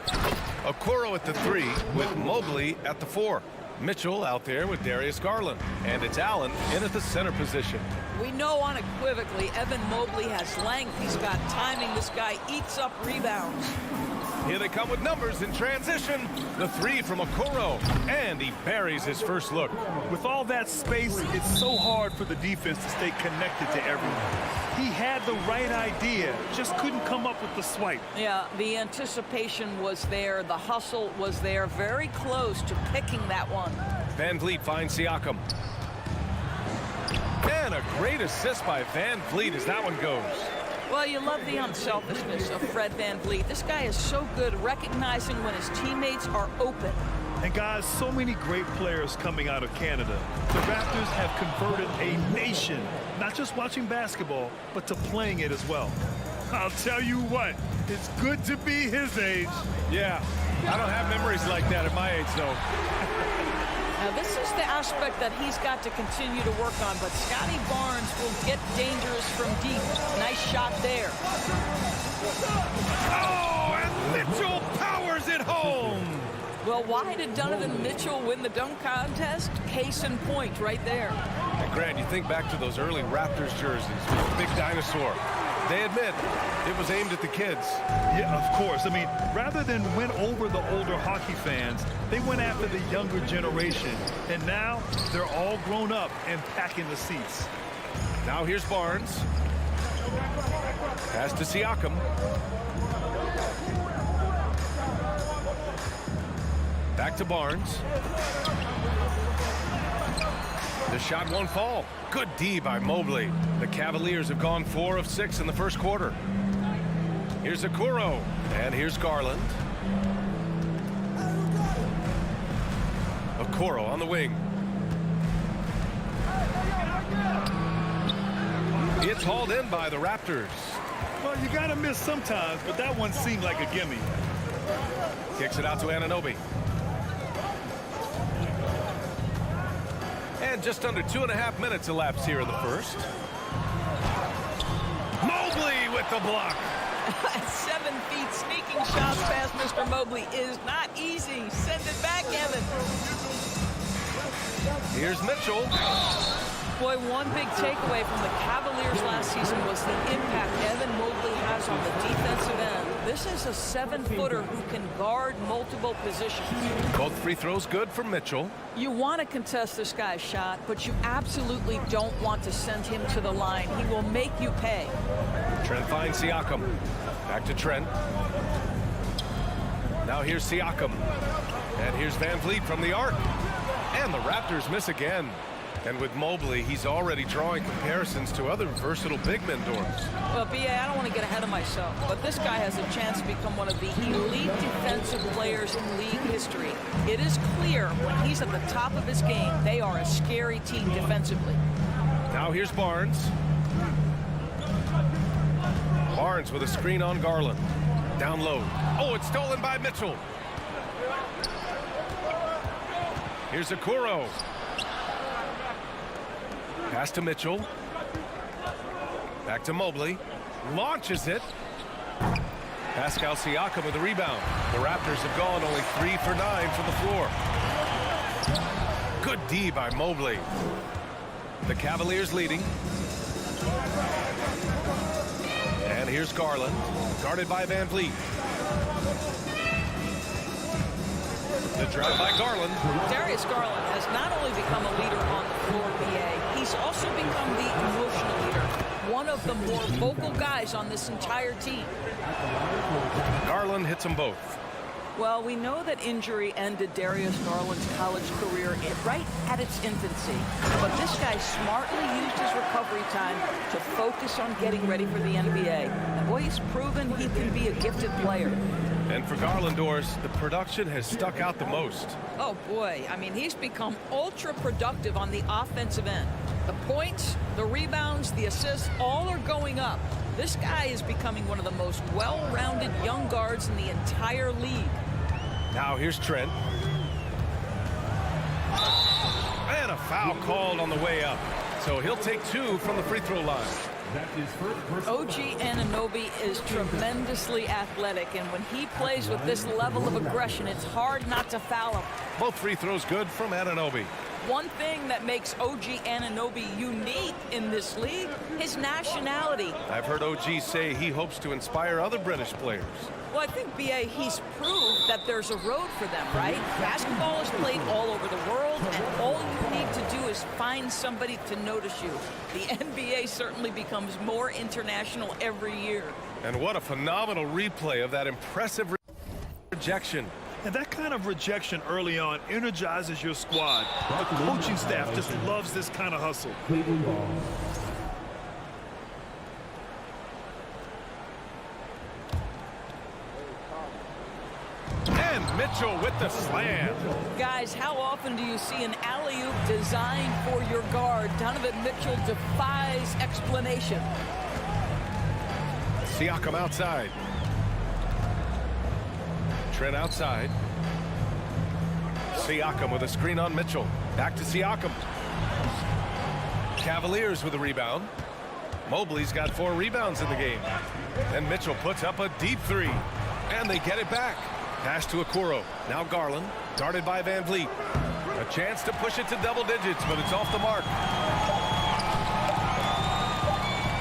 Okoro at the 3 with Mobley at the 4. Mitchell out there with Darius Garland. And it's Allen in at the center position. We know unequivocally Evan Mobley has length. He's got timing. This guy eats up rebounds. Here they come with numbers in transition. The 3 from Okoro, and he buries his first look. With all that space, it's so hard for the defense to stay connected to everyone. He had the right idea, just couldn't come up with the swipe. Yeah, the anticipation was there. The hustle was there. Very close to picking that one. Van Vliet finds Siakam. And a great assist by Van Vliet as that one goes. Well, you love the unselfishness of Fred Van Vliet. This guy is so good recognizing when his teammates are open. And guys, so many great players coming out of Canada. The Raptors have converted a nation, not just watching basketball, but to playing it as well. I'll tell you what, it's good to be his age. Yeah, I don't have memories like that at my age, though. Now, this is the aspect that he's got to continue to work on, but Scotty Barnes will get dangerous from deep. Nice shot there. Oh, and Mitchell powers it home. Well, why did Donovan Mitchell win the dunk contest? Case in point right there. And Grant, you think back to those early Raptors jerseys with the big dinosaur. They admit it was aimed at the kids. Yeah, of course. I mean, rather than win over the older hockey fans, they went after the younger generation. And now they're all grown up and packing the seats. Now here's Barnes. Pass to Siakam. Back to Barnes. The shot won't fall. Good D by Mobley. The Cavaliers have gone 4 of 6 in the first quarter. Here's Okoro. And here's Garland. Okoro on the wing. It's hauled in by the Raptors. Well, you got to miss sometimes, but that one seemed like a gimme. Kicks it out to Anunoby. And just under 2.5 minutes elapsed here in the first. Mobley with the block. At 7 feet, sneaking shots past Mr. Mobley is not easy. Send it back, Evan. Here's Mitchell. Boy, one big takeaway from the Cavaliers last season was the impact Evan Mobley has on the defensive end. This is a 7-footer who can guard multiple positions. Both free throws good for Mitchell. You want to contest this guy's shot, but you absolutely don't want to send him to the line. He will make you pay. Trent finds Siakam. Back to Trent. Now here's Siakam. And here's Van Vliet from the arc. And the Raptors miss again. And with Mobley, he's already drawing comparisons to other versatile big men, Dorms. Well, B.A., I don't want to get ahead of myself, but this guy has a chance to become one of the elite defensive players in league history. It is clear when he's at the top of his game, they are a scary team defensively. Now here's Barnes. Barnes with a screen on Garland. Down low. Oh, it's stolen by Mitchell. Here's Okoro. Pass to Mitchell. Back to Mobley. Launches it. Pascal Siakam with the rebound. The Raptors have gone only 3 for 9 from the floor. Good D by Mobley. The Cavaliers leading. And here's Garland. Guarded by Van Vliet. The drive by Garland. Darius Garland has not only become a leader on the floor, BA, he's also become the emotional leader. One of the more vocal guys on this entire team. Garland hits them both. Well, we know that injury ended Darius Garland's college career right at its infancy. But this guy smartly used his recovery time to focus on getting ready for the NBA. And boy, he's proven he can be a gifted player. And for Garland, Doris, the production has stuck out the most. Oh, boy. I mean, he's become ultra productive on the offensive end. The points, the rebounds, the assists, all are going up. This guy is becoming one of the most well-rounded young guards in the entire league. Now here's Trent. And a foul called on the way up. So he'll take 2 from the free throw line. OG Anunoby is tremendously athletic, and when he plays with this level of aggression, it's hard not to foul him. Both free throws good from Anunoby. One thing that makes OG Anunoby unique in this league, his nationality. I've heard OG say he hopes to inspire other British players. Well, I think, B.A., he's proved that there's a road for them, right? Basketball is played all over the world, and all you need to do is find somebody to notice you. The NBA certainly becomes more international every year. And what a phenomenal replay of that impressive rejection. And that kind of rejection early on energizes your squad. The coaching staff just loves this kind of hustle. And Mitchell with the slam. Guys, how often do you see an alley-oop designed for your guard? Donovan Mitchell defies explanation. Siakam outside. Trent outside. Siakam with a screen on Mitchell. Back to Siakam. Cavaliers with a rebound. Mobley's got 4 rebounds in the game. And Mitchell puts up a deep 3. And they get it back. Pass to Okoro. Now Garland. Guarded by Van Vliet. A chance to push it to double digits, but it's off the mark.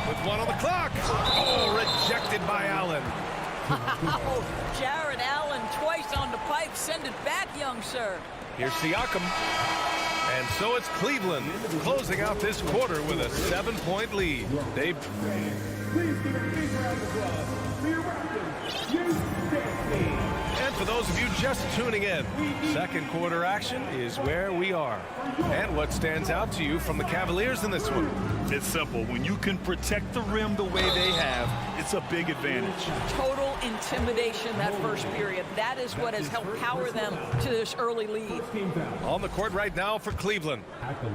With 1 on the clock. Oh, rejected by Allen. Jared Allen twice on the pipe. Send it back, young sir. Here's Siakam. And so it's Cleveland closing out this quarter with a 7-point lead. Dave. Please give a big round of applause for your Raptors. And for those of you just tuning in, second quarter action is where we are. And what stands out to you from the Cavaliers in this one? It's simple. When you can protect the rim the way they have, it's a big advantage. Total intimidation that first period. That is what has helped power them to this early lead. On the court right now for Cleveland.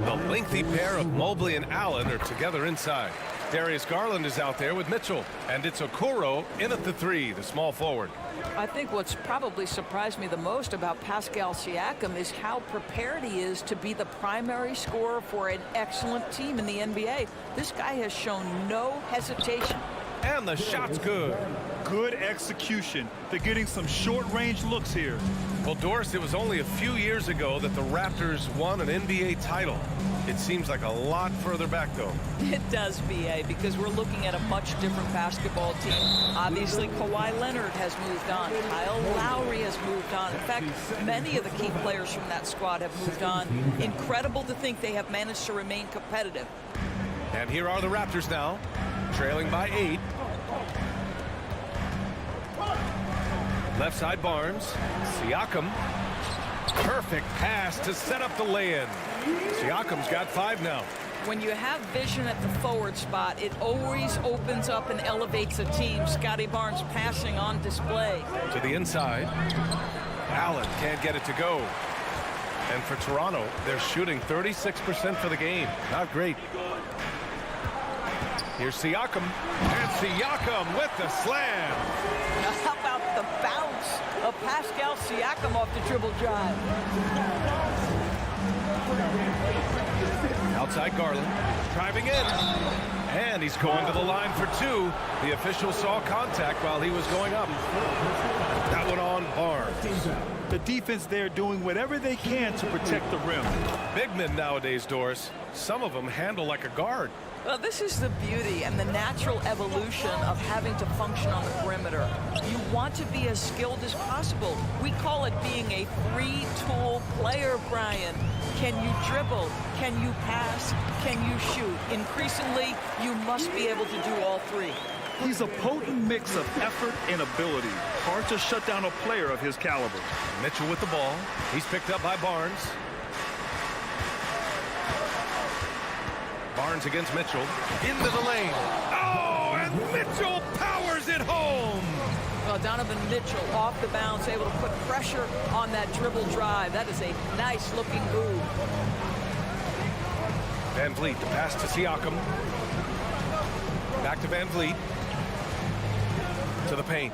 The lengthy pair of Mobley and Allen are together inside. Darius Garland is out there with Mitchell. And it's Okoro in at the 3, the small forward. I think what's probably surprised me the most about Pascal Siakam is how prepared he is to be the primary scorer for an excellent team in the NBA. This guy has shown no hesitation. And the shot's good. Good execution. They're getting some short-range looks here. Well, Doris, it was only a few years ago that the Raptors won an NBA title. It seems like a lot further back, though. It does, B.A., because we're looking at a much different basketball team. Obviously, Kawhi Leonard has moved on. Kyle Lowry has moved on. In fact, many of the key players from that squad have moved on. Incredible to think they have managed to remain competitive. And here are the Raptors now, trailing by 8. Left side Barnes. Siakam. Perfect pass to set up the lay-in. Siakam's got 5 now. When you have vision at the forward spot, it always opens up and elevates a team. Scotty Barnes passing on display. To the inside. Allen can't get it to go. And for Toronto, they're shooting 36% for the game. Not great. Here's Siakam. And Siakam with the slam. Now how about the bounce of Pascal Siakam off the dribble drive? Outside Garland, driving in. And he's going to the line for 2. The official saw contact while he was going up. That one on Barnes. The defense there doing whatever they can to protect the rim. Big men nowadays, Doris, some of them handle like a guard. Well, this is the beauty and the natural evolution of having to function on the perimeter. You want to be as skilled as possible. We call it being a three-tool player, Brian. Can you dribble? Can you pass? Can you shoot? Increasingly, you must be able to do all 3. He's a potent mix of effort and ability. Hard to shut down a player of his caliber. Mitchell with the ball. He's picked up by Barnes. Barnes against Mitchell. Into the lane. Oh, and Mitchell powers it home. Well, Donovan Mitchell off the bounce, able to put pressure on that dribble drive. That is a nice-looking move. Van Vliet, the pass to Siakam. Back to Van Vliet. To the paint.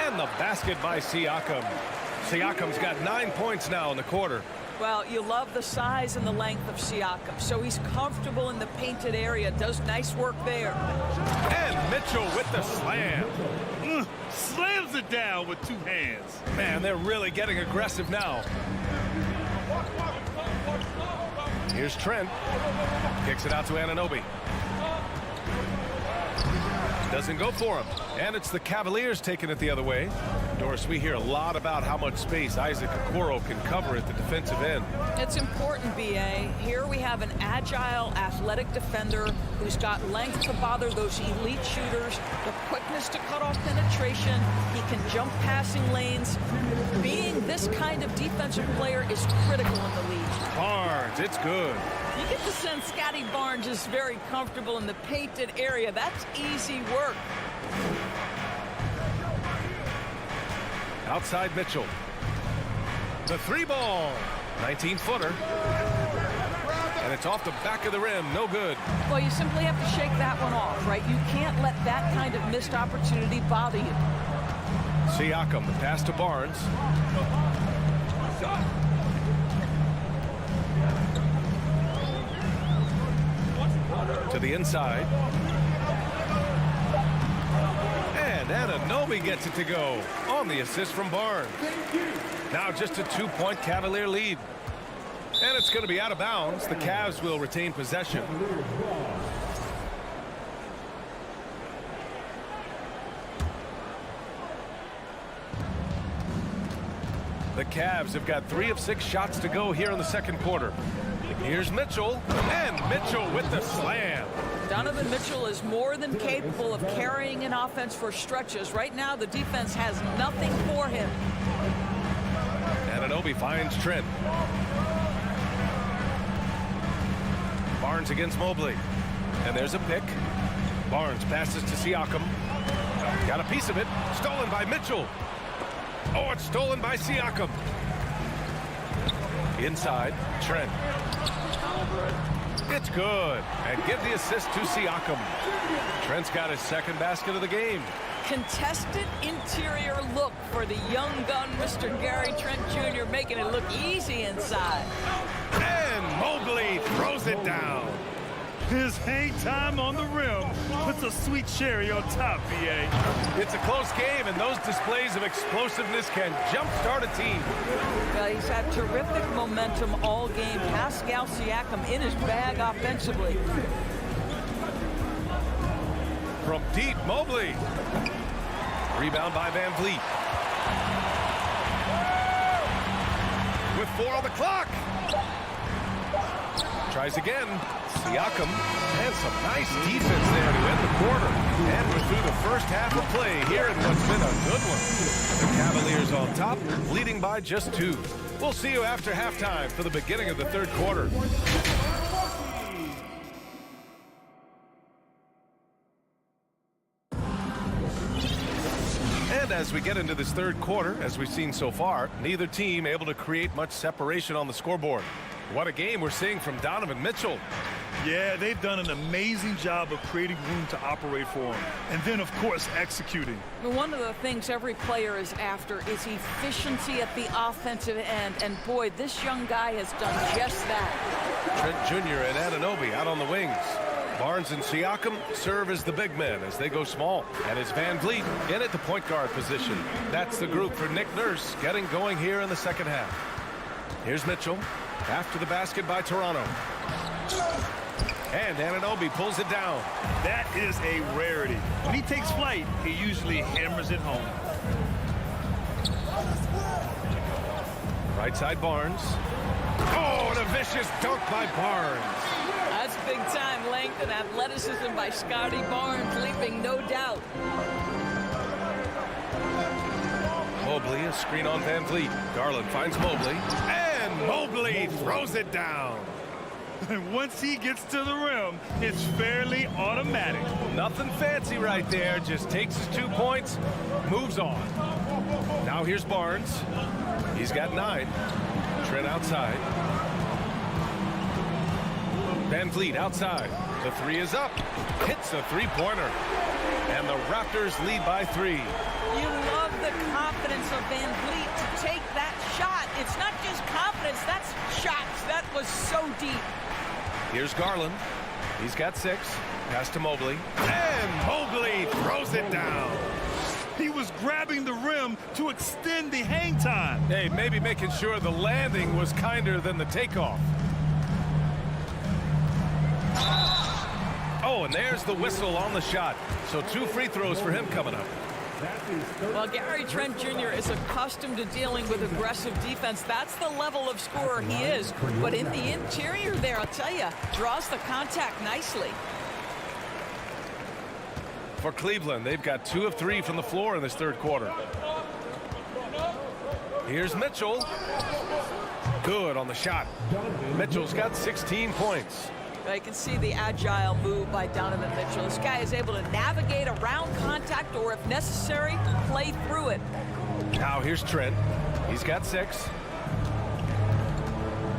And the basket by Siakam. Siakam's got 9 points now in the quarter. Well, you love the size and the length of Siakam. So he's comfortable in the painted area. Does nice work there. And Mitchell with the slam. Slams it down with 2 hands. Man, they're really getting aggressive now. Here's Trent. Kicks it out to Anunoby. Doesn't go for him. And it's the Cavaliers taking it the other way. Doris, we hear a lot about how much space Isaac Okoro can cover at the defensive end. It's important, B.A. Here we have an agile, athletic defender who's got length to bother those elite shooters, the quickness to cut off penetration. He can jump passing lanes. Being this kind of defensive player is critical in the league. Barnes, it's good. You get the sense Scotty Barnes is very comfortable in the painted area. That's easy work. Outside Mitchell. The 3-ball. 19-footer. And it's off the back of the rim. No good. Well, you simply have to shake that one off, right? You can't let that kind of missed opportunity bother you. Siakam, the pass to Barnes. To the inside. And Anunoby gets it to go on the assist from Barnes. Now just a 2-point Cavalier lead. And it's going to be out of bounds. The Cavs will retain possession. The Cavs have got 3 of 6 shots to go here in the second quarter. Here's Mitchell, and Mitchell with the slam. Donovan Mitchell is more than capable of carrying an offense for stretches. Right now, the defense has nothing for him. Anunoby finds Trent. Barnes against Mobley. And there's a pick. Barnes passes to Siakam. Got a piece of it. Stolen by Mitchell. Oh, it's stolen by Siakam. Inside, Trent. It's good. And give the assist to Siakam. Trent's got his second basket of the game. Contested interior look for the young gun, Mr. Gary Trent Jr., making it look easy inside. And Mobley throws it down. His hang time on the rim puts a sweet cherry on top, B.A. It's a close game, and those displays of explosiveness can jumpstart a team. Well, he's had terrific momentum all game. Pascal Siakam in his bag offensively. From deep, Mobley. Rebound by Van Vliet. With 4 on the clock. Tries again. Siakam, and some nice defense there to end the quarter. And we're through the first half of play here in what's been a good one. The Cavaliers on top, leading by just 2. We'll see you after halftime for the beginning of the third quarter. And as we get into this third quarter, as we've seen so far, neither team able to create much separation on the scoreboard. What a game we're seeing from Donovan Mitchell. Yeah, they've done an amazing job of creating room to operate for him. And then, of course, executing. One of the things every player is after is efficiency at the offensive end. And, boy, this young guy has done just that. Trent Jr. and Anunoby out on the wings. Barnes and Siakam serve as the big men as they go small. And it's Van Vliet in at the point guard position. That's the group for Nick Nurse getting going here in the second half. Here's Mitchell after the basket by Toronto. And Anunoby pulls it down. That is a rarity. When he takes flight, he usually hammers it home. Right side Barnes. Oh, and a vicious dunk by Barnes. That's big time length and athleticism by Scotty Barnes, leaping no doubt. Mobley, a screen on Van Vliet. Garland finds Mobley. And Mobley throws it down. And once he gets to the rim, it's fairly automatic. Nothing fancy right there. Just takes his 2 points, moves on. Now here's Barnes. He's got 9. Trent outside. Van Vliet outside. The 3 is up. Hits a 3-pointer. And the Raptors lead by 3. You love the confidence of Van Vliet to take that shot. It's not just confidence, that's shots. That was so deep. Here's Garland. He's got 6. Pass to Mobley. And Mobley throws it down. He was grabbing the rim to extend the hang time. Hey, maybe making sure the landing was kinder than the takeoff. Oh, and there's the whistle on the shot. So 2 free throws for him coming up. Well, Gary Trent Jr. is accustomed to dealing with aggressive defense. That's the level of scorer he is. But in the interior there, I'll tell you, draws the contact nicely. For Cleveland, they've got 2 of 3 from the floor in this third quarter. Here's Mitchell. Good on the shot. Mitchell's got 16 points. You can see the agile move by Donovan Mitchell. This guy is able to navigate around contact or, if necessary, play through it. Now here's Trent. He's got 6.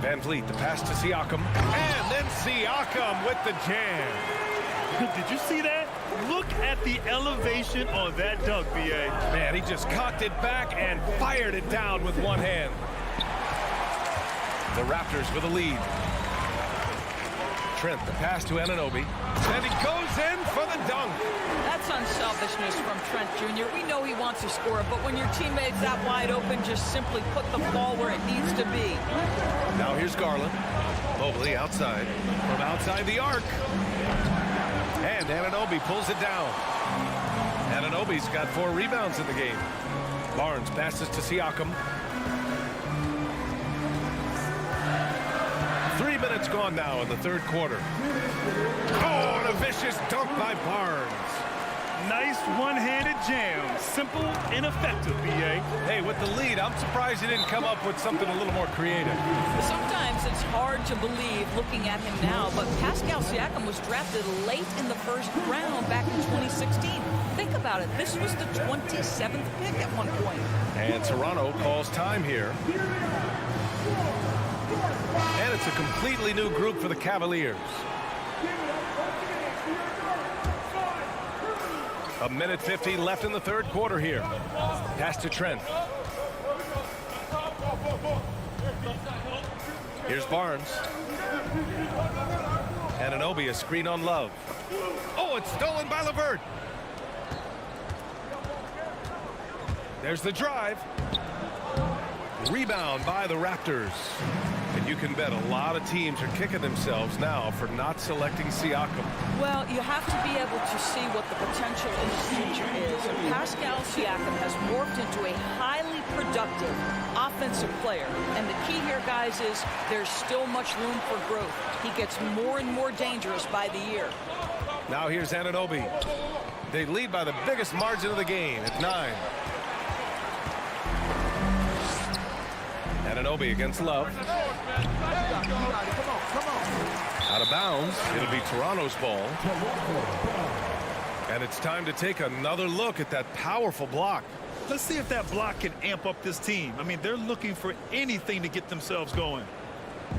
Van Vliet, the pass to Siakam. And then Siakam with the jam. Did you see that? Look at the elevation on that dunk, B.A. Man, he just cocked it back and fired it down with one hand. The Raptors with a lead. Trent, the pass to Anunoby. And he goes in for the dunk. That's unselfishness from Trent Jr. We know he wants to score, but when your teammate's that wide open, just simply put the ball where it needs to be. Now here's Garland. Mobley outside. From outside the arc. And Anunoby pulls it down. Anunoby's got 4 rebounds in the game. Barnes passes to Siakam. 3 minutes gone now in the third quarter. Oh, and a vicious dunk by Barnes. Nice one-handed jam. Simple and effective, B.A. Hey, with the lead, I'm surprised he didn't come up with something a little more creative. Sometimes it's hard to believe looking at him now, but Pascal Siakam was drafted late in the first round back in 2016. Think about it. This was the 27th pick at one point. And Toronto calls time here. And it's a completely new group for the Cavaliers. A minute 50 left in the third quarter here. Pass to Trent. Here's Barnes. Anunoby, a screen on Love. Oh, it's stolen by LeVert. There's the drive. Rebound by the Raptors. And you can bet a lot of teams are kicking themselves now for not selecting Siakam. Well, you have to be able to see what the potential in the future is. And Pascal Siakam has morphed into a highly productive offensive player. And the key here, guys, is there's still much room for growth. He gets more and more dangerous by the year. Now here's Anunoby. They lead by the biggest margin of the game at 9. Anunoby against Love. Out of bounds. It'll be Toronto's ball. And it's time to take another look at that powerful block. Let's see if that block can amp up this team. I mean, they're looking for anything to get themselves going.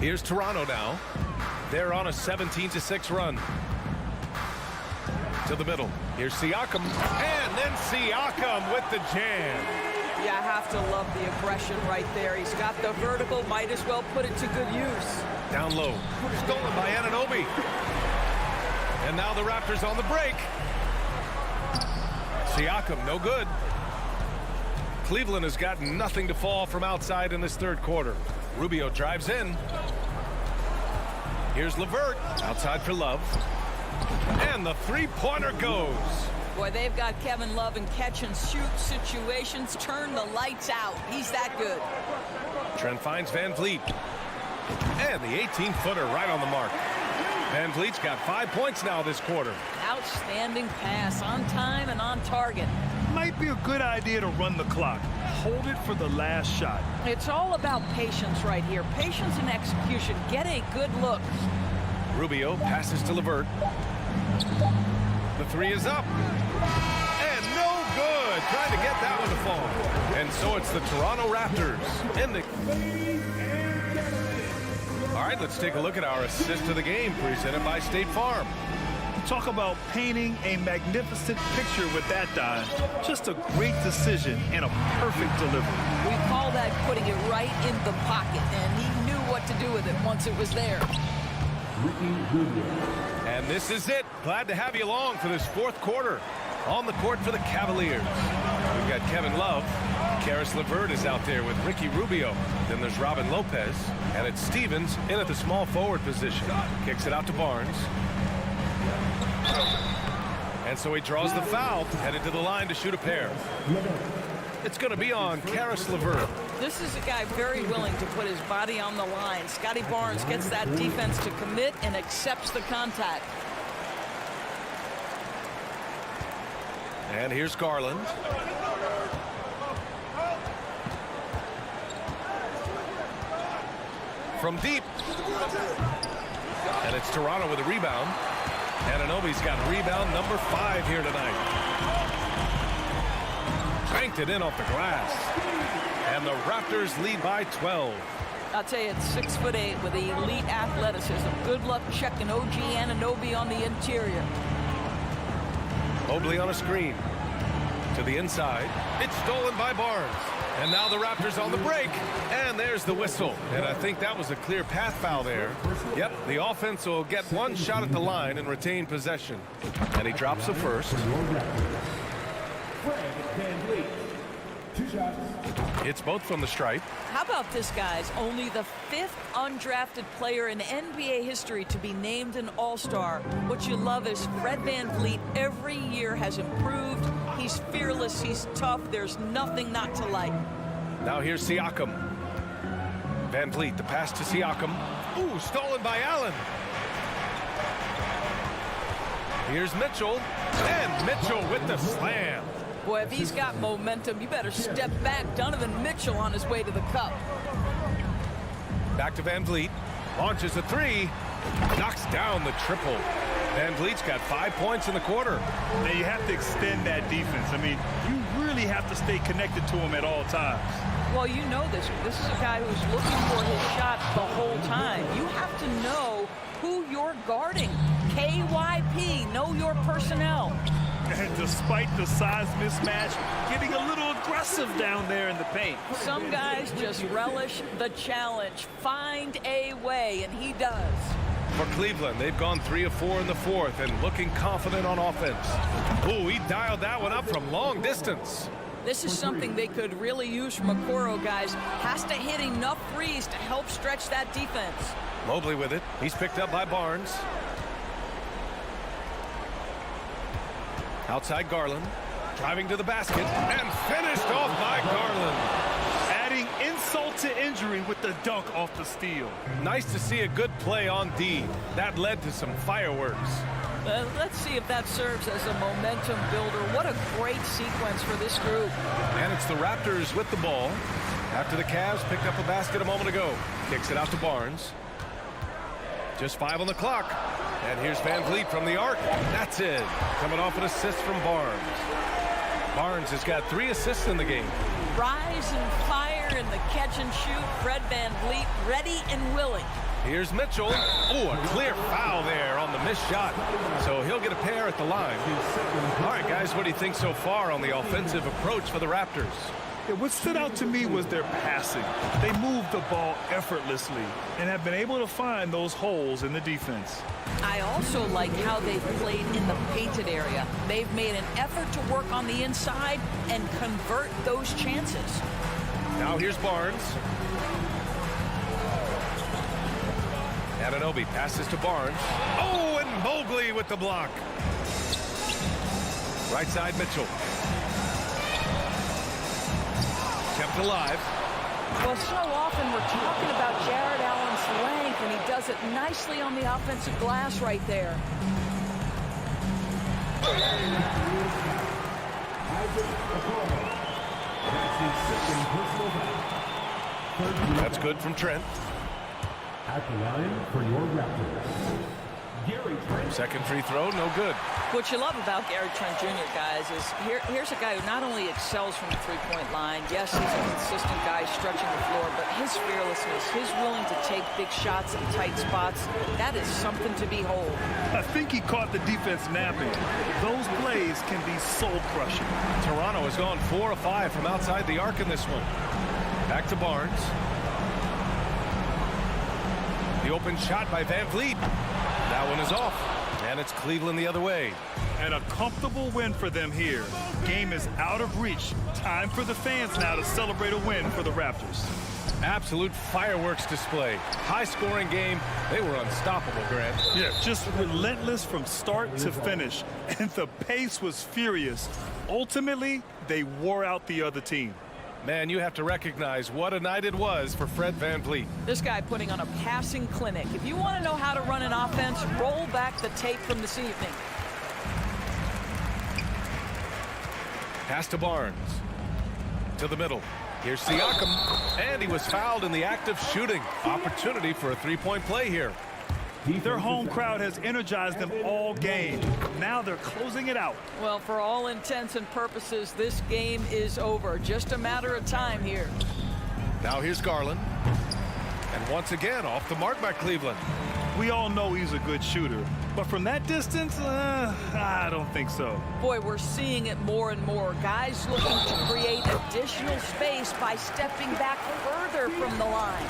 Here's Toronto now. They're on a 17-6 run. To the middle. Here's Siakam. And then Siakam with the jam. Yeah, I have to love the aggression right there. He's got the vertical, might as well put it to good use. Down low. Stolen by Anunoby. And now the Raptors on the break. Siakam, no good. Cleveland has got nothing to fall from outside in this third quarter. Rubio drives in. Here's LeVert. Outside for Love. And the three-pointer goes. Boy, they've got Kevin Love in catch-and-shoot situations. Turn the lights out. He's that good. Trent finds Van Vliet. And the 18-footer right on the mark. Van Vliet's got 5 points now this quarter. Outstanding pass, on time and on target. Might be a good idea to run the clock. Hold it for the last shot. It's all about patience right here. Patience and execution. Get a good look. Rubio passes to LeVert. The three is up. And no good. Trying to get that one to fall. And so it's the Toronto Raptors. All right, let's take a look at our assist of the game presented by State Farm. Talk about painting a magnificent picture with that, Don. Just a great decision and a perfect delivery. We call that putting it right in the pocket, and he knew what to do with it once it was there. And this is it. Glad to have you along for this fourth quarter. On the court for the Cavaliers, we've got Kevin Love. Caris LeVert is out there with Ricky Rubio. Then there's Robin Lopez. And it's Stevens in at the small forward position. Kicks it out to Barnes. And so he draws the foul, headed to the line to shoot a pair. It's going to be on Caris LeVert. This is a guy very willing to put his body on the line. Scotty Barnes gets that defense to commit and accepts the contact. And here's Garland. From deep. And it's Toronto with a rebound. Anunoby's got rebound number 5 here tonight. Banked it in off the glass. And the Raptors lead by 12. I'll tell you, it's 6'8" with elite athleticism. Good luck checking OG Anunoby on the interior. Mobley on a screen. To the inside. It's stolen by Barnes. And now the Raptors on the break. And there's the whistle. And I think that was a clear path foul there. Yep, the offense will get one shot at the line and retain possession. And he drops the first. It's both from the stripe. How about this, guys? Only the 5th undrafted player in NBA history to be named an All-Star. What you love is Fred VanVleet every year has improved. He's fearless. He's tough. There's nothing not to like. Now here's Siakam. VanVleet, the pass to Siakam. Ooh, stolen by Allen. Here's Mitchell. And Mitchell with the slam. Boy, if he's got momentum, you better step back. Donovan Mitchell on his way to the cup. Back to VanVleet. Launches a 3. Knocks down the triple. VanVleet's got 5 points in the quarter. Now you have to extend that defense. I mean, you really have to stay connected to him at all times. Well, you know this. This is a guy who's looking for his shot the whole time. You have to know who you're guarding. KYP, know your personnel. And despite the size mismatch, getting a little aggressive down there in the paint. Some guys just relish the challenge. Find a way, and he does. For Cleveland, they've gone 3 of 4 in the fourth and looking confident on offense. Ooh, he dialed that one up from long distance. This is something they could really use from Okoro, guys. Has to hit enough threes to help stretch that defense. Mobley with it. He's picked up by Barnes. Outside Garland. Driving to the basket. And finished off by Garland. Adding insult to injury with the dunk off the steal. Nice to see a good play on D. That led to some fireworks. Let's see if that serves as a momentum builder. What a great sequence for this group. And it's the Raptors with the ball. After the Cavs picked up a basket a moment ago. Kicks it out to Barnes. Just 5 on the clock. And here's VanVleet from the arc. That's it. Coming off an assist from Barnes. Barnes has got 3 assists in the game. Rise and fire in the catch and shoot. Fred VanVleet ready and willing. Here's Mitchell. Oh, a clear foul there on the missed shot. So he'll get a pair at the line. All right, guys, what do you think so far on the offensive approach for the Raptors? Yeah, what stood out to me was their passing. They moved the ball effortlessly and have been able to find those holes in the defense. I also like how they've played in the painted area. They've made an effort to work on the inside and convert those chances. Now here's Barnes. Anunoby passes to Barnes. Oh, and Mobley with the block. Right side Mitchell. Kept alive. Well, so often we're talking about Jared Allen's length, and he does it nicely on the offensive glass right there. That's good from Trent. At the line for your Raptors, Second free throw, no good. What you love about Gary Trent Jr., guys, is here's a guy who not only excels from the three-point line, yes, he's a consistent guy stretching the floor, but his fearlessness, his willing to take big shots in tight spots, that is something to behold. I think he caught the defense napping. Those plays can be soul-crushing. Toronto has gone 4 of 5 from outside the arc in this one. Back to Barnes. The open shot by Van Vliet. That one is off. And it's Cleveland the other way. And a comfortable win for them here. Game is out of reach. Time for the fans now to celebrate a win for the Raptors. Absolute fireworks display. High-scoring game. They were unstoppable, Grant. Yeah, just relentless from start to finish. And the pace was furious. Ultimately, they wore out the other team. Man, you have to recognize what a night it was for Fred Van Vliet. This guy putting on a passing clinic. If you want to know how to run an offense, roll back the tape from this evening. Pass to Barnes. To the middle. Here's Siakam. And he was fouled in the act of shooting. Opportunity for a three-point play here. Their home crowd has energized them all game. Now they're closing it out. Well, for all intents and purposes, this game is over. Just a matter of time here. Now here's Garland. And once again, off the mark by Cleveland. We all know he's a good shooter. But from that distance, I don't think so. Boy, we're seeing it more and more. Guys looking to create additional space by stepping back further from the line.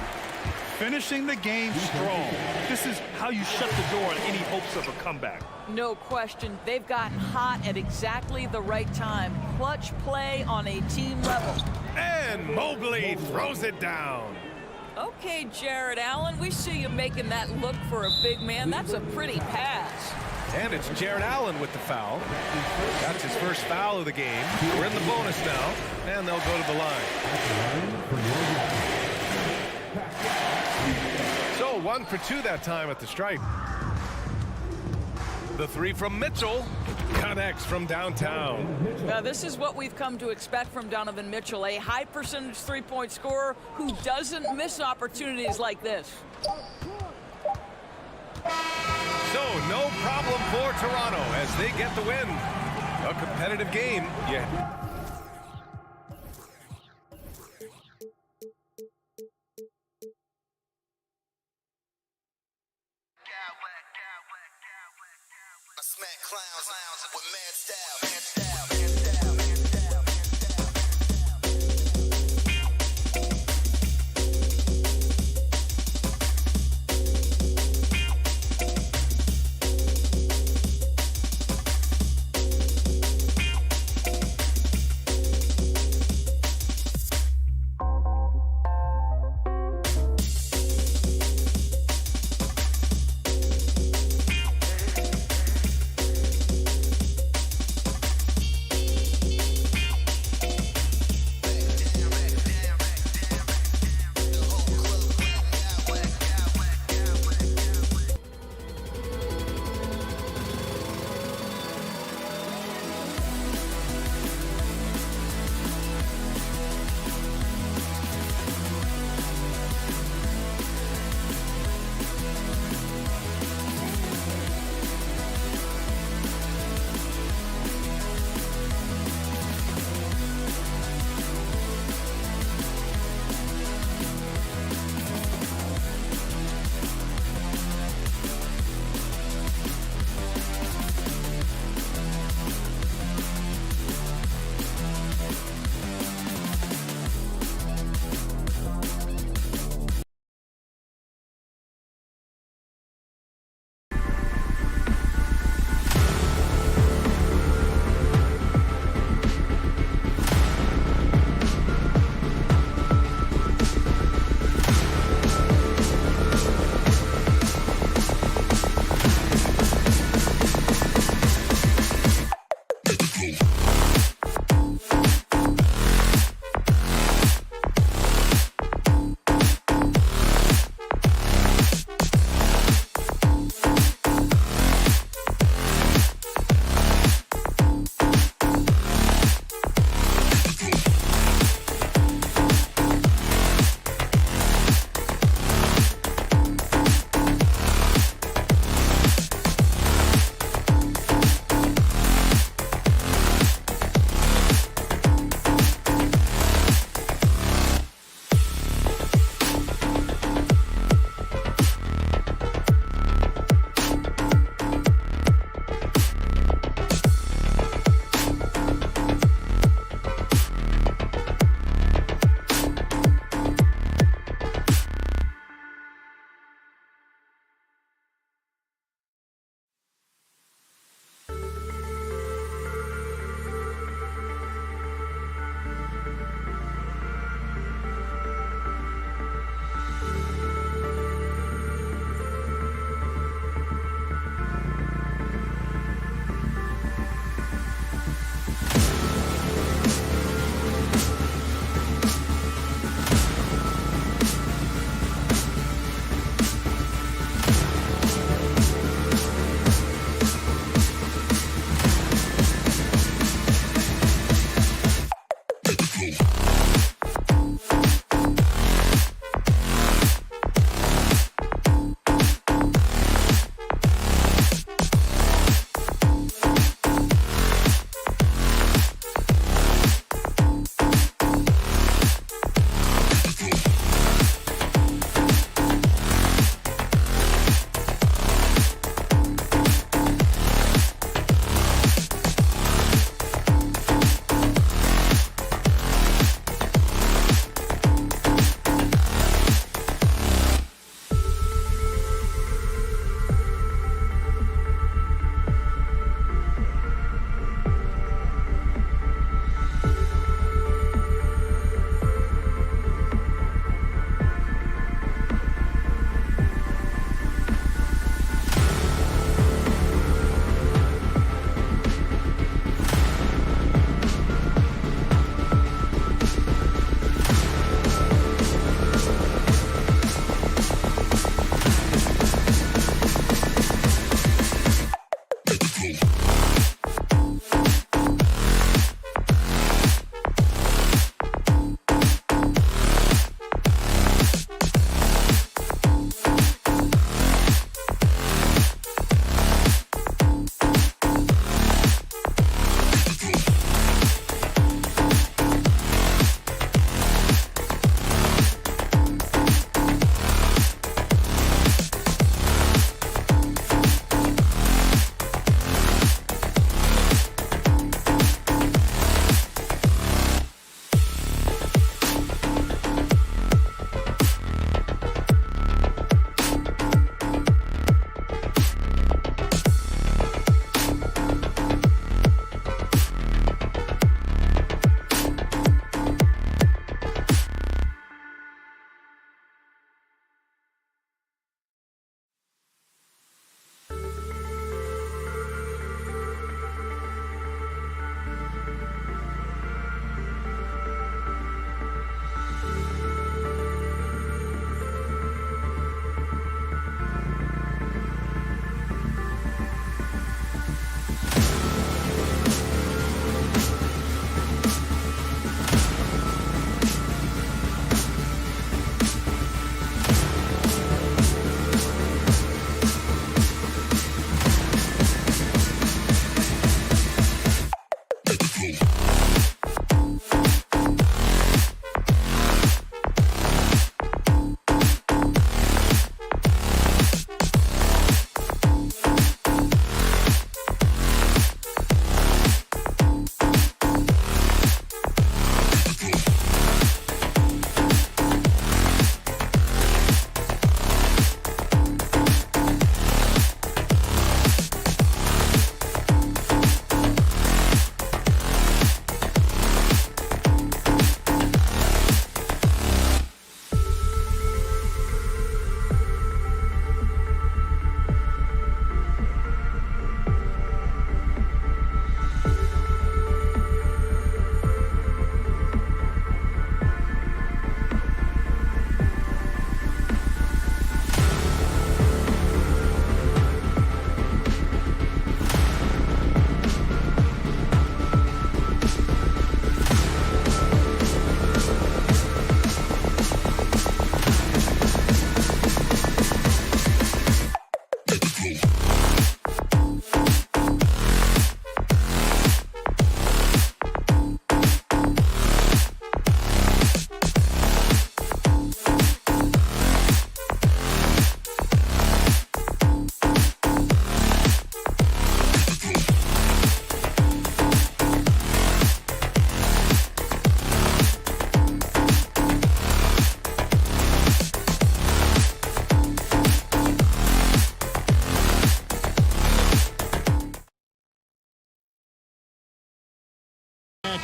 Finishing the game strong. This is how you shut the door on any hopes of a comeback. No question. They've gotten hot at exactly the right time. Clutch play on a team level. And Mobley throws it down. Okay, Jared Allen, we see you making that look for a big man. That's a pretty pass. And it's Jared Allen with the foul. That's his first foul of the game. We're in the bonus now, and they'll go to the line. So 1 for 2 that time at the stripe. The three from Mitchell connects from downtown. Now, this is what we've come to expect from Donovan Mitchell, a high percentage three-point scorer who doesn't miss opportunities like this. So no problem for Toronto as they get the win. A competitive game. Yeah. Smack clowns with mad style.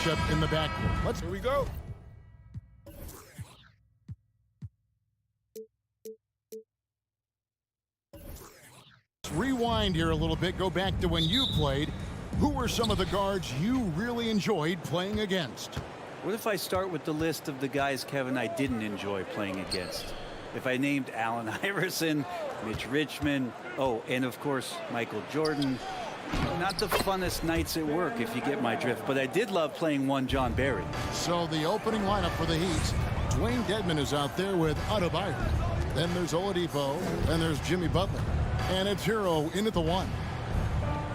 Matchup in the backcourt. Here we go. Let's rewind here a little bit. Go back to when you played. Who were some of the guards you really enjoyed playing against? What if I start with the list of the guys, Kevin, I didn't enjoy playing against? If I named Allen Iverson, Mitch Richmond, oh, and of course, Michael Jordan. Not the funnest nights at work, if you get my drift, but I did love playing one John Barry. So the opening lineup for the Heat, Dwayne Dedmon is out there with Adebayo. Then there's Oladipo, and there's Jimmy Butler. And it's Hero into the one.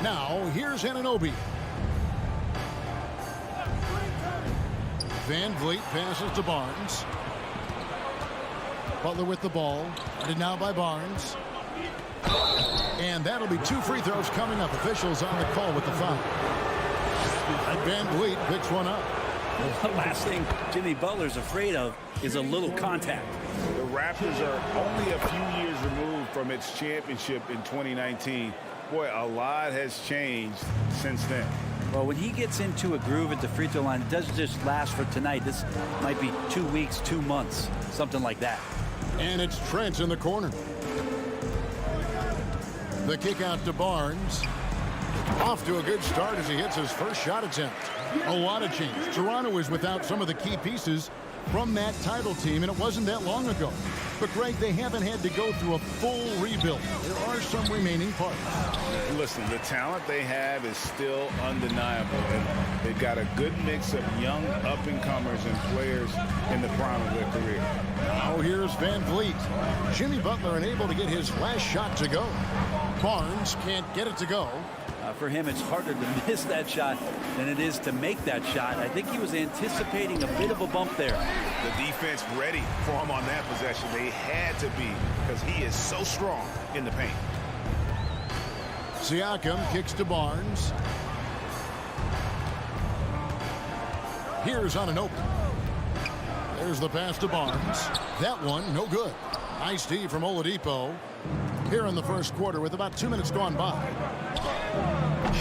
Now, here's Anunoby. Van Vliet passes to Barnes. Butler with the ball. Guarded now by Barnes. And that'll be 2 free throws coming up. Officials on the call with the foul. And Van Vliet picks one up. The last thing Jimmy Butler's afraid of is a little contact. The Raptors are only a few years removed from its championship in 2019. Boy, a lot has changed since then. Well, when he gets into a groove at the free throw line, it doesn't just last for tonight. This might be 2 weeks, 2 months, something like that. And it's Trent in the corner. The kick out to Barnes. Off to a good start as he hits his first shot attempt. A lot of change. Toronto is without some of the key pieces from that title team, and it wasn't that long ago. But, Greg, they haven't had to go through a full rebuild. There are some remaining parts. Listen, the talent they have is still undeniable. And they've got a good mix of young up-and-comers and players in the prime of their career. Now here's Van Vliet. Jimmy Butler unable to get his last shot to go. Barnes can't get it to go. For him, it's harder to miss that shot than it is to make that shot. I think he was anticipating a bit of a bump there. The defense ready for him on that possession. They had to be, because he is so strong in the paint. Siakam kicks to Barnes. Here's Anunoby. There's the pass to Barnes. That one, no good. Nice D from Oladipo here in the first quarter with about 2 minutes gone by.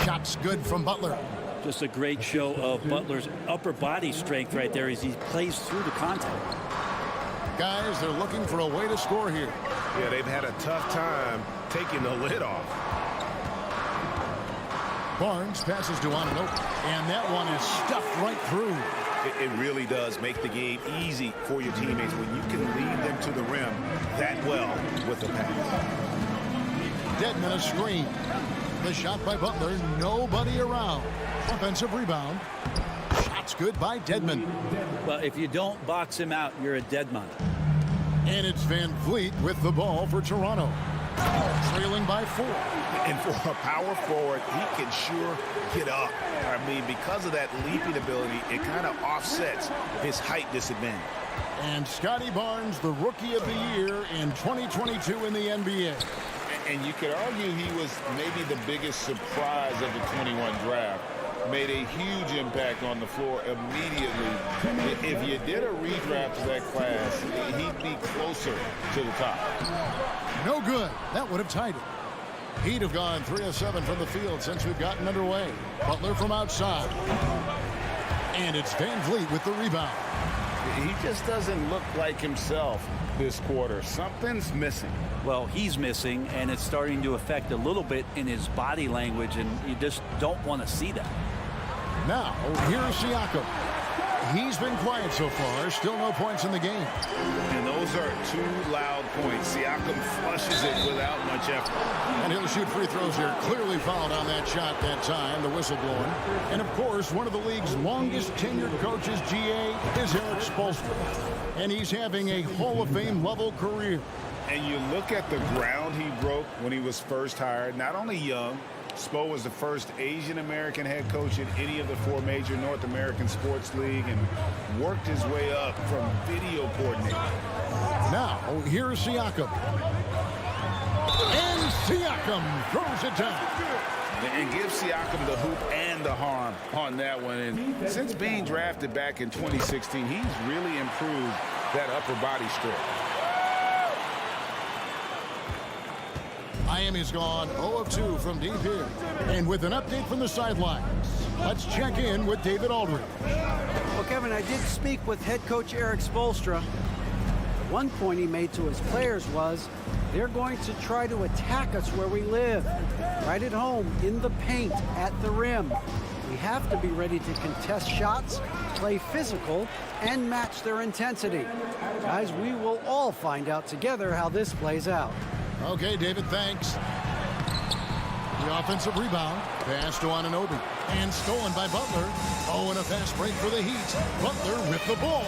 Shots good from Butler. Just a great show of Butler's upper body strength right there as he plays through the contact. Guys, they're looking for a way to score here. Yeah, they've had a tough time taking the lid off. Barnes passes to Anunoby, and that one is stuffed right through. It really does make the game easy for your teammates when you can lead them to the rim that well with the pass. Dedmon a screen. The shot by Butler, nobody around. Offensive rebound. Shots good by Dedmon. Well, if you don't box him out, you're a dead man. And it's Van Vliet with the ball for Toronto. Trailing by 4. And for a power forward, he can sure get up. I mean, because of that leaping ability, it kind of offsets his height disadvantage. And Scotty Barnes, the Rookie of the Year in 2022 in the NBA. And you could argue he was maybe the biggest surprise of the 21 draft. Made a huge impact on the floor immediately. If you did a redraft to that class, he'd be closer to the top. No good. That would have tied it. He'd have gone 3 of 7 from the field since we've gotten underway. Butler from outside. And it's Van Vliet with the rebound. He just doesn't look like himself this quarter. Something's missing. Well, he's missing, and it's starting to affect a little bit in his body language, and you just don't want to see that. Now, here's Siakam. He's been quiet so far. Still no points in the game. And those are 2 loud points. Siakam flushes it without much effort. And he'll shoot free throws here. Clearly fouled on that shot that time. The whistle blowing. And, of course, one of the league's longest tenured coaches, GA, is Eric Spoelstra. And he's having a Hall of Fame level career. And you look at the ground he broke when he was first hired. Not only young, Spo was the first Asian-American head coach in any of the 4 major North American sports league and worked his way up from video coordinator. Now, here's Siakam. And Siakam throws it down. And give Siakam the hoop and the harm on that one. And since being drafted back in 2016, he's really improved that upper body strength. Miami's gone 0 of 2 from deep here. And with an update from the sidelines, let's check in with David Aldridge. Well, Kevin, I did speak with head coach Eric Spoelstra. One point he made to his players was they're going to try to attack us where we live, right at home, in the paint, at the rim. We have to be ready to contest shots, play physical, and match their intensity. Guys, we will all find out together how this plays out. Okay, David, thanks. The offensive rebound, pass to Anunoby, and stolen by Butler. Oh, and a fast break for the Heat. Butler with the ball.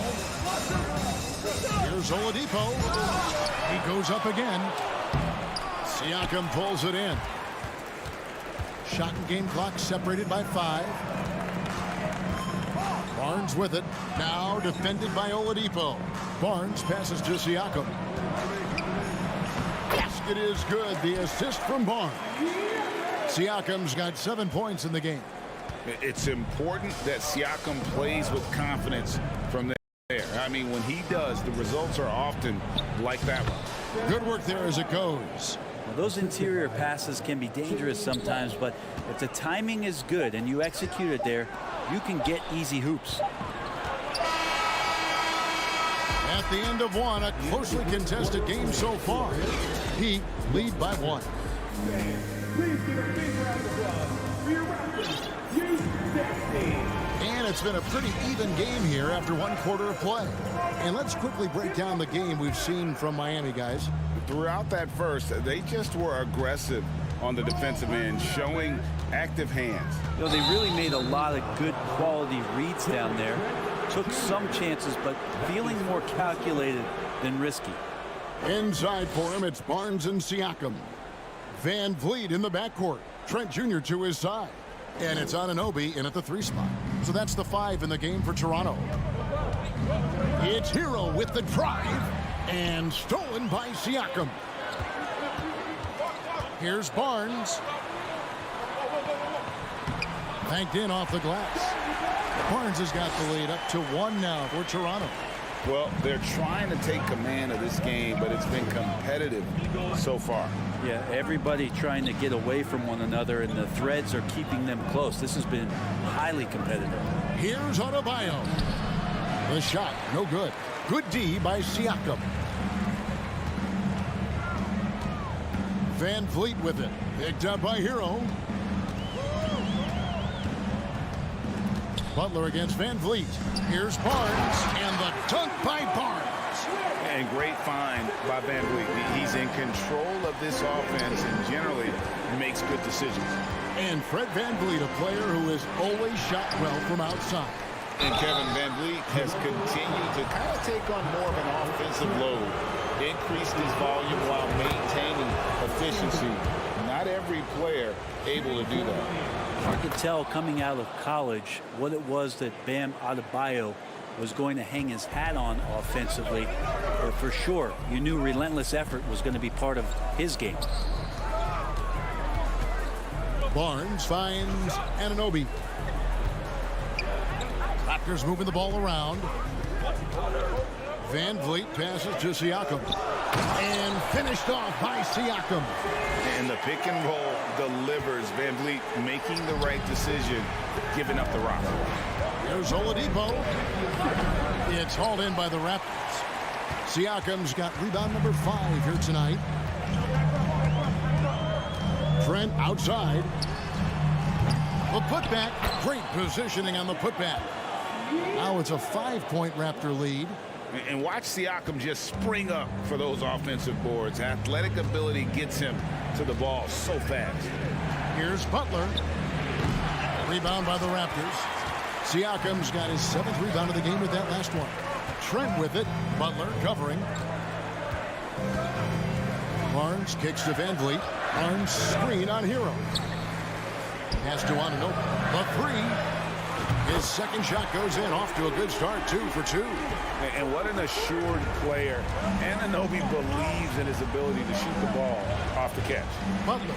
Here's Oladipo. He goes up again. Siakam pulls it in. Shot and game clock separated by 5. Barnes with it. Now defended by Oladipo. Barnes passes to Siakam. Basket is good. The assist from Barnes. Siakam's got 7 points in the game. It's important that Siakam plays with confidence from there. I mean, when he does, the results are often like that one. Good work there as it goes. Well, those interior passes can be dangerous sometimes, but if the timing is good and you execute it there, you can get easy hoops. At the end of one, a closely contested game so far. Heat lead by 1. Please give a big round of applause for your Raptors. And it's been a pretty even game here after 1 quarter of play. And let's quickly break down the game we've seen from Miami, guys. Throughout that first, they just were aggressive on the defensive end, showing active hands. You know, they really made a lot of good quality reads down there. Took some chances, but feeling more calculated than risky. Inside for him, it's Barnes and Siakam. Van Vliet in the backcourt. Trent Jr. to his side. And it's Anunoby in at the 3 spot. So that's the 5 in the game for Toronto. It's Hero with the drive. And stolen by Siakam. Here's Barnes. Banked in off the glass. Barnes has got the lead up to 1 now for Toronto. Well, they're trying to take command of this game, but it's been competitive so far. Yeah, everybody trying to get away from one another, and the threads are keeping them close. This has been highly competitive. Here's Adebayo. The shot, no good. Good D by Siakam. Van Vliet with it. Picked up by Hero. Butler against Van Vliet. Here's Barnes, and the dunk by Barnes. And great find by Van Vliet. He's in control of this offense and generally makes good decisions. And Fred Van Vliet, a player who has always shot well from outside. And Kevin Van Vliet has continued to kind of take on more of an offensive load. Increased his volume while maintaining efficiency. Not every player able to do that. Hard to tell coming out of college what it was that Bam Adebayo was going to hang his hat on offensively. But for sure, you knew relentless effort was going to be part of his game. Barnes finds Anunoby. Raptors moving the ball around. Van Vliet passes to Siakam. And finished off by Siakam. And the pick and roll delivers. Van Vliet making the right decision, giving up the rock. There's Oladipo. It's hauled in by the Raptors. Siakam's got rebound number 5 here tonight. Trent outside. The putback. Great positioning on the putback. Now it's a 5-point Raptor lead. And watch Siakam just spring up for those offensive boards. Athletic ability gets him to the ball so fast. Here's Butler. Rebound by the Raptors. Siakam's got his 7th rebound of the game with that last one. Trent with it. Butler covering. Barnes kicks to Van Vliet. Barnes screen on Hero. Pass to Anunoby. The three. His second shot goes in. Off to a good start. 2 for 2. And what an assured player. Anunoby believes in his ability to shoot the ball off the catch. Butler.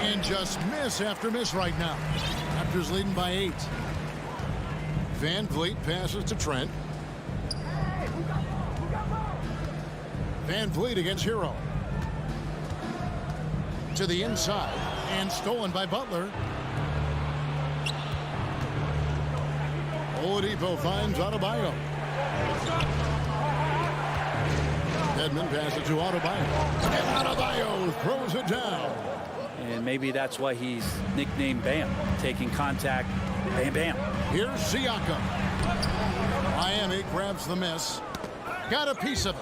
And just miss after miss right now. Raptors leading by 8. Van Vliet passes to Trent. Van Vliet against Hero. To the inside. And stolen by Butler. Oladipo finds Adebayo. Edmond passes to Adebayo. And Adebayo throws it down. And maybe that's why he's nicknamed Bam. Taking contact. Bam, bam. Here's Siakam. Miami grabs the miss. Got a piece of it.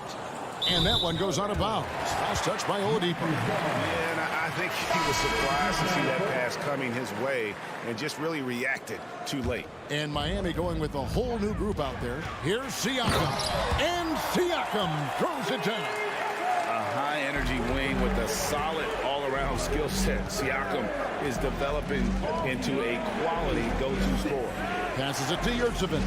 And that one goes out of bounds. Last touch by Oladipo. Yeah, and I think he was surprised to see that pass coming his way and just really reacted too late. And Miami going with a whole new group out there. Here's Siakam. And Siakam throws it down. A high-energy wing with a solid all-around skill set. Siakam is developing into a quality go-to scorer. Passes it to Yurtsevin.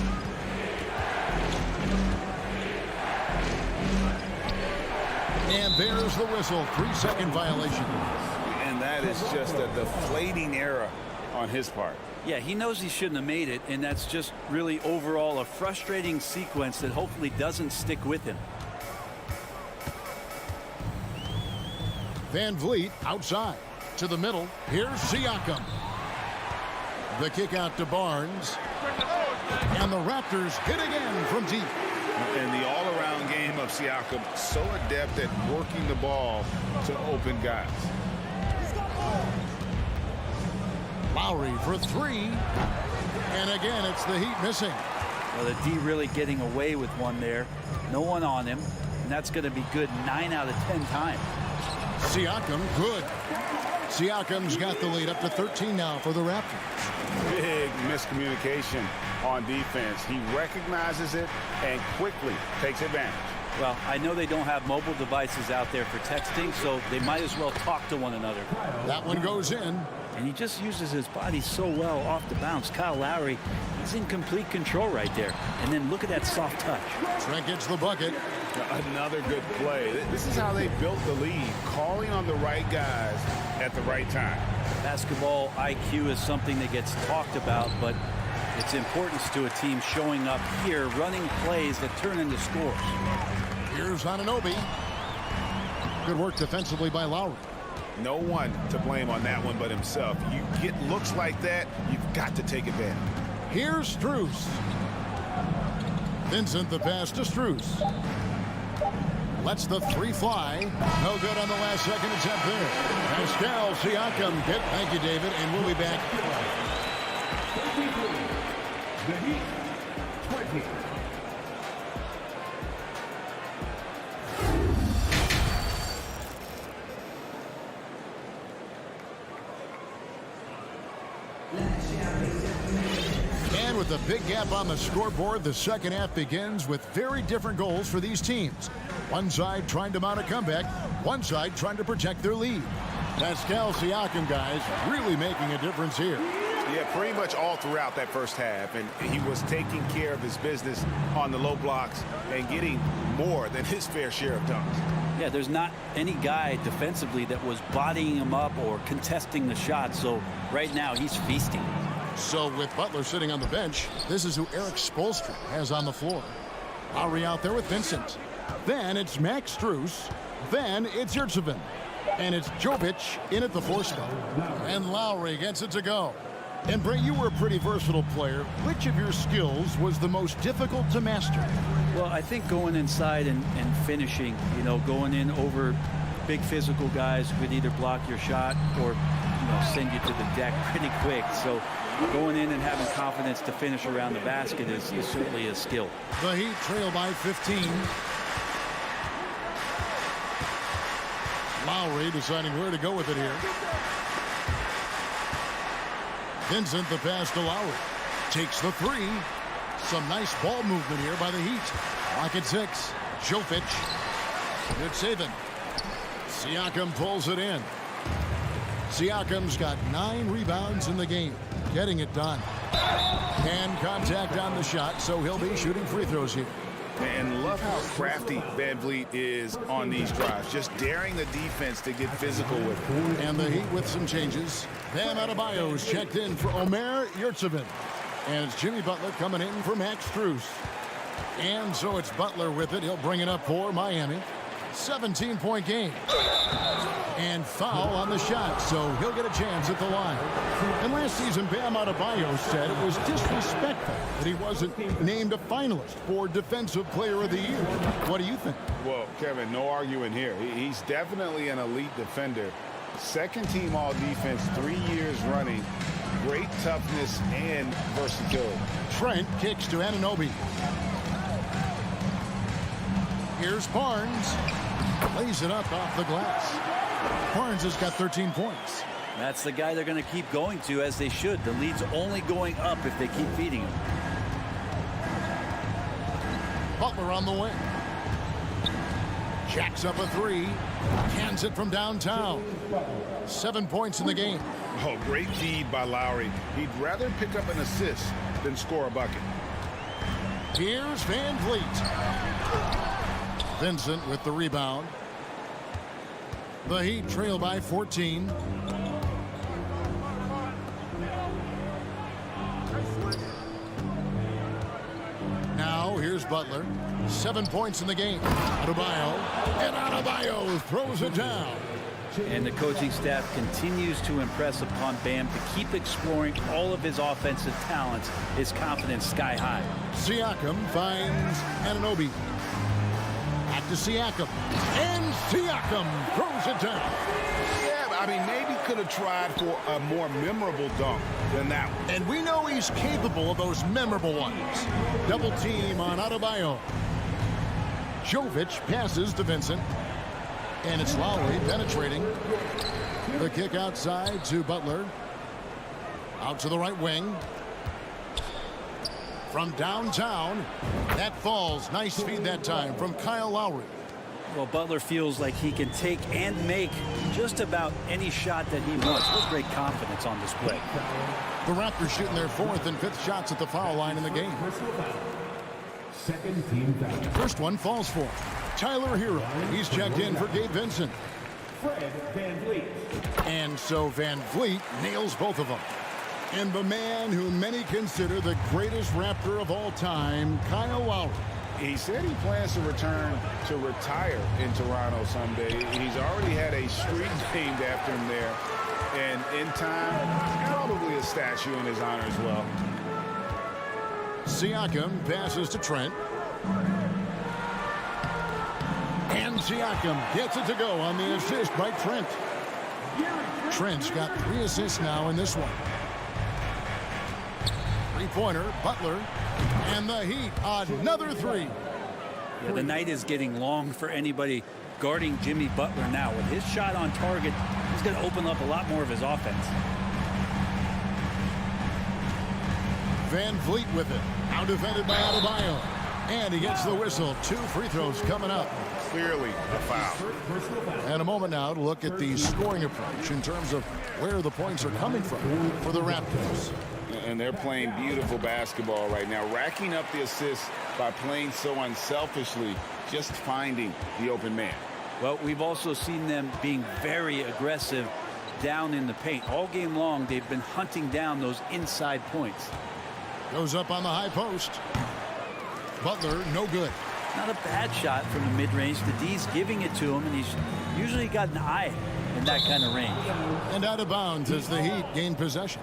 And there's the whistle. 3-second violation. And that is just a deflating error on his part. Yeah, he knows he shouldn't have made it, and that's just really overall a frustrating sequence that hopefully doesn't stick with him. Van Vliet outside to the middle. Here's Siakam. The kick out to Barnes. And the Raptors hit again from deep. And the all-around game of Siakam, so adept at working the ball to open guys. Lowry for 3. And again, it's the Heat missing. Well, the D really getting away with one there. No one on him. And that's going to be good 9 out of 10 times. Siakam, good. Siakam's got the lead up to 13 now for the Raptors. Big miscommunication on defense. He recognizes it and quickly takes advantage. Well, I know they don't have mobile devices out there for texting, so they might as well talk to one another. That one goes in. And he just uses his body so well off the bounce. Kyle Lowry, he's in complete control right there. And then look at that soft touch. Trent gets the bucket. Another good play. This is how they built the lead, calling on the right guys at the right time. Basketball IQ is something that gets talked about, but its importance to a team showing up here, running plays that turn into scores. Here's Anunoby. Good work defensively by Lowry. No one to blame on that one but himself. You get looks like that, you've got to take advantage. Here's Strus. Vincent the pass to Strus. Lets the 3 fly. No good on the last second attempt there. Pascal Siakam. Thank you, David, and we'll be back. The Heat, 20. And with a big gap on the scoreboard, the second half begins with very different goals for these teams. One side trying to mount a comeback, one side trying to protect their lead. Pascal Siakam, guys, really making a difference here. Yeah, pretty much all throughout that first half, and he was taking care of his business on the low blocks and getting more than his fair share of dunks. Yeah, there's not any guy defensively that was bodying him up or contesting the shot, so right now he's feasting. So with Butler sitting on the bench, this is who Eric Spoelstra has on the floor. Lowry out there with Vincent. Then it's Max Strus. Then it's Yurtsevin. And it's Jovic in at the 4 spot. And Lowry gets it to go. And Brett, you were a pretty versatile player. Which of your skills was the most difficult to master? Well, I think going inside and finishing, you know, going in over big physical guys who could either block your shot or, you know, send you to the deck pretty quick. So going in and having confidence to finish around the basket is certainly a skill. The Heat trail by 15. Lowry deciding where to go with it here. Vincent the pass to Lowry. Takes the 3. Some nice ball movement here by the Heat. Lock at 6. Jovic. Good saving. Siakam pulls it in. Siakam's got 9 rebounds in the game, getting it done. Hand contact on the shot, so he'll be shooting free throws here. And love how crafty Van Vliet is on these drives, just daring the defense to get physical with it. And the Heat with some changes. Bam Adebayo's checked in for Omer Yurtseven. And it's Jimmy Butler coming in for Max Strus. And so it's Butler with it. He'll bring it up for Miami. 17-point game. And foul on the shot, so he'll get a chance at the line. And last season, Bam Adebayo said it was disrespectful that he wasn't named a finalist for Defensive Player of the Year. What do you think? Well, Kevin, no arguing here. He's definitely an elite defender. Second team all defense 3 years running. Great toughness and versatility. Trent kicks to Anunoby. Here's Barnes. Lays it up off the glass. Barnes has got 13 points. That's the guy they're going to keep going to, as they should. The lead's only going up if they keep feeding him. Butler on the wing. Jacks up a 3. Cans it from downtown. 7 points in the game. Oh, great feed by Lowry. He'd rather pick up an assist than score a bucket. Here's Van Vliet. Vincent with the rebound. The Heat trail by 14. Now here's Butler. 7 points in the game. Adebayo. And Adebayo throws it down. And the coaching staff continues to impress upon Bam to keep exploring all of his offensive talents. His confidence sky high. Siakam finds Anunoby. Back to Siakam. And Siakam throws it down. Yeah, I mean, maybe could have tried for a more memorable dunk than that one. And we know he's capable of those memorable ones. Double team on Adebayo. Jovic passes to Vincent. And it's Lowry penetrating. The kick outside to Butler. Out to the right wing. From downtown. That falls. Nice feed that time from Kyle Lowry. Well, Butler feels like he can take and make just about any shot that he wants. With great confidence on display. The Raptors shooting their 4th and 5th shots at the foul line in the game. Second team foul. First one falls for Tyler Hero. He's checked in for Gabe Vincent. Fred Van Vliet. And so Van Vliet nails both of them. And the man who many consider the greatest Raptor of all time, Kyle Lowry. He said he plans to return to retire in Toronto someday. He's already had a street named after him there. And in time, probably a statue in his honor as well. Siakam passes to Trent. And Siakam gets it to go on the assist by Trent. Trent's got 3 assists now in this one. 3-pointer, Butler, and the Heat, another 3. Yeah, the night is getting long for anybody guarding Jimmy Butler now. With his shot on target, he's going to open up a lot more of his offense. Van Vliet with it. Out defended by Adebayo. And he gets the whistle. 2 free throws coming up. Clearly a foul. And a moment now to look at the scoring approach in terms of where the points are coming from for the Raptors. And they're playing beautiful basketball right now, racking up the assists by playing so unselfishly, just finding the open man. Well, we've also seen them being very aggressive down in the paint. All game long, they've been hunting down those inside points. Goes up on the high post. Butler, no good. Not a bad shot from the mid-range. The D's giving it to him, and he's usually got an eye in that kind of range. And out of bounds as the Heat gain possession.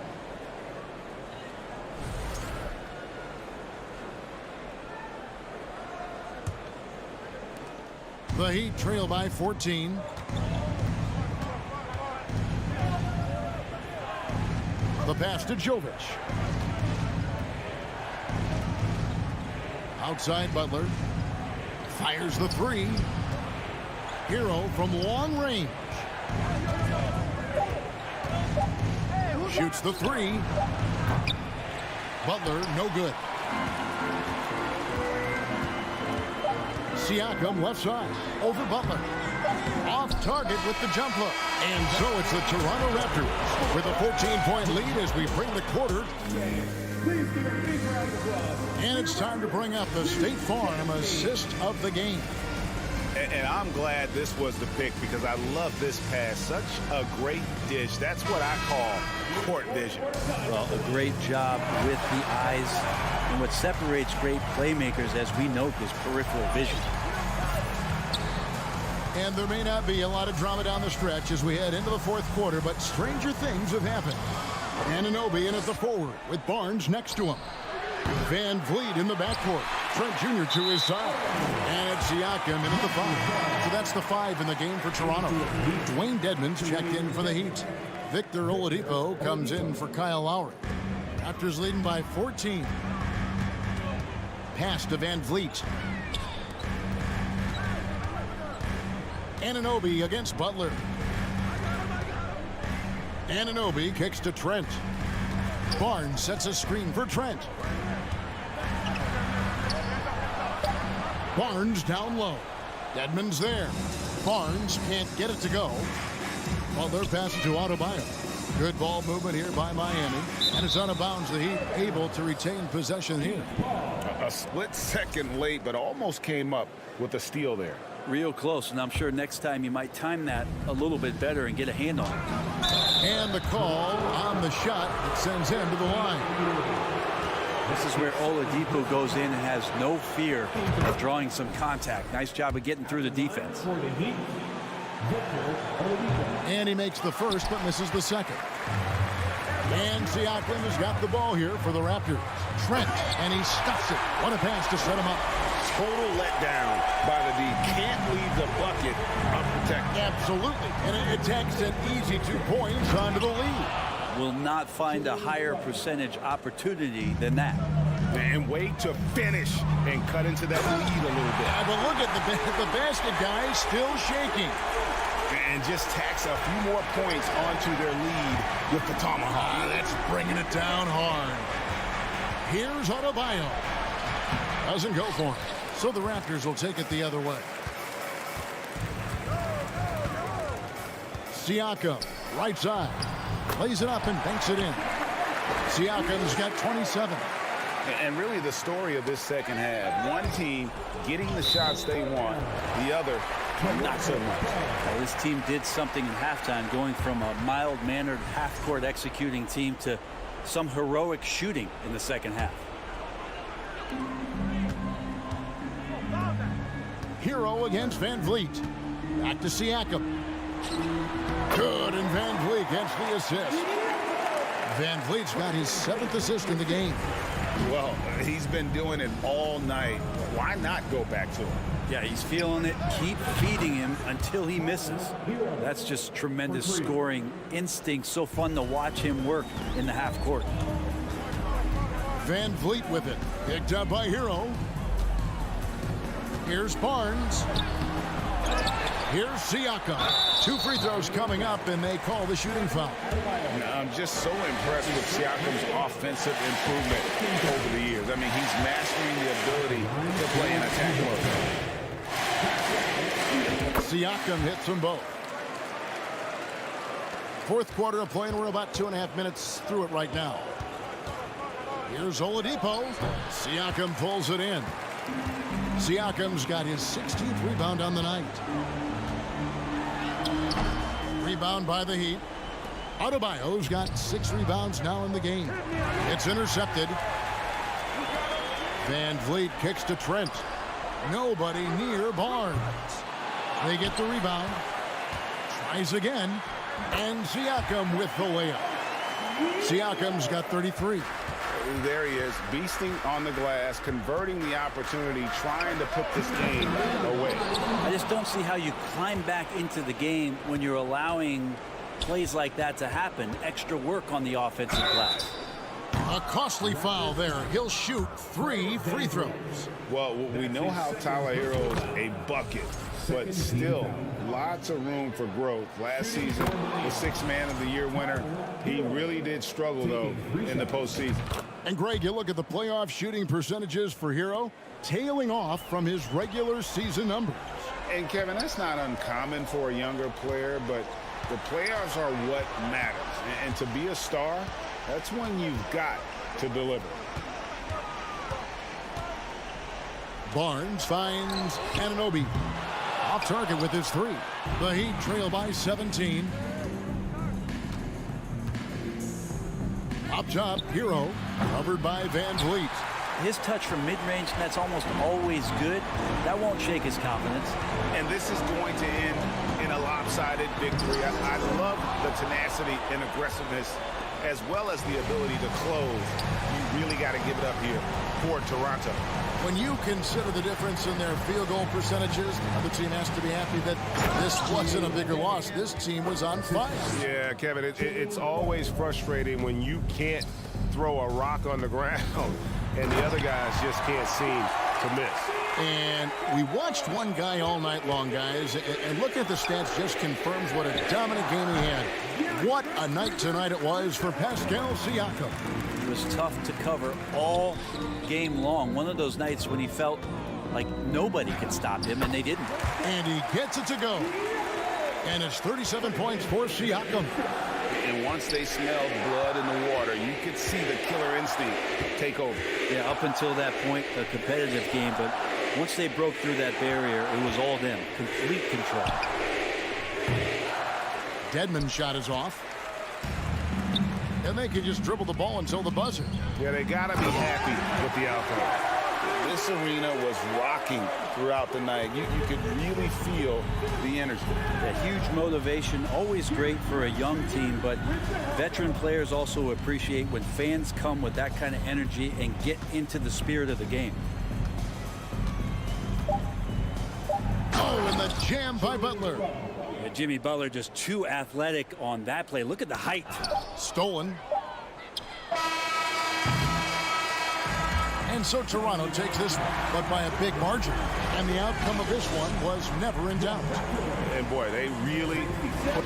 The Heat trail by 14. The pass to Jovic. Outside Butler. Fires the 3. Hero from long range. Shoots the 3. Butler, no good. Siakam left side over Butler. Off target with the jump hook. And so it's the Toronto Raptors with a 14-point lead as we bring the quarter. And it's time to bring up the State Farm assist of the game. And I'm glad this was the pick because I love this pass. Such a great dish. That's what I call court vision. Well, a great job with the eyes. And what separates great playmakers, as we note, is peripheral vision. And there may not be a lot of drama down the stretch as we head into the fourth quarter, but stranger things have happened. Anunoby in at the forward with Barnes next to him. Van Vliet in the backcourt. Trent Jr. to his side. And it's Siakam in at the 5. So that's the 5 in the game for Toronto. Dwayne Dedmon's checked in for the Heat. Victor Oladipo comes in for Kyle Lowry. Raptors leading by 14. Pass to Van Vliet. Anunoby against Butler. Anunoby kicks to Trent. Barnes sets a screen for Trent. Barnes down low. Dedmon's there. Barnes can't get it to go. Butler passes to Adebayo. Good ball movement here by Miami. And it's out of bounds. The Heat able to retain possession here. A split second late, but almost came up with a steal there. Real close, and I'm sure next time you might time that a little bit better and get a hand on it. And the call on the shot that sends him to the line. This is where Oladipo goes in and has no fear of drawing some contact. Nice job of getting through the defense. And he makes the first but misses the second. And Siakam has got the ball here for the Raptors. Trent, and he stuffs it. What a pass to set him up. Total letdown by the D. Can't leave the bucket unprotected. Absolutely. And it takes an easy 2 points onto the lead. Will not find a higher percentage opportunity than that. And wait to finish and cut into that lead a little bit. But look at the basket guy still shaking. And just tacks a few more points onto their lead with the tomahawk. That's bringing it down hard. Here's Adebayo. Doesn't go for him. So the Raptors will take it the other way. Siakam, right side. Lays it up and banks it in. Siakam's got 27. And really the story of this second half. One team getting the shots they want. The other, not so much. Well, this team did something in halftime, going from a mild-mannered half-court executing team to some heroic shooting in the second half. Hero against Van Vliet. Back to Siakam. Good, and Van Vliet gets the assist. Van Vliet's got his 7th assist in the game. Well, he's been doing it all night. Why not go back to him? Yeah, he's feeling it. Keep feeding him until he misses. That's just tremendous scoring instinct. So fun to watch him work in the half court. Van Vliet with it. Picked up by Hero. Here's Barnes. Here's Siakam. 2 free throws coming up, and they call the shooting foul. I'm just so impressed with Siakam's offensive improvement over the years. I mean, he's mastering the ability to play in attack mode. Siakam hits them both. Fourth quarter of play, and we're about 2.5 minutes through it right now. Here's Oladipo. Siakam pulls it in. Siakam's got his 16th rebound on the night. Rebound by the Heat. Adebayo's got 6 rebounds now in the game. It's intercepted. Van Vliet kicks to Trent. Nobody near Barnes. They get the rebound. Tries again. And Siakam with the layup. Siakam's got 33. There he is, beasting on the glass, converting the opportunity, trying to put this game away. I just don't see how you climb back into the game when you're allowing plays like that to happen. Extra work on the offensive glass. A costly foul there. He'll shoot 3 free throws. Well, we know how Tyler Hero's a bucket, but still lots of room for growth. Last season, the 6th Man of the Year winner. He really did struggle, though, in the postseason. And, Greg, you look at the playoff shooting percentages for Hero, tailing off from his regular season numbers. And Kevin, that's not uncommon for a younger player, but the playoffs are what matters. And to be a star, that's when you've got to deliver. Barnes finds Anunoby. Off target with his three. The Heat trail by 17. Up top, Hero, covered by Van Vliet. His touch from mid-range, that's almost always good. That won't shake his confidence. And this is going to end in a lopsided victory. I love the tenacity and aggressiveness as well as the ability to close. You really got to give it up here for Toronto. When you consider the difference in their field goal percentages, the team has to be happy that this wasn't a bigger loss. This team was on fire. Yeah, Kevin, it's always frustrating when you can't throw a rock on the ground and the other guys just can't seem to miss. And we watched one guy all night long, guys, and looking at the stats just confirms what a dominant game he had. What a night tonight it was for Pascal Siakam. It was tough to cover all game long. One of those nights when he felt like nobody could stop him, and they didn't. And he gets it to go. And it's 37 points for Siakam. And once they smelled blood in the water, you could see the killer instinct take over. Yeah, up until that point, a competitive game, but once they broke through that barrier, it was all them. Complete control. Dedmon's shot is off. And they can just dribble the ball until the buzzer. Yeah, they got to be happy with the outcome. This arena was rocking throughout the night. You could really feel the energy. A huge motivation, always great for a young team, but veteran players also appreciate when fans come with that kind of energy and get into the spirit of the game. Oh, and the jam by Butler. Yeah, Jimmy Butler just too athletic on that play. Look at the height. Stolen. And so Toronto takes this one, but by a big margin. And the outcome of this one was never in doubt. And boy, they really put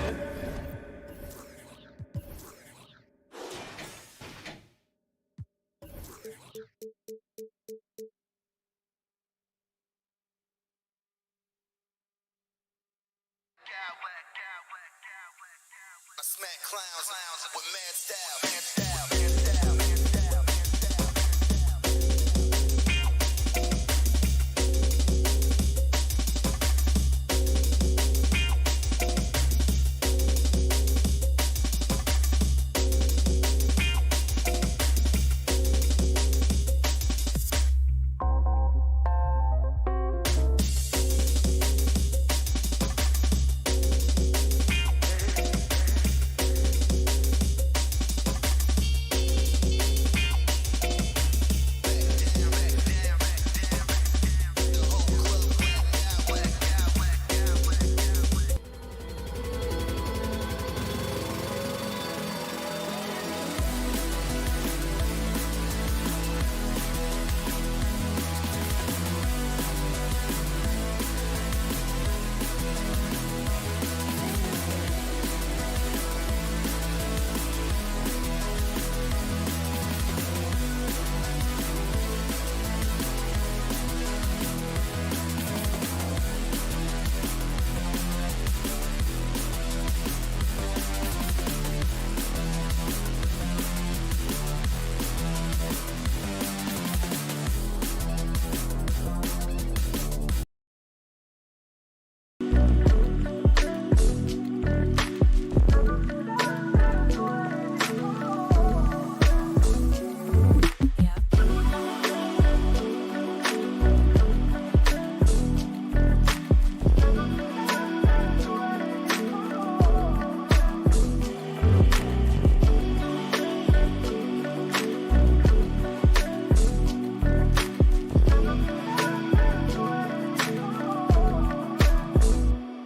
I smack clowns with mad style.